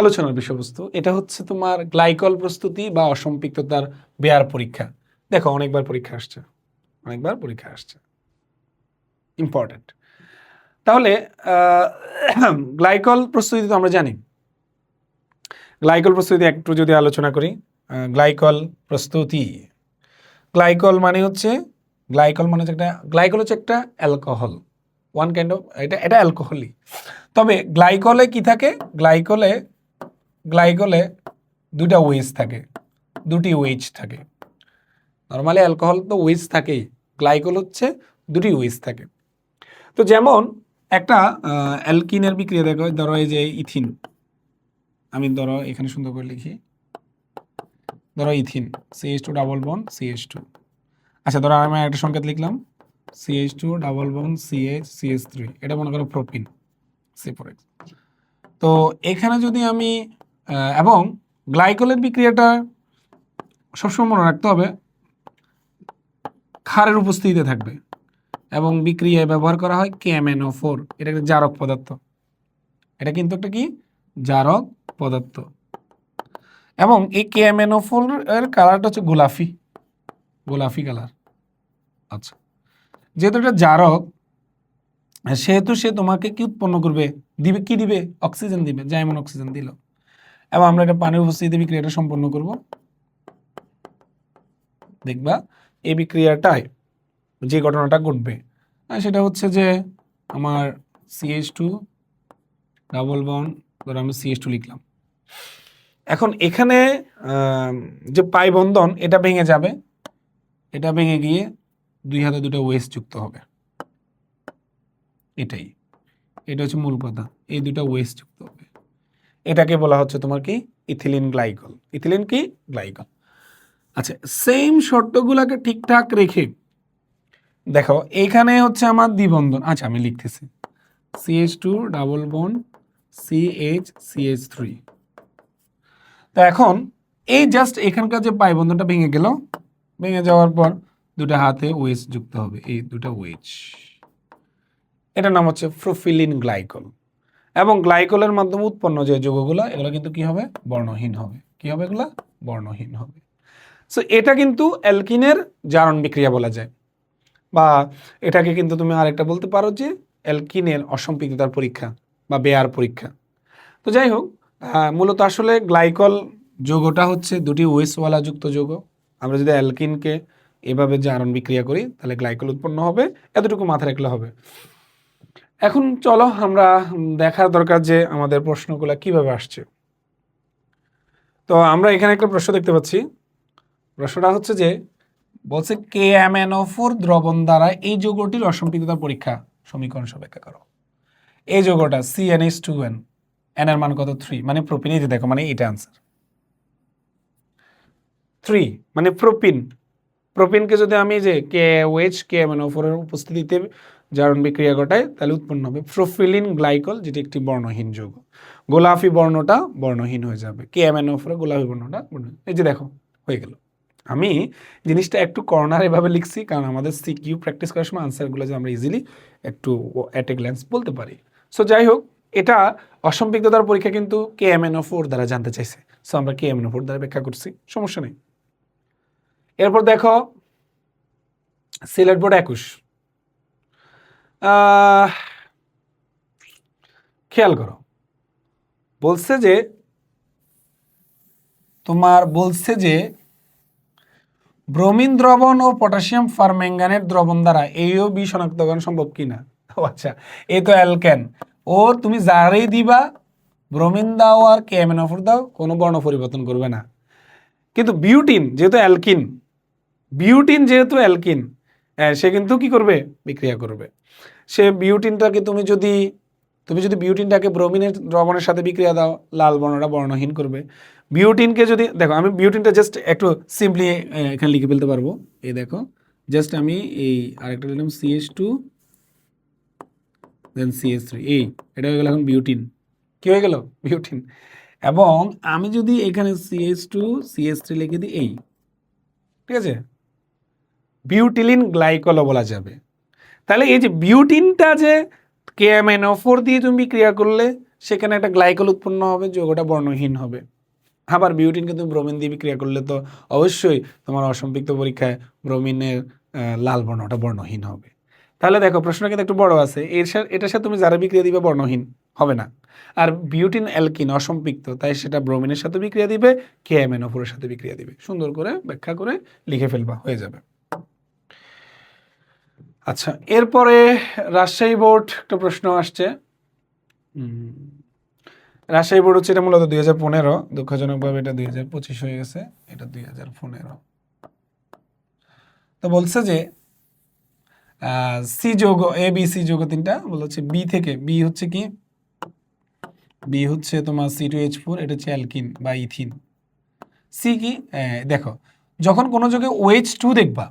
আলোচনার বিষয়বস্তু, এটা হচ্ছে তোমার গ্লাইকল প্রস্তুতি বা অসম্পৃক্ততার বেয়ার পরীক্ষা। দেখো অনেকবার পরীক্ষা আসছে, ইম্পর্টেন্ট। তাহলে গ্লাইকল প্রস্তুতি তো আমরা জানি, গ্লাইকল প্রস্তুতি একটু যদি আলোচনা করি। গ্লাইকল প্রস্তুতি, গ্লাইকল মানে হচ্ছে একটা অ্যালকোহল, ওয়ান কাইন্ড অফ, এটা অ্যালকোহলই। তবে গ্লাইকলে কি থাকে? গ্লাইকলে 2টা ওয়েজ থাকে, 2টি ওয়েজ থাকে। নর্মালি অ্যালকোহল তো ওয়েজ থাকেই, গ্লাইকল হচ্ছে 2টি ওয়েজ থাকে। তো যেমন একটা অ্যালকিনের বিক্রিয়া দেখো, ধরো এই যে ইথিন, আমি ধরো এখানে সুন্দর করে লিখি, ধরো ethene CH2 double bond CH2। আচ্ছা, ধরো আমি একটা সংকেত লিখলাম CH2 ডাবল বন্ড CH3, এটা মনে করো প্রোপিন C4H। তো এখানে যদি আমি এবং গ্লাইকলের বিক্রিয়াটা সবসময় মনে রাখতে হবে ক্ষারের উপস্থিতিতে থাকবে, এবং বিক্রিয়ায় ব্যবহার করা হয় KMnO4, এটা একটা জারক পদার্থ, এটা কিন্তু একটা কি জারক পদার্থ। এবং এই KMnO4 এর কালারটা হচ্ছে গোলাপি কালার। আচ্ছা, যেহেতু এটা জারক, সেহেতু সে তোমাকে কি উৎপন্ন করবে, দিবে অক্সিজেন দিবে, যেমন অক্সিজেন দিল। এবং আমরা এটা পানির উপস্থিতিতে বিক্রিয়াটা সম্পন্ন করব। দেখবা এই বিক্রিয়াটায় যে ঘটনাটা ঘটবে সেটা হচ্ছে যে আমার CH2 ডাবল বন্ড ধরো আমরা CH2 লিখলাম। এখন এখানে যে পাই বন্ধন এটা ভেঙে যাবে, এটা ভেঙে গিয়ে দুই হাতে দুটো ওয়েস যুক্ত হবে, এটাই, এটা হচ্ছে মূল কথা, এই দুটো ওয়েস যুক্ত হবে, এটাকে বলা হচ্ছে তোমার কি ইথিলিন গ্লাইকল। ইথিলিন কি গ্লাইকল। আচ্ছা, সেম শর্তগুলোকে ঠিকঠাক রেখে দেখো এইখানে হচ্ছে আমার দ্বিবন্ধন, আচ্ছা আমি লিখতেছি CH2 ডাবল বন্ড CH3। তো এখন এই জাস্ট এখানকার যে পাই বন্ধনটা ভেঙে গেল, ভেঙে যাওয়ার পর দুটো হাতে ওয়েজ যুক্ত হবে, এই দুটো ওয়েজ, এটার নাম হচ্ছে প্রোপিলিন গ্লাইকল। এবং গ্লাইকলের মাধ্যমে উৎপন্ন যে যৌগগুলো এগুলো কিন্তু কি হবে, বর্ণহীন হবে। কি হবে এগুলা, বর্ণহীন হবে। সো এটা কিন্তু অ্যালকিনের জারণ বিক্রিয়া বলা যায়, বা এটাকে কিন্তু তুমি আরেকটা বলতে পারো যে অ্যালকিনের অসম্পৃক্ততার পরীক্ষা বা বেয়ার পরীক্ষা। তো যাই হোক, মূলত আসলে গ্লাইকল যৌগটা হচ্ছে দুটি ওয়েসওয়ালা যুক্ত যৌগ। আমরা যদি অ্যালকিনকে এভাবে জারণ বিক্রিয়া করি তাহলে গ্লাইকল উৎপন্ন হবে, এতটুকু মাথায় রাখলে হবে। এখন চলো আমরা দেখার দরকার যে আমাদের প্রশ্নগুলো কিভাবে আসছে। তো আমরা এখানে একটা প্রশ্ন দেখতে পাচ্ছি, প্রশ্নটা হচ্ছে যে বলছে KMnO4 দ্রবণ দ্বারা এই যৌগটির অসম্পৃক্ততার পরীক্ষা সমীকরণ ব্যাখ্যা করো। এই যৌগটা CnH2n, n এর মান কত 3, মানে প্রোপিন। এই যে দেখো, মানে এটা আনসার 3 মানে প্রোপিন। প্রোপিনকে যদি আমি যে KOH KMnO4 এর উপস্থিতিতে জারণ বিক্রিয়া ঘটায় তাহলে উৎপন্ন হবে প্রোপিলিন গ্লাইকল, যেটি একটি বর্ণহীন যৌগ। গোলাপি বর্ণটা বর্ণহীন হয়ে যাবে, KMnO4 গোলাপি বর্ণটা বর্ণহীন। এই যে দেখো হয়ে গেল। আমি জিনিসটা একটু কর্নার এভাবে লিখছি কারণ আমাদের সিকিউ প্র্যাকটিস করার সময় আনসারগুলো যে আমরা ইজিলি একটু অ্যাট এ গ্ল্যান্স বলতে পারি। সো যাই হোক, এটা অসম্পৃক্ততার পরীক্ষা কিন্তু KMnO4 দ্বারা জানতে চাইছে। সো আমরা KMnO4 দ্বারা ব্যাখ্যা করছি, সমস্যা নেই। এরপর দেখো সিলেট বোর্ড 21, খেয়াল করো, বলছে যে ব্রোমিন দ্রবণ ও পটাশিয়াম পারম্যাঙ্গানেট দ্রবণ দ্বারা AO/B শনাক্তকরণ সম্ভব কিনা। আচ্ছা, এই তো অ্যালকেন, ও তুমি যারাই দিবা ব্রোমিন দাও আর KMnO4 দাও, কোনো বর্ণ পরিবর্তন করবে না। কিন্তু বিউটিন যেহেতু অ্যালকিন, সে কিন্তু কি করবে, বিক্রিয়া করবে। সে বিউটিনটাকে তুমি যদি বিউটিনটাকে ব্রোমিনের দ্রবণের সাথে বিক্রিয়া দাও, লাল বর্ণটা বর্ণহীন করবে। বিউটিনকে যদি দেখো, আমি বিউটিনটা জাস্ট একটু সিম্পলি এখানে লিখে ফেলতে পারবো। এই দেখো, জাস্ট আমি এই আরেকটা লিখলাম CH2 দেন CH3, এটা হয়ে গেল এখন বিউটিন। কি হয়ে গেল, বিউটিন। এবং আমি যদি এখানে CH2 CH3 লিখে দিই, ঠিক আছে, বিউটিলিন গ্লাইকলও বলা যাবে। তাহলে এই যে বিউটিনটা যে KMnO4 দিয়ে তুমি বিক্রিয়া করলে সেখানে একটা গ্লাইকল উৎপন্ন হবে, যৌগটা বর্ণহীন হবে। আবার বিউটিনকে তুমি ব্রোমিন দিয়ে বিক্রিয়া করলে তো অবশ্যই তোমার অসম্পৃক্ত পরীক্ষায় ব্রোমিনের লাল বর্ণটা বর্ণহীন হবে। তাহলে দেখো প্রশ্ন কিন্তু একটু বড় আছে, এটার সাথে তুমি যারা বিক্রিয়া দিবে বর্ণহীন হবে না। আর বিউটিন অ্যালকিন অসম্পৃক্ত, তাই সেটা ব্রোমিনের সাথে বিক্রিয়া দিবে, KMnO4 এর সাথে বিক্রিয়া দিবে। সুন্দর করে ব্যাখ্যা করে লিখে ফেলবা, হয়ে যাবে। আচ্ছা, এরপরে রাজশাহী বোর্ড একটা প্রশ্ন আসছে। রাজশাহী বোর্ড হচ্ছে এটা মূলত 2015, দুঃখজনকভাবে এটা 2025 হয়ে গেছে, এটা 2015। তো বলছে যে সি যৌগ ABC যৌগ তিনটা বলছে বি হচ্ছে কি, বি হচ্ছে তোমার C2H4, এটা হচ্ছে অ্যালকিন বা ইথিন। সি কি, দেখো যখন কোনো যৌগে OH2 দেখবা,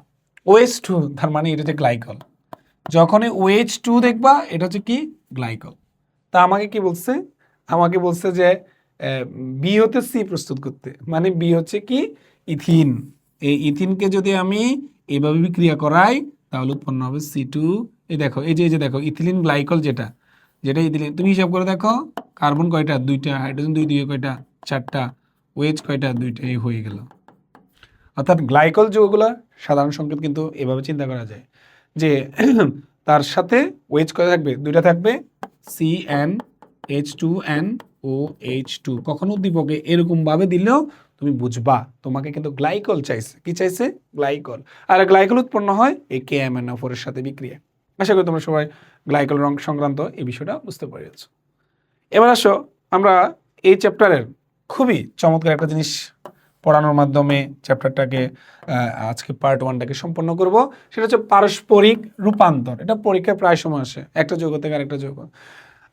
OH2 তার মানে এটা হচ্ছে গ্লাইকল। যখনই OH2 দেখবা এটা হচ্ছে কি, গ্লাইকল। তা আমাকে কি বলছে, আমাকে বলছে যে বি হতে সি প্রস্তুত করতে, মানে বি হচ্ছে কি, ইথিন। এই ইথিনকে যদি আমি এইভাবে বিক্রিয়া করাই তাহলে উৎপন্ন হবে C2। এই দেখো, এই যে দেখো ইথিলিন গ্লাইকল, যেটা ইথিলিন, তুমি হিসাব করে দেখো কার্বন কয়টা, 2টা, হাইড্রোজেন 2 দিয়ে কয়টা, 4টা, ওএইচ কয়টা, 2টা, এই হয়ে গেল। অর্থাৎ গ্লাইকল যৌগগুলো সাধারণ সংকেত কিন্তু এভাবে চিন্তা করা যায় যে তার সাথে ওএইচ কয়টা থাকবে, 2টা থাকবে, CnH2nOH2। কখনো উদ্দীপকে এরকম ভাবে দিলেও তুমি বুঝবা তোমাকে কিন্তু গ্লাইকল চাইছে। কি চাইছে, গ্লাইকল। আর গ্লাইকল উৎপন্ন হয় এই KMnO4 এর সাথে বিক্রিয়া। আশা করি তোমরা সবাই গ্লাইকল রং সংক্রান্ত এই বিষয়টা বুঝতে পেরেছো। এবার আসো আমরা এই চ্যাপ্টারের খুবই চমৎকার একটা জিনিস পড়ানোর মাধ্যমে চ্যাপ্টারটাকে আজকে পার্ট 1টাকে সম্পন্ন করব। সেটা হচ্ছে পারস্পরিক রূপান্তর। এটা পরীক্ষায় প্রায় সময় আসে, একটা যৌগ থেকে আরেকটা যৌগ।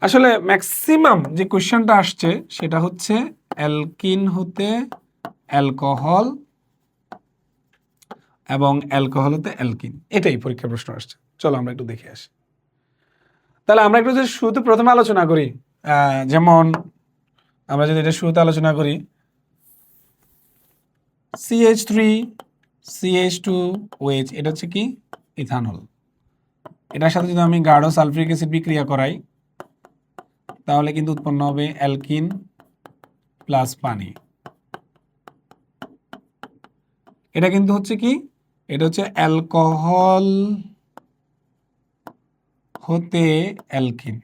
আসলে ম্যাক্সিমাম যে কোয়েশ্চেনটা আসছে সেটা হচ্ছে অ্যালকিন হতে অ্যালকোহল এবং অ্যালকোহল হতে অ্যালকিন, এটাই পরীক্ষার প্রশ্ন আসছে। চলো আমরা একটু দেখে আসি। তাহলে আমরা একটু যদি শুরুতে প্রথমে আলোচনা করি, যেমন আমরা যদি এটা শুরুতে আলোচনা করি, CH3 CH2OH, এটা হচ্ছে কি ইথানল। এটার সাথে যদি আমি গাঢ় সালফিউরিক অ্যাসিড বিক্রিয়া করাই তাহলে কিন্তু উৎপন্ন হবে অ্যালকিন প্লাস পানি। এটা কিন্তু হচ্ছে কি, এটা হচ্ছে অ্যালকোহল হতে অ্যালকিন।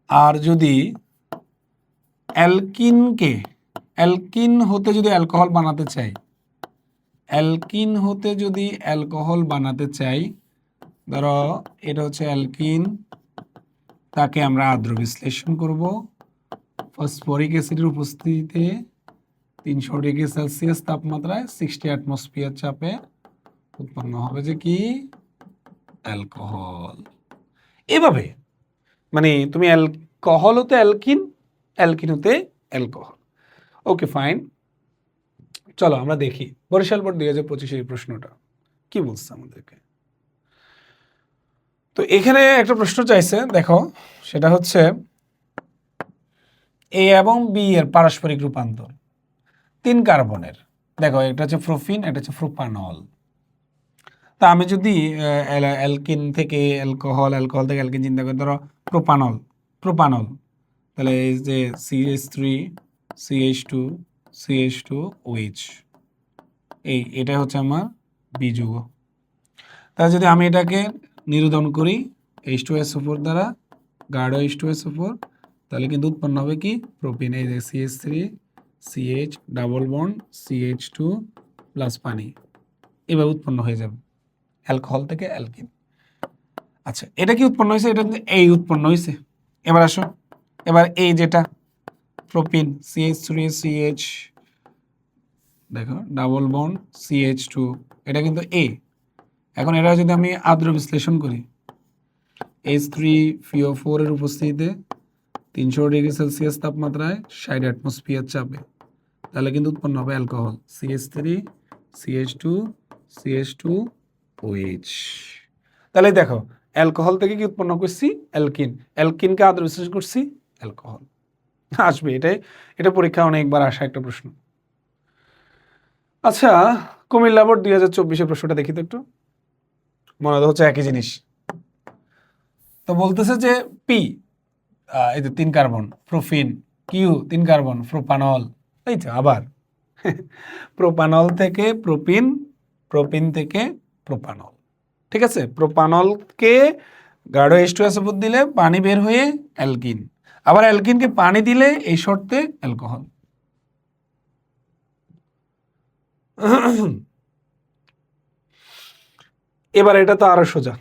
আর যদি অ্যালকিন হতে যদি অ্যালকোহল বানাতে চাই, অ্যালকিন হতে যদি অ্যালকোহল বানাতে চাই, ধরো এটা হচ্ছে অ্যালকিন, তাকে আমরা আদ্র বিশ্লেষণ করব ফসফরিক অ্যাসিডের উপস্থিতিতে 300 ডিগ্রি সেলসিয়াস তাপমাত্রায় 60 অ্যাটমসফিয়ার চাপে উৎপন্ন হবে যে কি অ্যালকোহল। এভাবে মানে তুমি অ্যালকোহল হতে অ্যালকিন, অ্যালকিন হতে অ্যালকোহল। ওকে ফাইন, চলো আমরা দেখি বরিশাল বোর্ড 2025 এই প্রশ্নটা কি বলছে আমাদেরকে। তো এখানে একটা প্রশ্ন চাইছে, দেখো সেটা হচ্ছে এ এবং বি এর পারস্পরিক রূপান্তর 3 কার্বনের। দেখো এটা হচ্ছে প্রোপিন, এটা হচ্ছে প্রোপানল। তা আমি যদি অ্যালকিন থেকে অ্যালকোহল, অ্যালকোহল থেকে অ্যালকিন চিন্তা করি, ধরো প্রোপানল, তাহলে এই যে CH3 CH2 CH2OH, এটা হচ্ছে আমার বি যৌগ। তাহলে যদি আমি এটাকে নিরোধন করি H2SO4 দ্বারা, গাঢ় H2SO4, তাহলে কিন্তু উৎপন্ন হবে কি প্রোপিন। এই যে CH3 CH double bond CH2 plus পানি, এভাবে উৎপন্ন হয়ে যাবে অ্যালকোহল থেকে অ্যালকিন। আচ্ছা, এটা কি উৎপন্ন হয়েছে? এটা কিন্তু এই উৎপন্ন হয়েছে। এবার আসো, এবার এই যেটা প্রোপিন CH3CH, দেখো ডাবল বন্ড CH2, এটা কিন্তু এ। এখন এটা যদি আমি আদ্র বিশ্লেষণ করি H3PO4 এর উপস্থিতিতে 300 ডিগ্রি সেলসিয়াস তাপমাত্রায় 60 অ্যাটমসফিয়ার চাপে, তাহলে কিন্তু উৎপন্ন হবে অ্যালকোহল CH3 CH2 CH2OH। তাহলে দেখো অ্যালকোহল থেকে কি উৎপন্ন করছি অ্যালকিন, অ্যালকিনকে আদ্র বিশ্লেষণ করছি অ্যালকোহল। আসবে, এটা পরীক্ষা অনেকবার আসা একটা প্রশ্ন। আচ্ছা, কুমিল্লা বোর্ড 2024 প্রশ্নটা দেখি তো একটু, মনে হচ্ছে একই জিনিস। তো বলতেছে যে পি, এই যে 3 carbon propene, Q 3 carbon propanol, এই তো আবার প্রোপানল থেকে প্রোপিন, প্রোপিন থেকে প্রোপানল। ঠিক আছে, প্রোপানলকে গাঢ় H2SO4 দিলে পানি বের হয়ে অ্যালকিন, আবার অ্যালকিনকে পানি দিলে এই শর্তে অ্যালকোহল। এবার এটা তো আরো সোজা,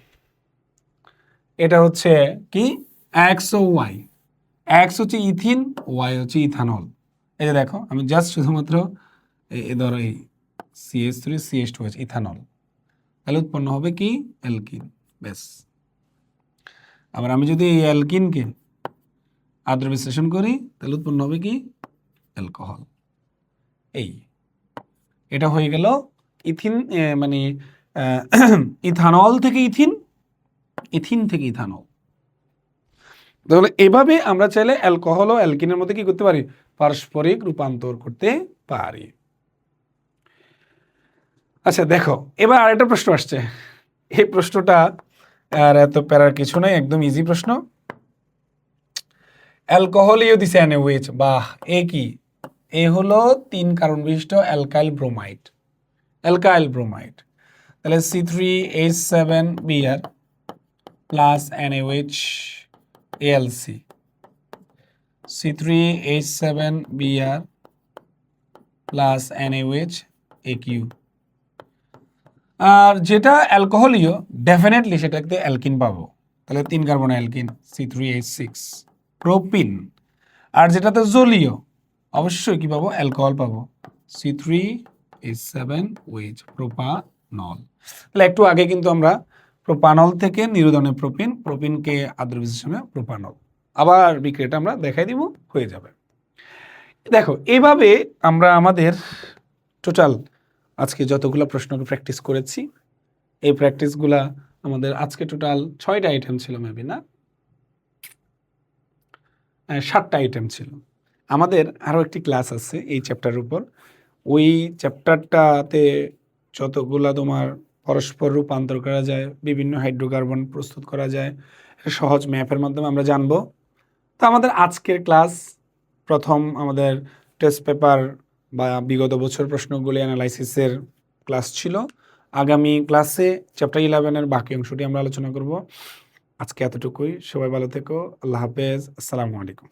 এটা হচ্ছে কি এক্স ও ওয়াই। এক্স হচ্ছে ইথিন, ওয়াই হচ্ছে ইথানল। এই যে দেখো আমি জাস্ট শুধুমাত্র ধরো এই CH3 CH2OH ইথানল, তাহলে উৎপন্ন হবে কি অ্যালকিন, ব্যাস। আবার আমি যদি এই অ্যালকিনকে আদ্র বিশ্লেষণ করি তাহলে উৎপন্ন হবে কি অ্যালকোহল। এটা হয়ে গেল ইথিন, মানে ইথানল থেকে ইথিন, ইথিন থেকে ইথানল। তাহলে এভাবে আমরা চাইলে অ্যালকোহল ও অ্যালকিনের মধ্যে কি করতে পারি, পারস্পরিক রূপান্তর করতে পারি। আচ্ছা দেখো, এবার আরেকটা প্রশ্ন আসছে। এই প্রশ্নটা আর এত প্যারার কিছু নাই, একদম ইজি প্রশ্ন। অ্যালকোহলীয় দিছে NaOH, বাহ, এ কি? এ হলো 3 কার্বন বিশিষ্ট অ্যালকাইল ব্রোমাইড, অ্যালকাইল ব্রোমাইড। তাহলে C3H7Br plus NaOH AlC, C3H7Br plus NaOH AQ। আর যেটা অ্যালকোহলীয় ডেফিনেটলি সেটাতে অ্যালকিন পাবো, তাহলে 3 কার্বন অ্যালকিন C3H6। প্রোপিন, আর যেটাতে জলীয় অবশ্যই কি পাবো, অ্যালকোহল পাবো C3H7OH, প্রোপানল। তাহলে একটু আগে কিন্তু আমরা প্রোপানল থেকে নিরুদনে প্রোপিন, প্রোপিনকে আদ্র বিশেষণে প্রোপানল, আবার বিক্রিয়াটা আমরা দেখাই দিব, হয়ে যাবে। দেখো এইভাবে আমরা আমাদের টোটাল আজকে যতগুলো প্রশ্নকে প্র্যাকটিস করেছি, এই প্র্যাকটিসগুলা আমাদের আজকে টোটাল 6টা আইটেম ছিল, মেবি না 7টা আইটেম ছিল। আমাদের আরও একটি ক্লাস আছে এই চ্যাপ্টারের উপর, ওই চ্যাপ্টারটাতে যতগুলা তোমার পরস্পর রূপান্তর করা যায়, বিভিন্ন হাইড্রোকার্বন প্রস্তুত করা যায়, সহজ ম্যাপের মাধ্যমে আমরা জানবো। তো আমাদের আজকের ক্লাস প্রথম আমাদের টেস্ট পেপার বা বিগত বছর প্রশ্নগুলি অ্যানালাইসিসের ক্লাস ছিল। আগামী ক্লাসে চ্যাপ্টার 11-এর বাকি অংশটি আমরা আলোচনা করব। আজকে এতটুকুই, সবাই ভালো থেকো, আল্লাহ হাফেজ, আসসালামু আলাইকুম।